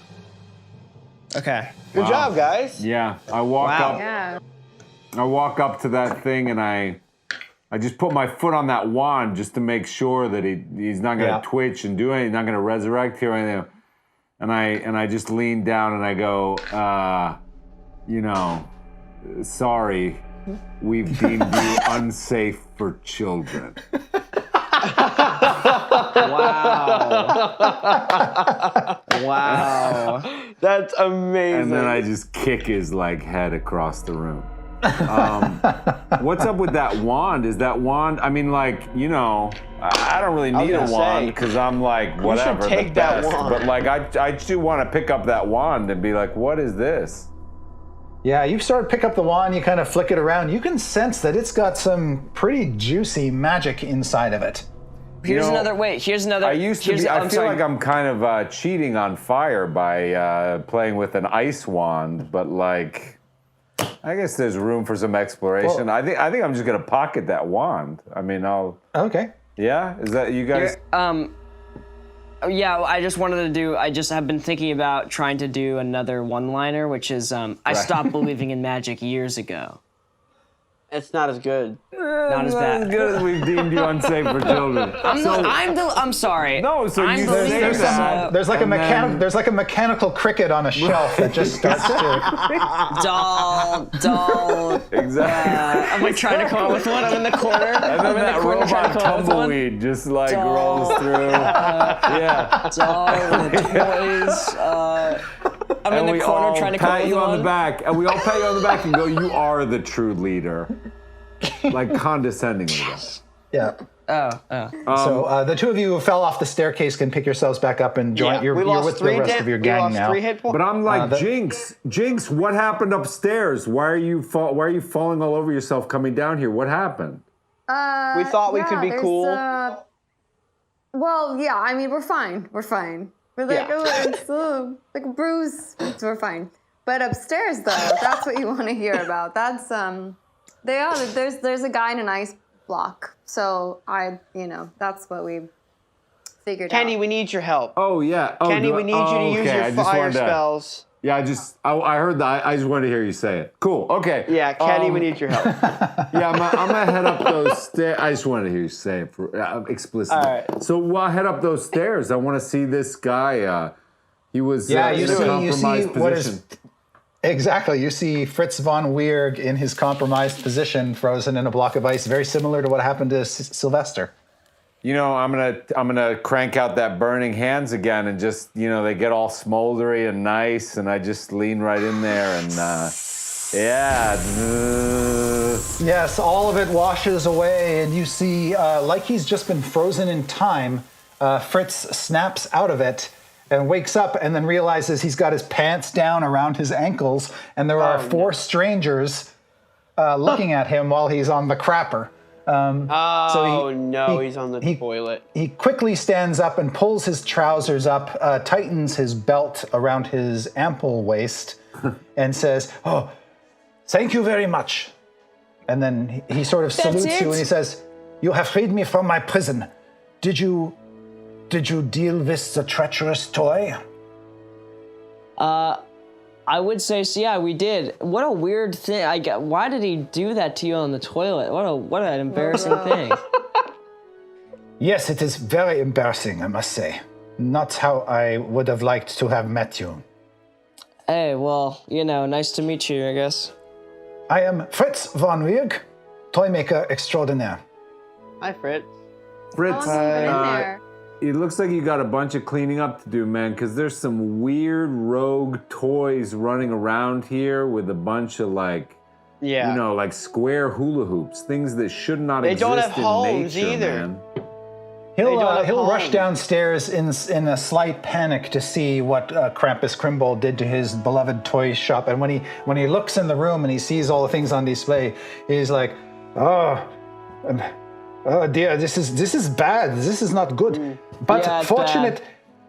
Okay. Good job, guys. Yeah, I walk Wow. up. Yeah. I walk up to that thing and I just put my foot on that wand just to make sure that he's not gonna Yeah. twitch and do anything, he's not gonna resurrect here or anything. And I just lean down and I go, sorry, we've deemed you unsafe for children. Wow. That's amazing. And then I just kick his like head across the room. What's up with that wand? Is that wand? I mean, like, I don't really need a gonna wand say, because I'm like whatever. should take the that best. wand. But like, I do want to pick up that wand and be like, what is this? Yeah, you start to pick up the wand, you kind of flick it around. You can sense that it's got some pretty juicy magic inside of it. Here's know, another. Wait. Here's another. I used to here's, be. I I'm feel sorry. like I'm kind of cheating on fire by playing with an ice wand, but like, I guess there's room for some exploration. Well- I think I'm just gonna pocket that wand. I mean, Okay. yeah. Is that you guys? Yeah, I just wanted to do. I just have been thinking about trying to do another one-liner, which is I stopped believing in magic years ago. It's not as good. Not as Not bad. as good as we've deemed you unsafe for children. I'm sorry. No, so I'm you the say leader, There's, that. there's like a And then- there's like a mechanical cricket on a shelf that just starts to. doll. Exactly. I'm like trying to come up with one. I'm in the corner. And I'm then in that the corner trying robot to come up with one. tumbleweed just like Doll. rolls through. Yeah. Doll with the toys. I'm And in we the corner all trying to come up pat with you on one. the back, and we all pat you on the back and go, "You are the true leader," like condescendingly. Yeah. Oh. So the two of you who fell off the staircase can pick yourselves back up and join. Yeah, You're with the rest of your gang now. 3 hit points. But I'm like, Jinx, what happened upstairs? Why are you falling all over yourself coming down here? What happened? We thought we could be there's, cool. well, yeah, I mean, we're fine. We're fine. We're like, Yeah. oh, it's like a bruise. So we're fine. But upstairs, though, that's what you want to hear about. That's there's a guy in an ice block. So that's what we figured Kenny, out. we need your help. Oh yeah. Oh, Kenny, we need you to use okay. I your just fire wanted to- spells. Yeah, I heard that. I just wanted to hear you say it. Cool. Okay. Yeah, Kenny, we need your help. Yeah, I'm gonna head up those stairs. I just wanted to hear you say it explicitly. All right. So while I head up those stairs, I want to see this guy. He was Yeah, in you a see compromised what position. is exactly. You see Fritz von Weirg in his compromised position, frozen in a block of ice, very similar to what happened to Sylvester. You know, I'm gonna crank out that burning hands again, and just they get all smoldery and nice, and I just lean right in there, and yeah. Yes, all of it washes away, and you see, like he's just been frozen in time, Fritz snaps out of it and wakes up and then realizes he's got his pants down around his ankles, and there are four strangers looking at him while he's on the crapper. He's on the toilet. He quickly stands up and pulls his trousers up, tightens his belt around his ample waist, and says, "Oh, thank you very much." And then he sort of salutes you and he says, "You have freed me from my prison. Did you deal with the treacherous toy?" I would say so. Yeah, we did. What a weird thing. Why did he do that to you on the toilet? What an embarrassing thing. Yes, it is very embarrassing, I must say. Not how I would have liked to have met you. Hey, well, nice to meet you, I guess. I am Fritz von Weirg, toy maker extraordinaire. Hi, Fritz. Fritz, How long have you been in there? it looks like you got a bunch of cleaning up to do, man, because there's some weird rogue toys running around here with a bunch of like square hula hoops, things that should not They exist don't have in homes nature, either. man. He'll don't have he'll rush homes. downstairs in a slight panic to see what Krampus Krimble did to his beloved toy shop. And when he looks in the room and he sees all the things on display, he's like, "Oh dear, this is bad. This is not good." But Yeah, it's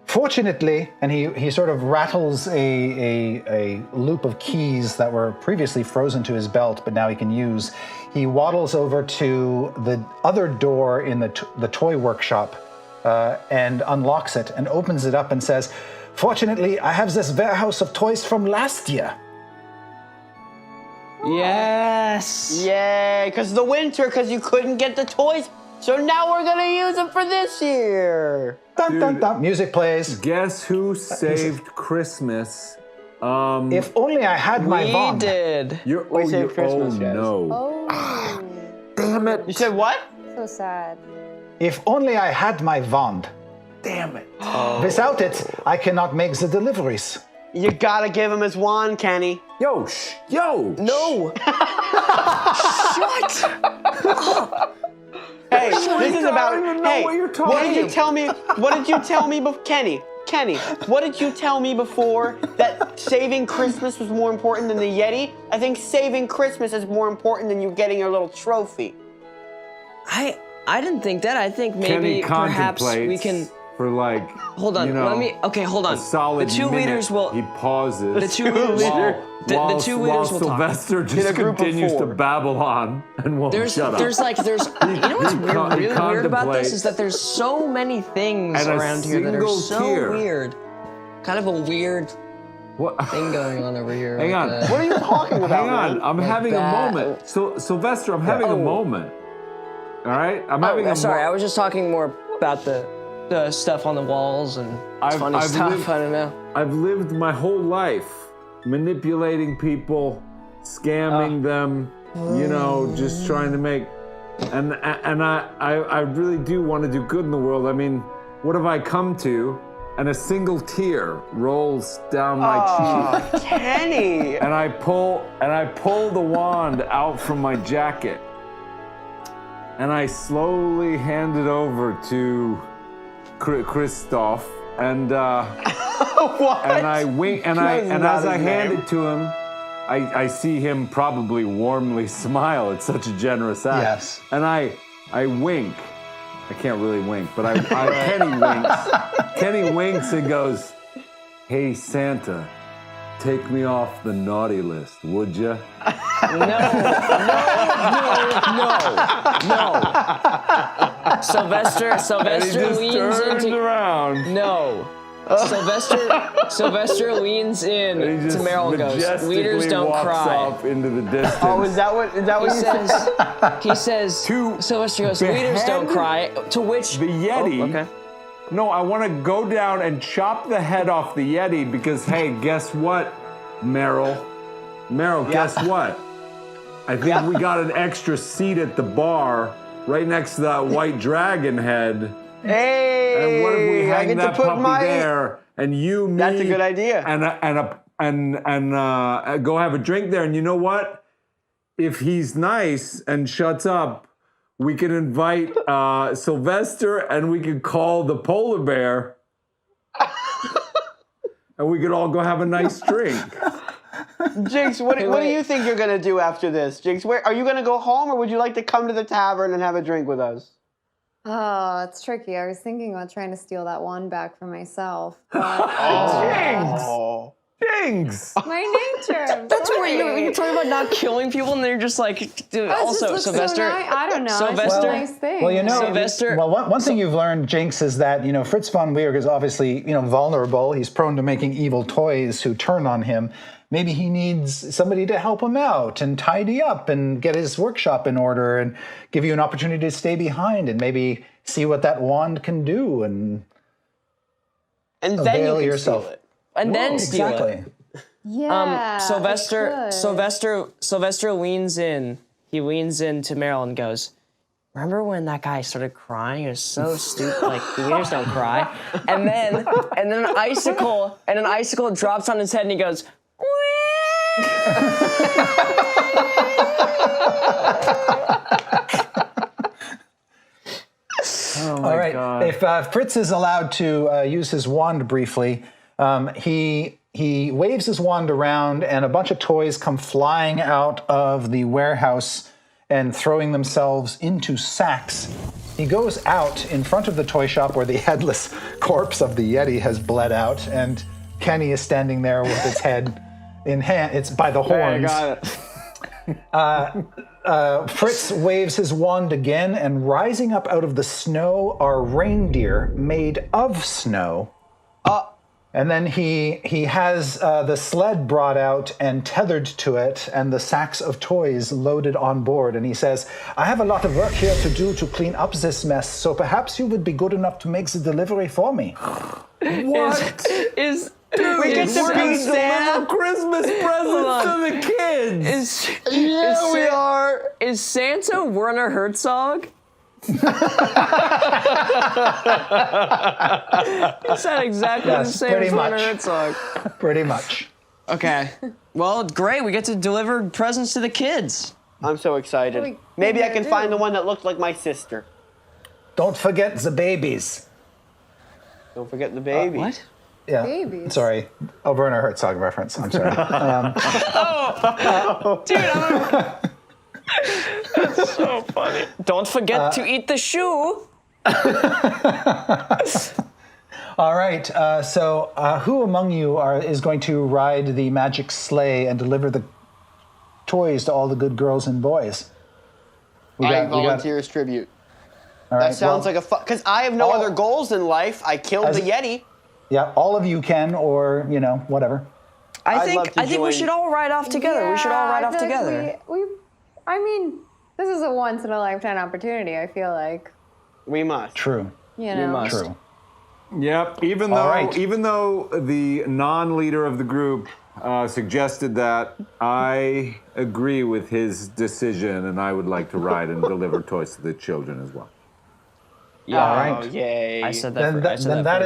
fortunately, and he sort of rattles a loop of keys that were previously frozen to his belt, but now he can use. He waddles over to the other door in the toy workshop and unlocks it and opens it up and says, "Fortunately, I have this warehouse of toys from last year." Yes. Yay, because the winter, because you couldn't get the toys. So now we're going to use them for this year. Dun, dun, dun. Music plays. Guess who saved Christmas? If only I had my We wand. did. saved Christmas, guys. No. Oh, Damn it. You said what? so sad. If only I had my wand. Damn it. Without it, I cannot make the deliveries. You got to give him his wand, Kenny. Yo. No. Hey, this is about. I don't even know Hey, what you're what talking did you tell me? What did you tell me, Kenny? What did you tell me before that saving Christmas was more important than the Yeti? I think saving Christmas is more important than you getting your little trophy. I didn't think that. I think maybe Kenny perhaps contemplates we can. for like. Hold on. Hold on. A solid the two minute. leaders will. He pauses. The two leaders. While the two leaders will talk. Sylvester just a group of continues to four. babble on and won't There's shut up. you know what's He really weird about contemplates. this is that there's so many things And a around here that are single so tear. weird. Kind of a weird What? thing going on over here. Hang on. What are you talking about, Hang on, man? I'm having a that. moment. So Sylvester, I'm having a moment. All right, I'm having a Sorry, I moment. was just talking more about the stuff on the walls and funny stuff. lived- I don't know. I've lived my whole life manipulating people, scamming them, just trying to make, and I really do want to do good in the world. I mean, what have I come to? And a single tear rolls down my cheek. Kenny! And I pull the wand out from my jacket, and I slowly hand it over to Christoph, and What? and I wink, and That is as not I his hand name. it to him, I see him probably warmly smile. It's such a generous act. Yes. And I wink, I can't really wink, but Kenny winks. Kenny winks and goes, "Hey Santa, take me off the naughty list, would ya?" No. Sylvester And he just leans turns into. around. No. Sylvester leans in And he to just Meryl and goes, majestically "Leaders don't walks cry." off into the distance. Oh, is that what He says, To Sylvester goes, "Leaders don't behead cry." To which the Yeti. Oh, okay. No, I want to go down and chop the head off the Yeti because, hey, guess what, Meryl? Meryl, guess what? I think we got an extra seat at the bar right next to that white dragon head. Hey, And what if we I hang get that to put puppy my. there and you, me, That's a good idea. and go have a drink there? And you know what? If he's nice and shuts up, we can invite Sylvester and we can call the polar bear, and we could all go have a nice drink. Jinx, what do you think you're gonna do after this? Jinx, where are you gonna go home, or would you like to come to the tavern and have a drink with us? Oh, it's tricky. I was thinking about trying to steal that wand back for myself. But, Oh. Jinx! my nature. I'm That's where sorry. you're talking about not killing people, and they're just like, dude, Oh, it also, just looks so Sylvester. nice. I don't know. Sylvester- It's just a nice thing. Well, you know, Sylvester- Well, one thing you've learned, Jinx, is that Fritz von Weirg is obviously vulnerable. He's prone to making evil toys who turn on him. Maybe he needs somebody to help him out and tidy up and get his workshop in order and give you an opportunity to stay behind and maybe see what that wand can do and And then avail you can yourself. steal it. And then steal exactly. it. Yeah. Sylvester leans in. He leans into Meryl and goes, "Remember when that guy started crying? It was so stupid. Like, the leaders don't cry." And then an icicle drops on his head, and he goes, All right. If Fritz is allowed to use his wand briefly, he waves his wand around, and a bunch of toys come flying out of the warehouse and throwing themselves into sacks. He goes out in front of the toy shop where the headless corpse of the Yeti has bled out, and Kenny is standing there with its head in hand. It's by the horns. I got it. Fritz waves his wand again, and rising up out of the snow are reindeer made of snow. And then he has the sled brought out and tethered to it, and the sacks of toys loaded on board. And he says, "I have a lot of work here to do to clean up this mess, so perhaps you would be good enough to make the delivery for me." What? We get to be Santa. Christmas presents to the kids. We are. Is Santa Werner Herzog? Is that exactly Yes, the same pretty as Werner much. Herzog? Pretty much. Okay. Well, great. We get to deliver presents to the kids. I'm so excited. What are we Maybe I gonna can do? find the one that looked like my sister. Don't forget the babies. Don't forget the baby. What? Yeah. Babies. Sorry. A Werner Herzog reference. I'm sorry. Dude, that's so funny. Don't forget to eat the shoe. All right. So who among you is going to ride the magic sleigh and deliver the toys to all the good girls and boys? I volunteer as tribute. All right, That sounds well, like a fun. Because I have no all- other goals in life. I killed the As- Yeti. Yeah, all of you can, or whatever. I I'd think love to we join- should all ride off together. We should all ride I off feel like together. I mean, this is a once in a lifetime opportunity. I feel like, We must. True. you know. must. True. Yep. Even All though right. even though the non-leader of the group suggested that, I agree with his decision, and I would like to ride and deliver toys to the children as well. Yeah. All Oh, right. yay. I said that. Then, that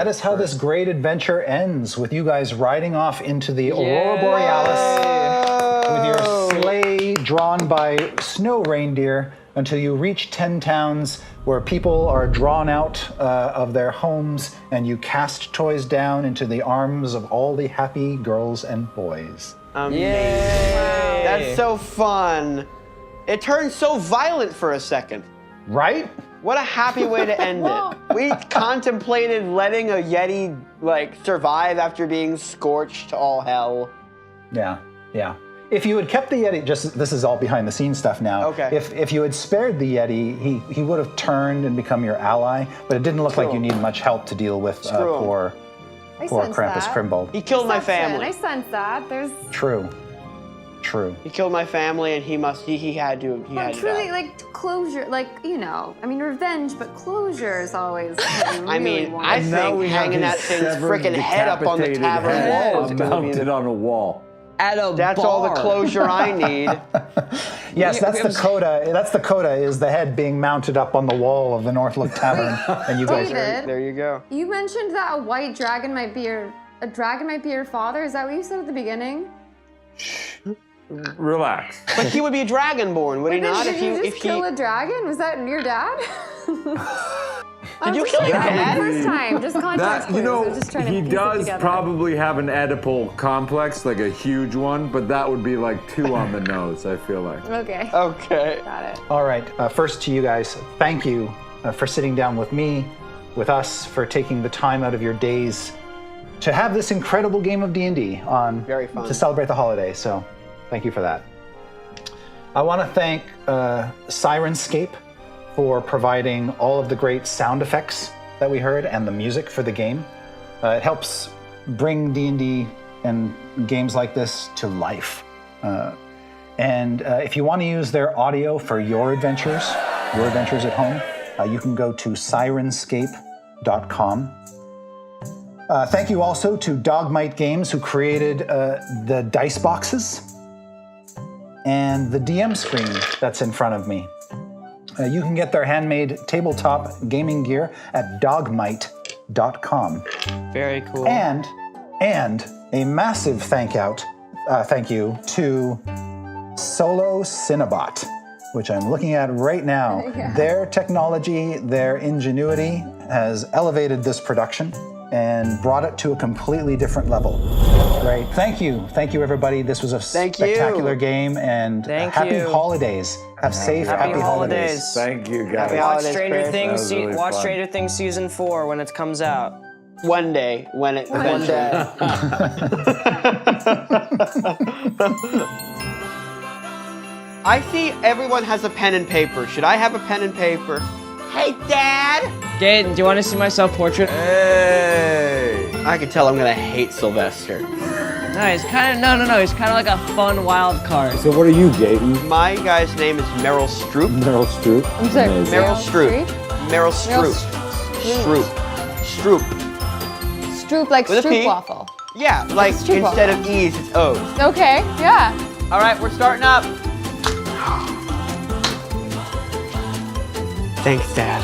is how this great adventure ends, with you guys riding off into the Aurora Borealis with your sleigh drawn by snow reindeer until you reach 10 towns where people are drawn out of their homes, and you cast toys down into the arms of all the happy girls and boys. Amazing. Yay. That's so fun. It turned so violent for a second. Right? What a happy way to end it. We contemplated letting a Yeti like survive after being scorched to all hell. Yeah, yeah. If you had kept the Yeti, this is all behind the scenes stuff now. Okay. If you had spared the Yeti, he would have turned and become your ally, but it didn't look like you needed much help to deal with Screw him. poor I Krampus sense that. Krimbold. He killed my That's it. family. I sense that. There's True. He killed my family, and he had to but truly die. like closure, like I mean revenge, but closure is always. I mean, want. I And now we think have hanging that his thing's severed, freaking head up on the decapitated tavern head wall is gonna be mounted on a wall. At a That's all the bar. closure I need. Yes, that's the coda. That's the coda. Is the head being mounted up on the wall of the Northlook Tavern, and you guys are. David, There you go. you mentioned that a white dragon might be your father. Is that what you said at the beginning? Relax. But he would be dragonborn, would he not? Did you just kill a dragon? Was that your dad? Did you kill your dad? First time, just context clues. I was just trying to he piece it does together. probably have an Oedipal complex, like a huge one, but that would be like 2 on the nose, I feel like. Okay. Okay. Got it. All right. First to you guys, thank you for sitting down with me, with us, for taking the time out of your days to have this incredible game of D&D on Very fun. to celebrate the holiday. So, thank you for that. I want to thank Sirenscape for providing all of the great sound effects that we heard and the music for the game. It helps bring D&D and games like this to life. And if you want to use their audio for your adventures at home, you can go to sirenscape.com. Thank you also to Dogmite Games, who created the dice boxes and the DM screen that's in front of me. You can get their handmade tabletop gaming gear at dogmite.com. Very cool. And a massive thank you to Solo Cinnabot, which I'm looking at right now. Yeah. Their technology, their ingenuity has elevated this production and brought it to a completely different level. Right. Thank you, everybody. This was a Thank you. spectacular game, and Thank happy you. holidays. Have safe, happy holidays. Thank you, guys. Happy Watch holidays, Stranger Chris. Things. That was really Watch fun. Stranger Things season 4 when it comes out. One day, when it eventually. I see everyone has a pen and paper. Should I have a pen and paper? Hey, Dad! Gaten, do you want to see my self-portrait? Hey! I can tell I'm gonna hate Sylvester. No, he's kind of no. He's kind of like a fun wild card. So what are you, Gaten? My guy's name is Meryl Streep. Meryl Streep. I'm sorry. Amazing. Meryl Streep. Meryl Streep. Streep. Streep. Stroop like With a P. stroopwafel. Yeah, like Streep instead of E's, it's O's. Okay, yeah. All right, we're starting up. Thanks, Dad.